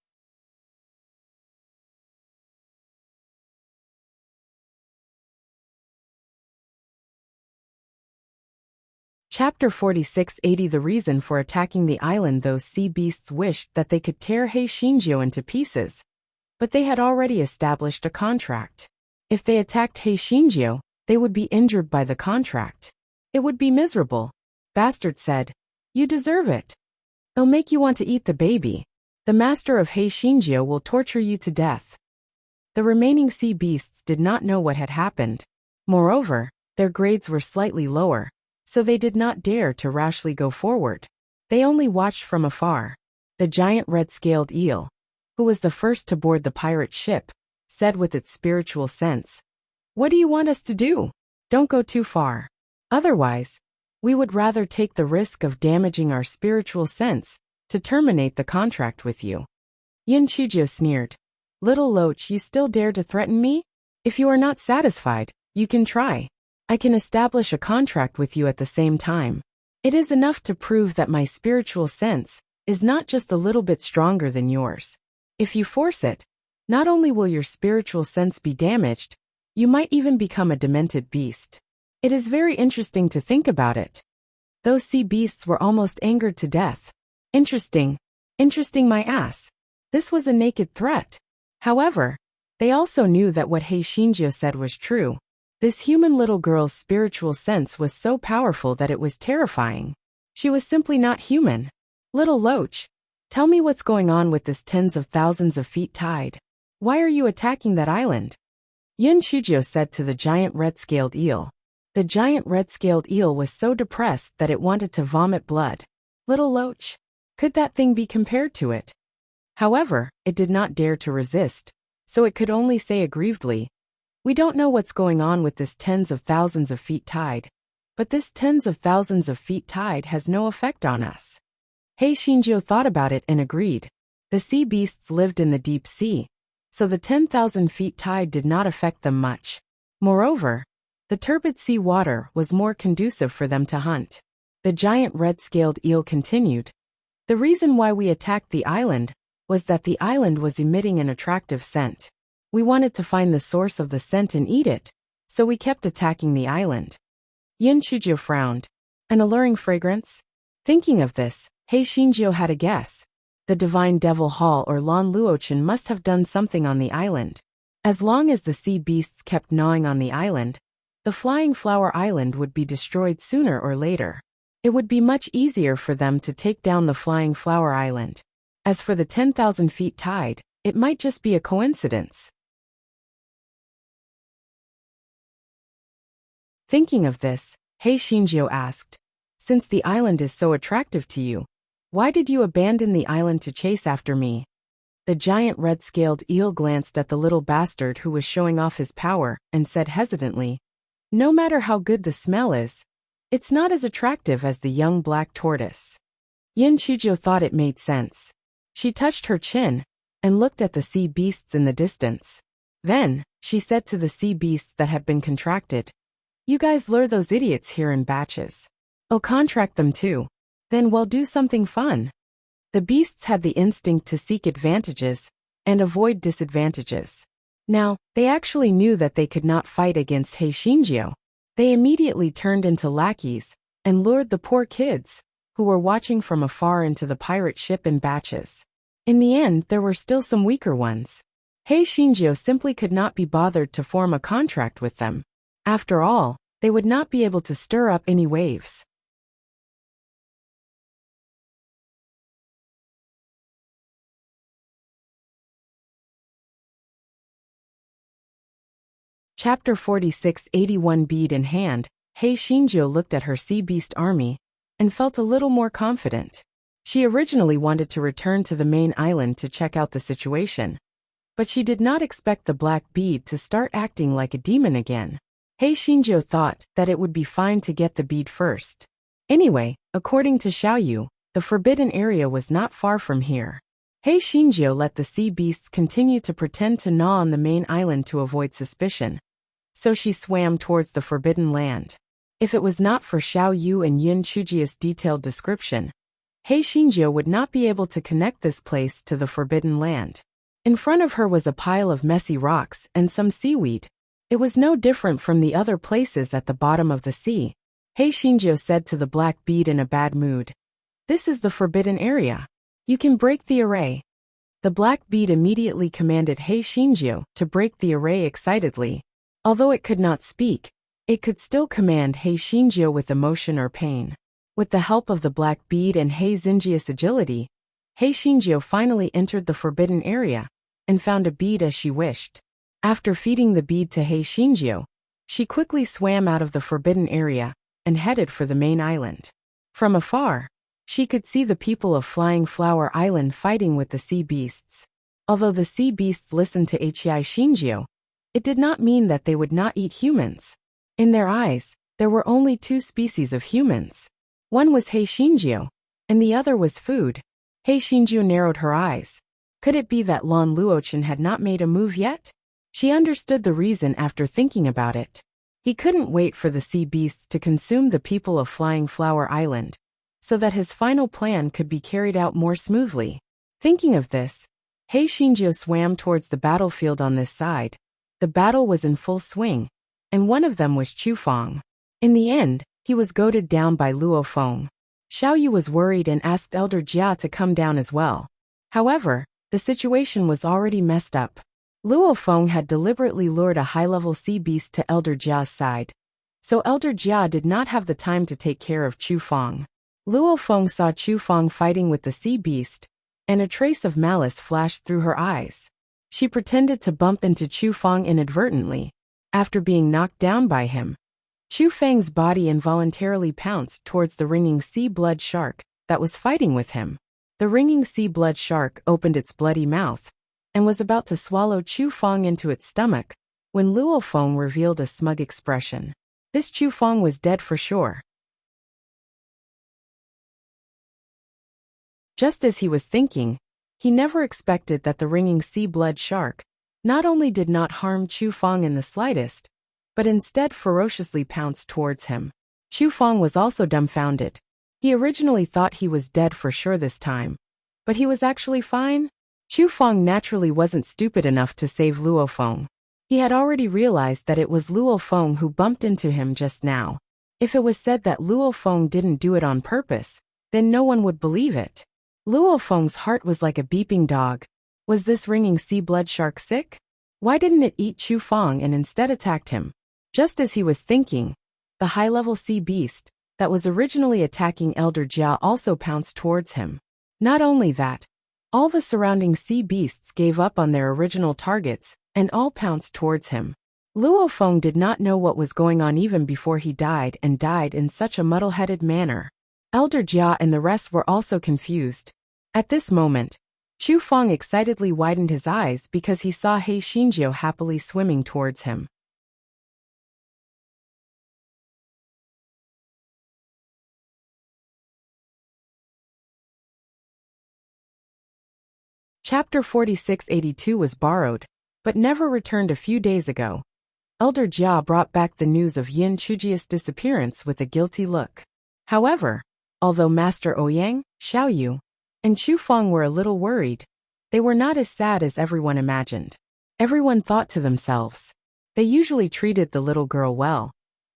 Chapter 4680 The reason for attacking the island. Those sea beasts wished that they could tear Heishinjo into pieces, but they had already established a contract. If they attacked Heishinjo, they would be injured by the contract. It would be miserable. Bastard said, "You deserve it. It'll make you want to eat the baby. The master of Heishinjo will torture you to death." The remaining sea beasts did not know what had happened. Moreover, their grades were slightly lower, so they did not dare to rashly go forward. They only watched from afar. The giant red-scaled eel, who was the first to board the pirate ship, said with its spiritual sense, "What do you want us to do? Don't go too far. Otherwise, we would rather take the risk of damaging our spiritual sense to terminate the contract with you." Yin Chujo sneered. "Little Loach, you still dare to threaten me? If you are not satisfied, you can try. I can establish a contract with you at the same time. It is enough to prove that my spiritual sense is not just a little bit stronger than yours. If you force it, not only will your spiritual sense be damaged, you might even become a demented beast. It is very interesting to think about it." Those sea beasts were almost angered to death. Interesting. Interesting my ass. This was a naked threat. However, they also knew that what Heishinjo said was true. This human little girl's spiritual sense was so powerful that it was terrifying. She was simply not human. "Little Loach, tell me what's going on with this tens of thousands of feet tide. Why are you attacking that island?" Yin Chujo said to the giant red-scaled eel. The giant red-scaled eel was so depressed that it wanted to vomit blood. Little Loach, could that thing be compared to it? However, it did not dare to resist, so it could only say aggrievedly, "We don't know what's going on with this tens of thousands of feet tide, but this tens of thousands of feet tide has no effect on us." Heishinjo thought about it and agreed. The sea beasts lived in the deep sea, so the 10,000 feet tide did not affect them much. Moreover, the turbid sea water was more conducive for them to hunt. The giant red-scaled eel continued. "The reason why we attacked the island was that the island was emitting an attractive scent. We wanted to find the source of the scent and eat it, so we kept attacking the island." Yin Chujo frowned. "An alluring fragrance?" Thinking of this, Heishinjo had a guess. The divine devil Hall or Lan Luochen must have done something on the island. As long as the sea beasts kept gnawing on the island, the flying flower island would be destroyed sooner or later. It would be much easier for them to take down the flying flower island. As for the 10,000 feet tide, it might just be a coincidence. Thinking of this, Heishinjo asked, "Since the island is so attractive to you, why did you abandon the island to chase after me?" The giant red-scaled eel glanced at the little bastard who was showing off his power and said hesitantly, "No matter how good the smell is, it's not as attractive as the young black tortoise." Yin Chujo thought it made sense. She touched her chin and looked at the sea beasts in the distance. Then, she said to the sea beasts that had been contracted, "You guys lure those idiots here in batches. I'll contract them too. Then we'll do something fun." The beasts had the instinct to seek advantages and avoid disadvantages. Now, they actually knew that they could not fight against Heishinjo. They immediately turned into lackeys and lured the poor kids, who were watching from afar, into the pirate ship in batches. In the end, there were still some weaker ones. Heishinjo simply could not be bothered to form a contract with them. After all, they would not be able to stir up any waves. Chapter 4681 Bead in hand, Heishinjo looked at her sea beast army and felt a little more confident. She originally wanted to return to the main island to check out the situation, but she did not expect the black bead to start acting like a demon again. Heishinjo thought that it would be fine to get the bead first. Anyway, according to Xiaoyu, the forbidden area was not far from here. Heishinjo let the sea beasts continue to pretend to gnaw on the main island to avoid suspicion, so she swam towards the forbidden land. If it was not for Xiaoyu and Yin Chuji's detailed description, Heishinjo would not be able to connect this place to the forbidden land. In front of her was a pile of messy rocks and some seaweed. It was no different from the other places at the bottom of the sea, Hei Shinjo said to the black bead in a bad mood. This is the forbidden area. You can break the array. The black bead immediately commanded Hei Shinjo to break the array excitedly. Although it could not speak, it could still command Hei Shinjo with emotion or pain. With the help of the black bead and Hei's ingenious agility, Hei Shinjo finally entered the forbidden area and found a bead as she wished. After feeding the bead to Hei Shinjo, she quickly swam out of the forbidden area and headed for the main island. From afar, she could see the people of Flying Flower Island fighting with the sea beasts. Although the sea beasts listened to Hei Shinjo, it did not mean that they would not eat humans. In their eyes, there were only two species of humans. One was Hei Shinjo, and the other was food. Hei Shinjo narrowed her eyes. Could it be that Lan Luochen had not made a move yet? She understood the reason after thinking about it. He couldn't wait for the sea beasts to consume the people of Flying Flower Island, so that his final plan could be carried out more smoothly. Thinking of this, Hei Shinjo swam towards the battlefield on this side. The battle was in full swing, and one of them was Chu Fong. In the end, he was goaded down by Luo Feng. Xiao Yu was worried and asked Elder Jia to come down as well. However, the situation was already messed up. Luo Feng had deliberately lured a high-level sea beast to Elder Jia's side, so Elder Jia did not have the time to take care of Chu Fong. Luo Feng saw Chu Fong fighting with the sea beast, and a trace of malice flashed through her eyes. She pretended to bump into Chu Fong inadvertently. After being knocked down by him, Chu Fang's body involuntarily pounced towards the ringing sea blood shark that was fighting with him. The ringing sea blood shark opened its bloody mouth and was about to swallow Chu Fong into its stomach when Luo Feng revealed a smug expression. This Chu Fong was dead for sure. Just as he was thinking, he never expected that the ringing sea blood shark not only did not harm Chu Fong in the slightest, but instead ferociously pounced towards him. Chu Fong was also dumbfounded. He originally thought he was dead for sure this time, but he was actually fine. Chu Fong naturally wasn't stupid enough to save Luo Feng. He had already realized that it was Luo Feng who bumped into him just now. If it was said that Luo Feng didn't do it on purpose, then no one would believe it. Luo Feng's heart was like a beeping dog. Was this ringing sea blood shark sick? Why didn't it eat Chu Fong and instead attacked him? Just as he was thinking, the high-level sea beast that was originally attacking Elder Jia also pounced towards him. Not only that, all the surrounding sea beasts gave up on their original targets and all pounced towards him. Luo Feng did not know what was going on even before he died and died in such a muddle-headed manner. Elder Jia and the rest were also confused. At this moment, Chu Fong excitedly widened his eyes because he saw Hei Shinjo happily swimming towards him. Chapter 4682 was borrowed, but never returned a few days ago. Elder Jia brought back the news of Yin Chujia's disappearance with a guilty look. However, although Master Ouyang, Xiao Yu, and Chu Fong were a little worried, they were not as sad as everyone imagined. Everyone thought to themselves, they usually treated the little girl well,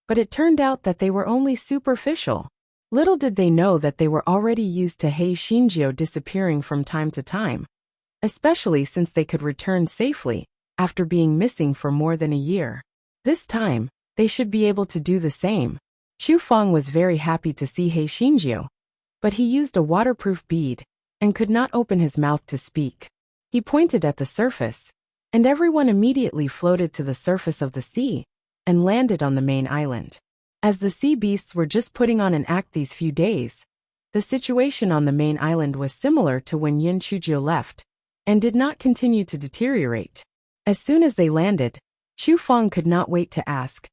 but it turned out that they were only superficial. Little did they know that they were already used to Hei Shinjo disappearing from time to time, especially since they could return safely after being missing for more than a year. This time, they should be able to do the same. Chu Fong was very happy to see Hei Shinjo, but he used a waterproof bead and could not open his mouth to speak. He pointed at the surface, and everyone immediately floated to the surface of the sea and landed on the main island. As the sea beasts were just putting on an act these few days, the situation on the main island was similar to when Yin Chujio left, and did not continue to deteriorate. As soon as they landed, Chu Fong could not wait to ask,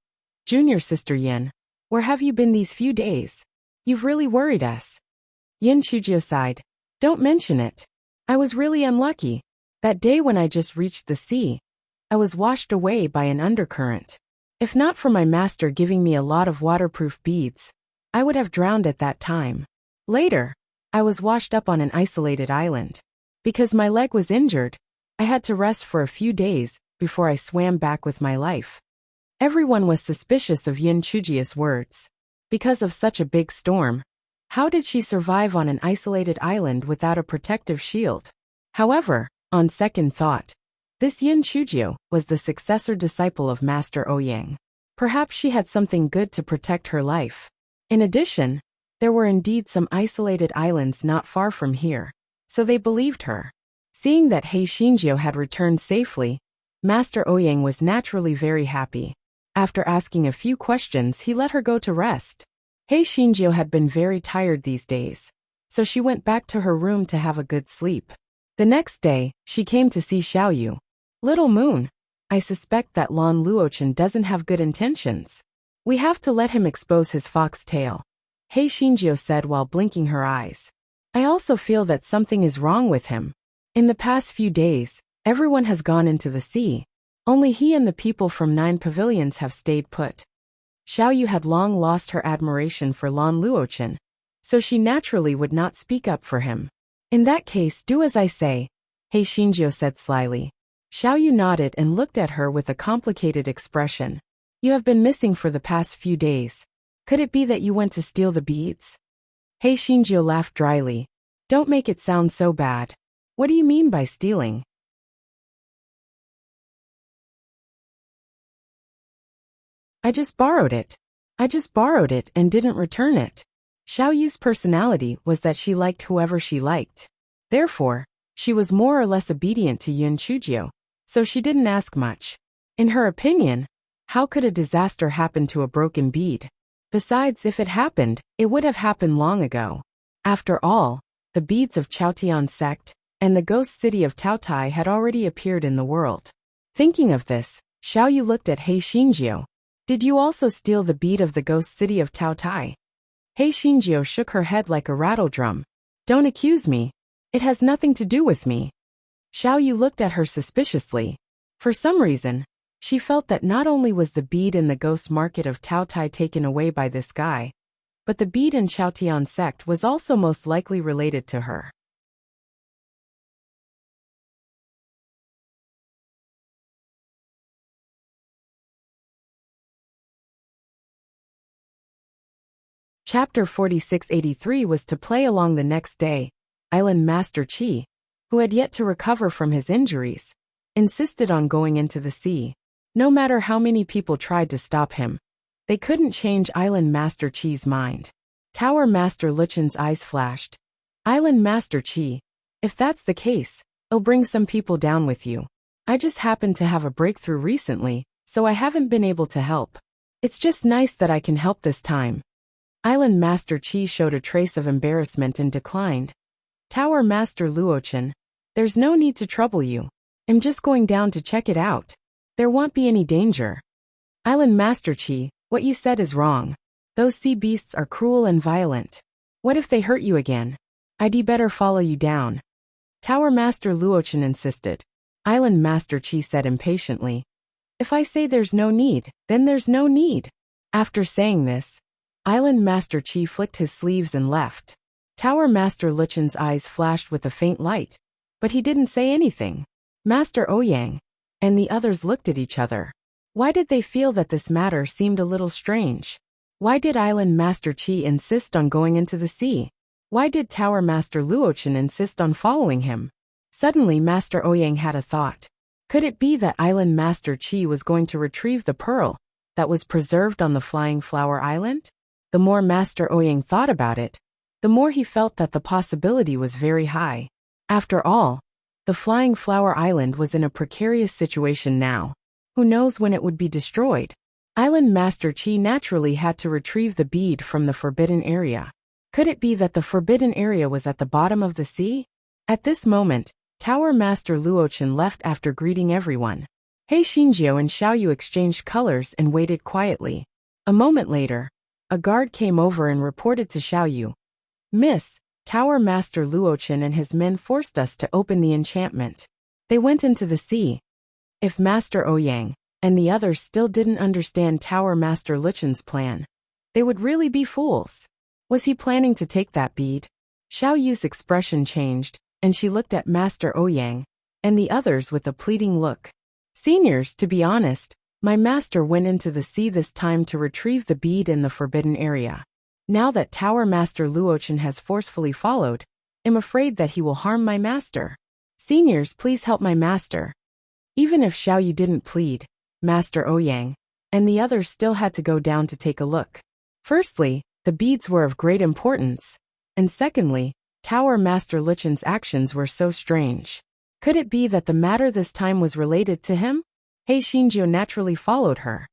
"Junior Sister Yin, where have you been these few days? You've really worried us." Yin Chujio sighed. "Don't mention it. I was really unlucky. That day when I just reached the sea, I was washed away by an undercurrent. If not for my master giving me a lot of waterproof beads, I would have drowned at that time. Later, I was washed up on an isolated island. Because my leg was injured, I had to rest for a few days before I swam back with my life." Everyone was suspicious of Yin Chujia's words. Because of such a big storm, how did she survive on an isolated island without a protective shield? However, on second thought, this Yin Chujio was the successor disciple of Master Ouyang. Perhaps she had something good to protect her life. In addition, there were indeed some isolated islands not far from here, so they believed her. Seeing that He Xinjiu had returned safely, Master Ouyang was naturally very happy. After asking a few questions, he let her go to rest. He Xinjiu had been very tired these days, so she went back to her room to have a good sleep. The next day, she came to see Xiaoyu. Little Moon, I suspect that Lan Luochen doesn't have good intentions. We have to let him expose his fox tail, He Xinjiu said while blinking her eyes. I also feel that something is wrong with him. In the past few days, everyone has gone into the sea. Only he and the people from 9 pavilions have stayed put. Xiaoyu had long lost her admiration for Lan Luochen, so she naturally would not speak up for him. In that case, do as I say, He Xinjiu said slyly. Xiaoyu nodded and looked at her with a complicated expression. You have been missing for the past few days. Could it be that you went to steal the beads? He Xinjiu laughed dryly. Don't make it sound so bad. What do you mean by stealing? I just borrowed it. I just borrowed it and didn't return it. Xiaoyu's personality was that she liked whoever she liked. Therefore, she was more or less obedient to Yun Chujio, so she didn't ask much. In her opinion, how could a disaster happen to a broken bead? Besides, if it happened, it would have happened long ago. After all, the beads of Chaotian sect and the ghost city of Taotai had already appeared in the world. Thinking of this, Xiaoyu looked at He Xinjiu. Did you also steal the bead of the ghost city of Taotai? He Xinjiu shook her head like a rattle drum. Don't accuse me. It has nothing to do with me. Xiaoyu looked at her suspiciously. For some reason, she felt that not only was the bead in the ghost market of Taotai taken away by this guy, but the bead in Chaotian sect was also most likely related to her. Chapter 4683 was to play along the next day. Island Master Qi, who had yet to recover from his injuries, insisted on going into the sea. No matter how many people tried to stop him, they couldn't change Island Master Qi's mind. Tower Master Luchen's eyes flashed. Island Master Qi, if that's the case, I'll bring some people down with you. I just happened to have a breakthrough recently, so I haven't been able to help. It's just nice that I can help this time. Island Master Qi showed a trace of embarrassment and declined. Tower Master Luochen, there's no need to trouble you. I'm just going down to check it out. There won't be any danger. Island Master Qi, what you said is wrong. Those sea beasts are cruel and violent. What if they hurt you again? I'd better follow you down. Tower Master Luochen insisted. Island Master Qi said impatiently. If I say there's no need, then there's no need. After saying this, Island Master Qi flicked his sleeves and left. Tower Master Luchen's eyes flashed with a faint light, but he didn't say anything. Master Ouyang and the others looked at each other. Why did they feel that this matter seemed a little strange? Why did Island Master Qi insist on going into the sea? Why did Tower Master Luochen insist on following him? Suddenly Master Ouyang had a thought. Could it be that Island Master Qi was going to retrieve the pearl that was preserved on the Flying Flower Island? The more Master Ouyang thought about it, the more he felt that the possibility was very high. After all, the Flying Flower Island was in a precarious situation now. Who knows when it would be destroyed? Island Master Qi naturally had to retrieve the bead from the forbidden area. Could it be that the forbidden area was at the bottom of the sea? At this moment, Tower Master Luochen left after greeting everyone. He Xinjiu and Xiaoyu exchanged colors and waited quietly. A moment later, a guard came over and reported to Xiaoyu. Miss, Tower Master Luochen and his men forced us to open the enchantment. They went into the sea. If Master Ouyang and the others still didn't understand Tower Master Luchen's plan, they would really be fools. Was he planning to take that bead? Xiaoyu's expression changed, and she looked at Master Ouyang and the others with a pleading look. Seniors, to be honest, My master went into the sea this time to retrieve the bead in the forbidden area. Now that Tower Master Luochen has forcefully followed, I'm afraid that he will harm my master. Seniors, please help my master. Even if Xiao Yu didn't plead, Master Ouyang and the others still had to go down to take a look. Firstly, the beads were of great importance, and secondly, Tower Master Luchen's actions were so strange. Could it be that the matter this time was related to him? He Xinjiu naturally followed her.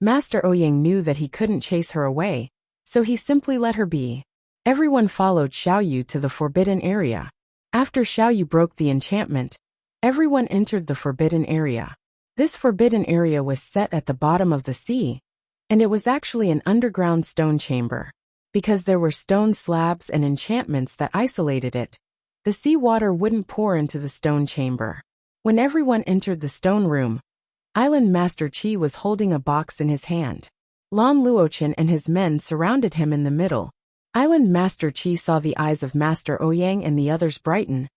Master Ouyang knew that he couldn't chase her away, so he simply let her be. Everyone followed Xiao Yu to the forbidden area. After Xiao Yu broke the enchantment, everyone entered the forbidden area. This forbidden area was set at the bottom of the sea, and it was actually an underground stone chamber. Because there were stone slabs and enchantments that isolated it, the sea water wouldn't pour into the stone chamber. When everyone entered the stone room, Island Master Qi was holding a box in his hand. Lan Luochen and his men surrounded him in the middle. Island Master Qi saw the eyes of Master Ouyang and the others brighten,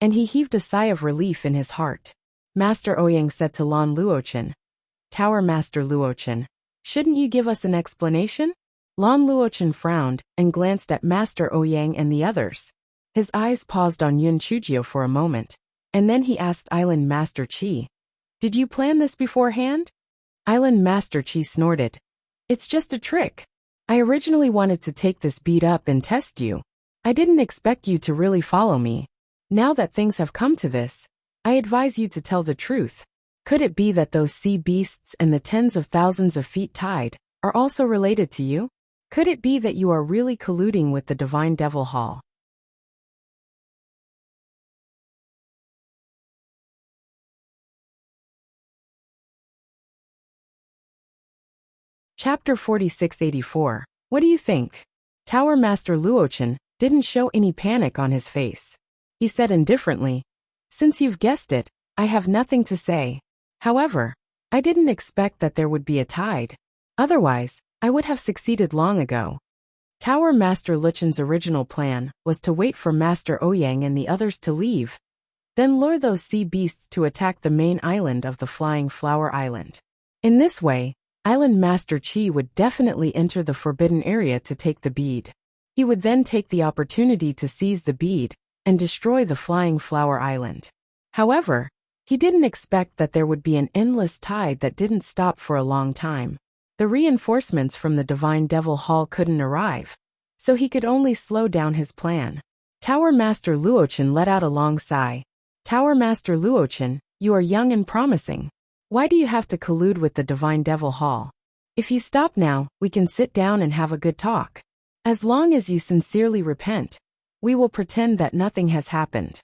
and he heaved a sigh of relief in his heart. Master Ouyang said to Lan Luochen, "Tower Master Luochen, shouldn't you give us an explanation?" Lan Luochen frowned and glanced at Master Ouyang and the others. His eyes paused on Yun Chujio for a moment, and then he asked Island Master Qi, "Did you plan this beforehand?" Island Master Qi snorted. "It's just a trick. I originally wanted to take this bead up and test you. I didn't expect you to really follow me. Now that things have come to this, I advise you to tell the truth. Could it be that those sea beasts and the tens of thousands of feet tide are also related to you? Could it be that you are really colluding with the Divine Devil Hall?" Chapter 4684. What do you think? Tower Master Luochen didn't show any panic on his face. He said indifferently, "Since you've guessed it, I have nothing to say. However, I didn't expect that there would be a tide. Otherwise, I would have succeeded long ago." Tower Master Luchen's original plan was to wait for Master Ouyang and the others to leave, then lure those sea beasts to attack the main island of the Flying Flower Island. In this way, Island Master Qi would definitely enter the forbidden area to take the bead. He would then take the opportunity to seize the bead and destroy the Flying Flower Island. However, he didn't expect that there would be an endless tide that didn't stop for a long time. The reinforcements from the Divine Devil Hall couldn't arrive, so he could only slow down his plan. Tower Master Luochen let out a long sigh. "Tower Master Luochen, you are young and promising. Why do you have to collude with the Divine Devil Hall? If you stop now, we can sit down and have a good talk. As long as you sincerely repent, we will pretend that nothing has happened."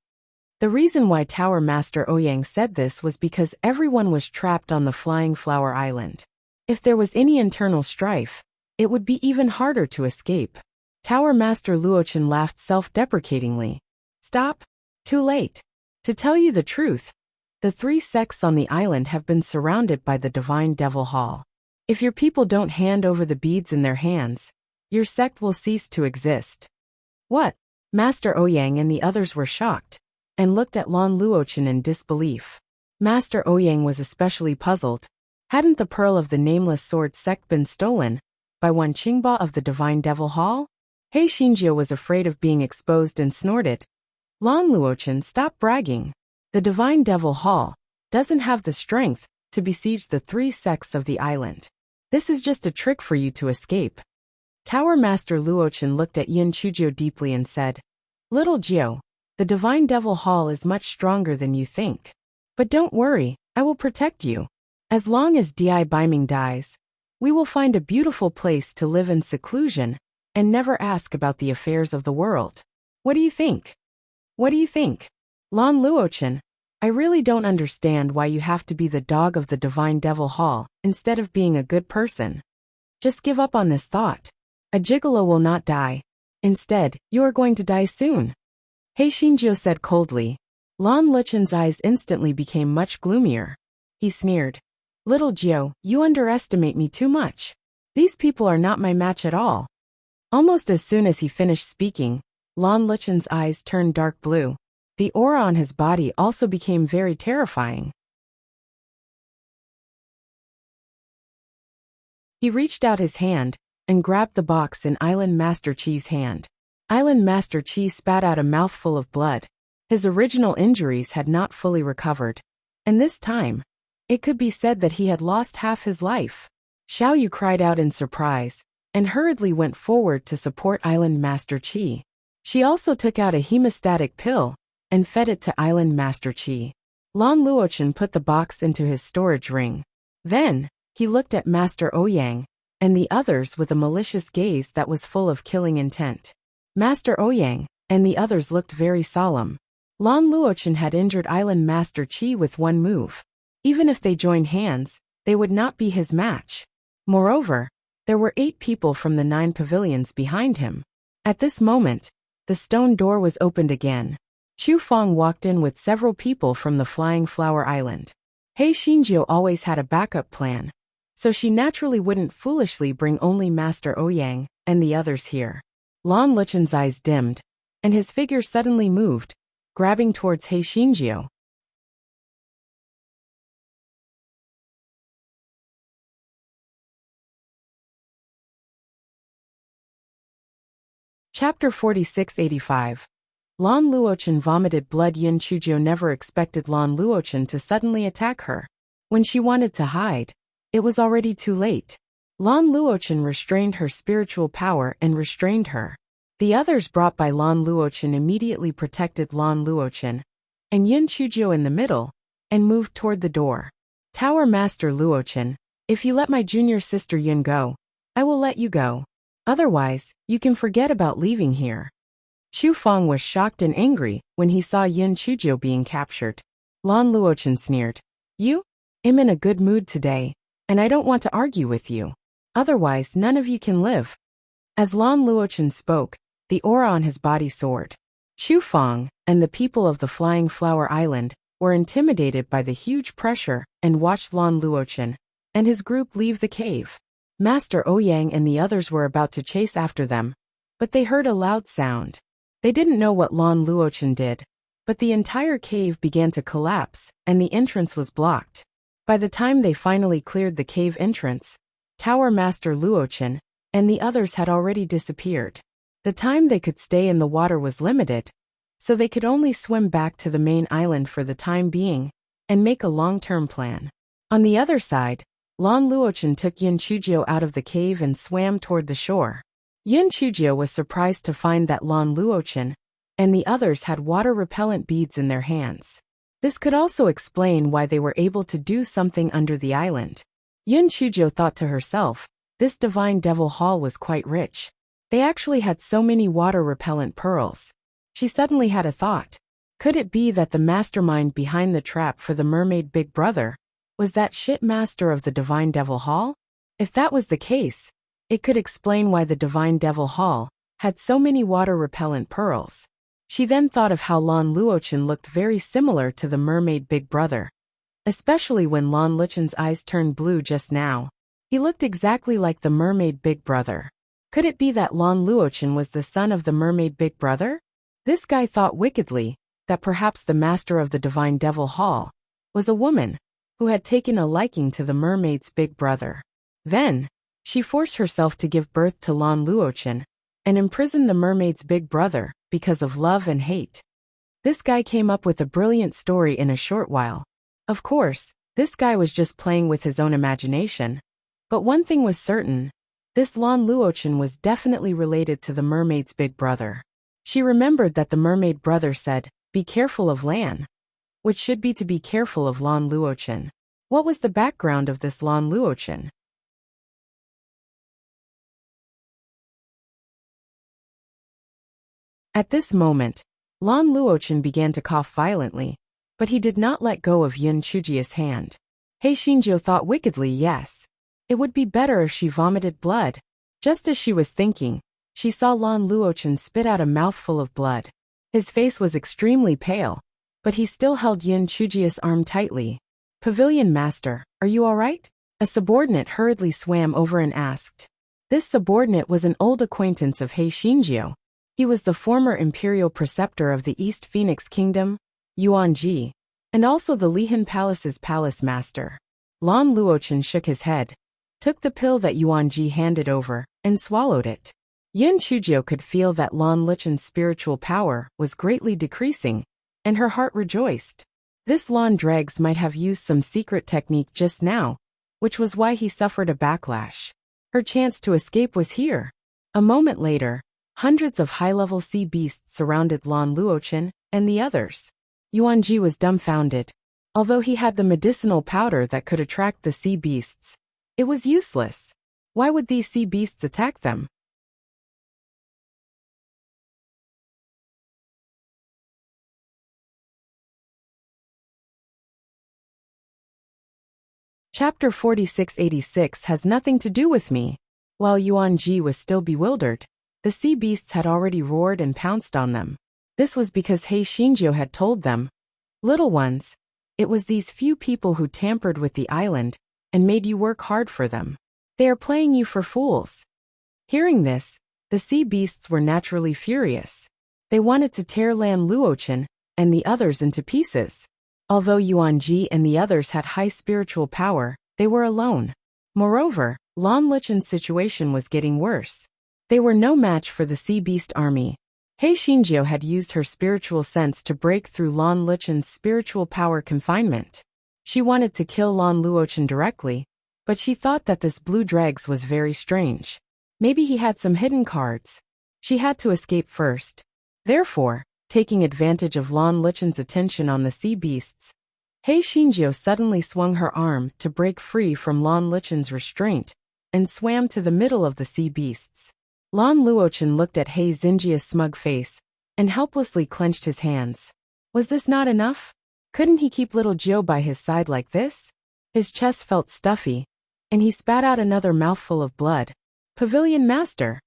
The reason why Tower Master Ouyang said this was because everyone was trapped on the Flying Flower Island. If there was any internal strife, it would be even harder to escape. Tower Master Luochen laughed self-deprecatingly. "Stop? Too late. To tell you the truth, the three sects on the island have been surrounded by the Divine Devil Hall. If your people don't hand over the beads in their hands, your sect will cease to exist." "What?" Master Ouyang and the others were shocked, and looked at Lan Luochen in disbelief. Master Ouyang was especially puzzled. Hadn't the Pearl of the Nameless Sword sect been stolen by one Qingba of the Divine Devil Hall? He Xinjiu was afraid of being exposed and snorted. "Lan Luochen, stop bragging. The Divine Devil Hall doesn't have the strength to besiege the three sects of the island. This is just a trick for you to escape." Tower Master Luochen looked at Yin Chujio deeply and said, "Little Jiu, the Divine Devil Hall is much stronger than you think. But don't worry, I will protect you. As long as Di Baiming dies, we will find a beautiful place to live in seclusion and never ask about the affairs of the world. What do you think?" "What do you think?" "Lan Luochen, I really don't understand why you have to be the dog of the Divine Devil Hall instead of being a good person. Just give up on this thought. A gigolo will not die. Instead, you are going to die soon." He Xinjiu said coldly. Lan Luchen's eyes instantly became much gloomier. He sneered. "Little Jiu, you underestimate me too much. These people are not my match at all." Almost as soon as he finished speaking, Lan Luchen's eyes turned dark blue. The aura on his body also became very terrifying. He reached out his hand and grabbed the box in Island Master Chi's hand. Island Master Chi spat out a mouthful of blood. His original injuries had not fully recovered, and this time, it could be said that he had lost half his life. Xiao Yu cried out in surprise and hurriedly went forward to support Island Master Chi. She also took out a hemostatic pill and fed it to Island Master Chi. Lan Luochen put the box into his storage ring. Then, he looked at Master Ouyang and the others with a malicious gaze that was full of killing intent. Master Ouyang and the others looked very solemn. Lan Luochen had injured Island Master Chi with one move. Even if they joined hands, they would not be his match. Moreover, there were 8 people from the 9 pavilions behind him. At this moment, the stone door was opened again. Chu Feng walked in with several people from the Flying Flower Island. He Xinjiu always had a backup plan, so she naturally wouldn't foolishly bring only Master Ouyang and the others here. Lan Luchen's eyes dimmed, and his figure suddenly moved, grabbing towards He Xinjiu. Chapter 4685. Lan Luochen vomited blood. Yin Chujiu never expected Lan Luochen to suddenly attack her. When she wanted to hide, it was already too late. Lan Luochen restrained her spiritual power and restrained her. The others brought by Lan Luochen immediately protected Lan Luochen, and Yin Chujiu in the middle, and moved toward the door. Tower Master Luochen, if you let my junior sister Yun go, I will let you go. Otherwise, you can forget about leaving here. Chu Feng was shocked and angry when he saw Yin Chujiu being captured. Lan Luochen sneered. You? I'm in a good mood today, and I don't want to argue with you. Otherwise, none of you can live. As Lan Luochen spoke, the aura on his body soared. Chu Feng and the people of the Flying Flower Island were intimidated by the huge pressure and watched Lan Luochen and his group leave the cave. Master Ouyang and the others were about to chase after them, but they heard a loud sound. They didn't know what Lan Luochen did, but the entire cave began to collapse and the entrance was blocked. By the time they finally cleared the cave entrance, Tower Master Luochen and the others had already disappeared. The time they could stay in the water was limited, so they could only swim back to the main island for the time being and make a long-term plan. On the other side, Lan Luochen took Yin Chujiu out of the cave and swam toward the shore. Yin Chujiu was surprised to find that Lan Luochen and the others had water-repellent beads in their hands. This could also explain why they were able to do something under the island. Yin Chujiu thought to herself, this divine devil hall was quite rich. They actually had so many water-repellent pearls. She suddenly had a thought. Could it be that the mastermind behind the trap for the mermaid Big Brother was that shit master of the Divine Devil Hall? If that was the case, it could explain why the Divine Devil Hall had so many water-repellent pearls. She then thought of how Lan Luochen looked very similar to the mermaid Big Brother. Especially when Lan Luchen's eyes turned blue just now. He looked exactly like the mermaid Big Brother. Could it be that Lan Luochen was the son of the mermaid Big Brother? This guy thought wickedly that perhaps the master of the Divine Devil Hall was a woman who had taken a liking to the mermaid's Big Brother. Then, she forced herself to give birth to Lan Luochen and imprisoned the mermaid's Big Brother because of love and hate. This guy came up with a brilliant story in a short while. Of course, this guy was just playing with his own imagination. But one thing was certain, this Lan Luochen was definitely related to the mermaid's Big Brother. She remembered that the mermaid brother said, "Be careful of Lan," which should be to be careful of Lan Luochen. What was the background of this Lan Luochen? At this moment, Lan Luochen began to cough violently, but he did not let go of Yin Chujiu's hand. He Xinjiu thought wickedly, yes. It would be better if she vomited blood. Just as she was thinking, she saw Lan Luochen spit out a mouthful of blood. His face was extremely pale, but he still held Yin Chujiu's arm tightly. "Pavilion Master, are you all right?" A subordinate hurriedly swam over and asked. This subordinate was an old acquaintance of He Xinjiu. He was the former imperial preceptor of the East Phoenix Kingdom, Yuanji, and also the Lihan Palace's palace master. Lan Luochen shook his head, took the pill that Yuanji handed over, and swallowed it. Yin Chujio could feel that Lan Luchen's spiritual power was greatly decreasing, and her heart rejoiced. This Lan Dregs might have used some secret technique just now, which was why he suffered a backlash. Her chance to escape was here. A moment later, hundreds of high-level sea beasts surrounded Lan Luochen and the others. Yuanji was dumbfounded. Although he had the medicinal powder that could attract the sea beasts, it was useless. Why would these sea beasts attack them? Chapter 4686 has nothing to do with me. While Yuanji was still bewildered, the sea beasts had already roared and pounced on them. This was because He Xinjiu had told them, "Little ones, it was these few people who tampered with the island and made you work hard for them. They are playing you for fools." Hearing this, the sea beasts were naturally furious. They wanted to tear Lan Luochen and the others into pieces. Although Yuanji and the others had high spiritual power, they were alone. Moreover, Lan Luchen's situation was getting worse. They were no match for the sea beast army. He Xinjiu had used her spiritual sense to break through Lan Luchen's spiritual power confinement. She wanted to kill Lan Luochen directly, but she thought that this blue dregs was very strange. Maybe he had some hidden cards. She had to escape first. Therefore, taking advantage of Lan Luchen's attention on the sea beasts, He Xinjiu suddenly swung her arm to break free from Lan Luchen's restraint and swam to the middle of the sea beasts. Lan Luochen looked at He Xinjiu's smug face and helplessly clenched his hands. Was this not enough? Couldn't he keep little Jiu by his side like this? His chest felt stuffy, and he spat out another mouthful of blood. "Pavilion Master!"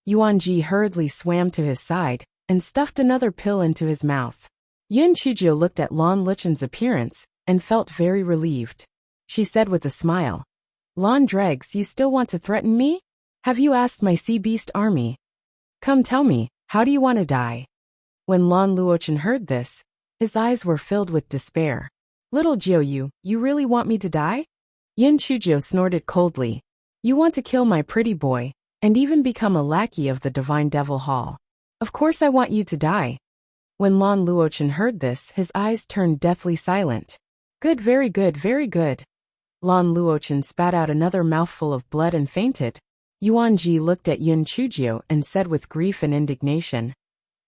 Yuanji hurriedly swam to his side and stuffed another pill into his mouth. Yin Chujio looked at Lan Luchen's appearance and felt very relieved. She said with a smile, "Lan Dregs, you still want to threaten me? Have you asked my sea beast army? Come tell me, how do you want to die?" When Lan Luochen heard this, his eyes were filled with despair. "Little Jiu, you really want me to die?" Yin Chujio snorted coldly. "You want to kill my pretty boy, and even become a lackey of the Divine Devil Hall. Of course I want you to die." When Lan Luochen heard this, his eyes turned deathly silent. "Good, very good, very good." Lan Luochen spat out another mouthful of blood and fainted. Yuanji looked at Yun Chujio and said with grief and indignation,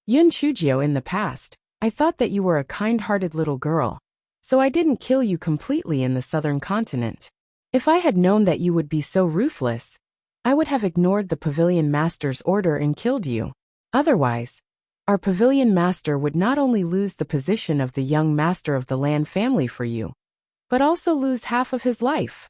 "Yun Chujio, in the past, I thought that you were a kind-hearted little girl, so I didn't kill you completely in the southern continent. If I had known that you would be so ruthless, I would have ignored the Pavilion Master's order and killed you. Otherwise, our Pavilion Master would not only lose the position of the young master of the Lan family for you, but also lose half of his life."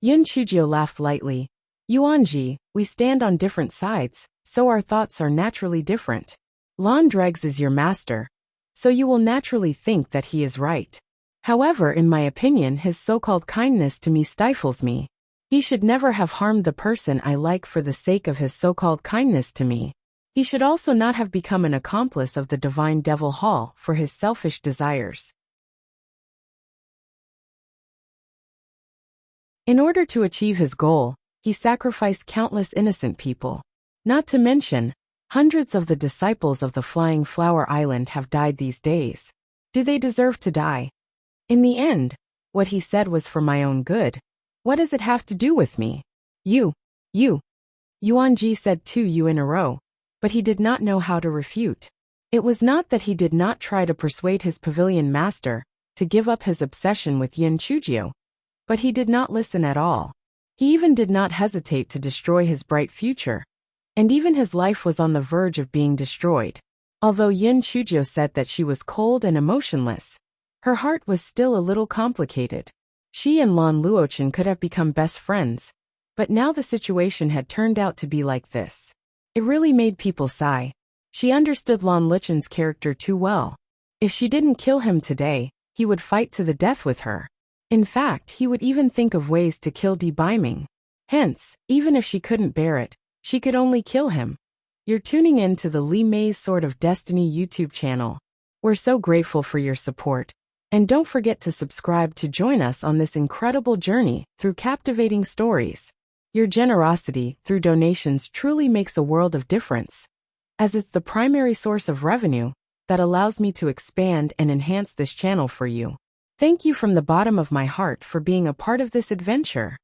Yun Chujio laughed lightly. "Yuanji, we stand on different sides, so our thoughts are naturally different. Lan Dregs is your master, so you will naturally think that he is right. However, in my opinion, his so-called kindness to me stifles me. He should never have harmed the person I like for the sake of his so-called kindness to me. He should also not have become an accomplice of the Divine Devil Hall for his selfish desires." In order to achieve his goal, he sacrificed countless innocent people. Not to mention, hundreds of the disciples of the Flying Flower Island have died these days. Do they deserve to die? In the end, what he said was for my own good. What does it have to do with me? You. Yuanji said 2 you in a row, but he did not know how to refute. It was not that he did not try to persuade his Pavilion Master to give up his obsession with Yin Chujio, but he did not listen at all. He even did not hesitate to destroy his bright future, and even his life was on the verge of being destroyed. Although Yin Chujio said that she was cold and emotionless, her heart was still a little complicated. She and Lan Luochen could have become best friends, but now the situation had turned out to be like this. It really made people sigh. She understood Lan Luchen's character too well. If she didn't kill him today, he would fight to the death with her. In fact, he would even think of ways to kill Di Biming. Hence, even if she couldn't bear it, she could only kill him. You're tuning in to the Lee May's Sword of Destiny YouTube channel. We're so grateful for your support. And don't forget to subscribe to join us on this incredible journey through captivating stories. Your generosity through donations truly makes a world of difference, as it's the primary source of revenue that allows me to expand and enhance this channel for you. Thank you from the bottom of my heart for being a part of this adventure.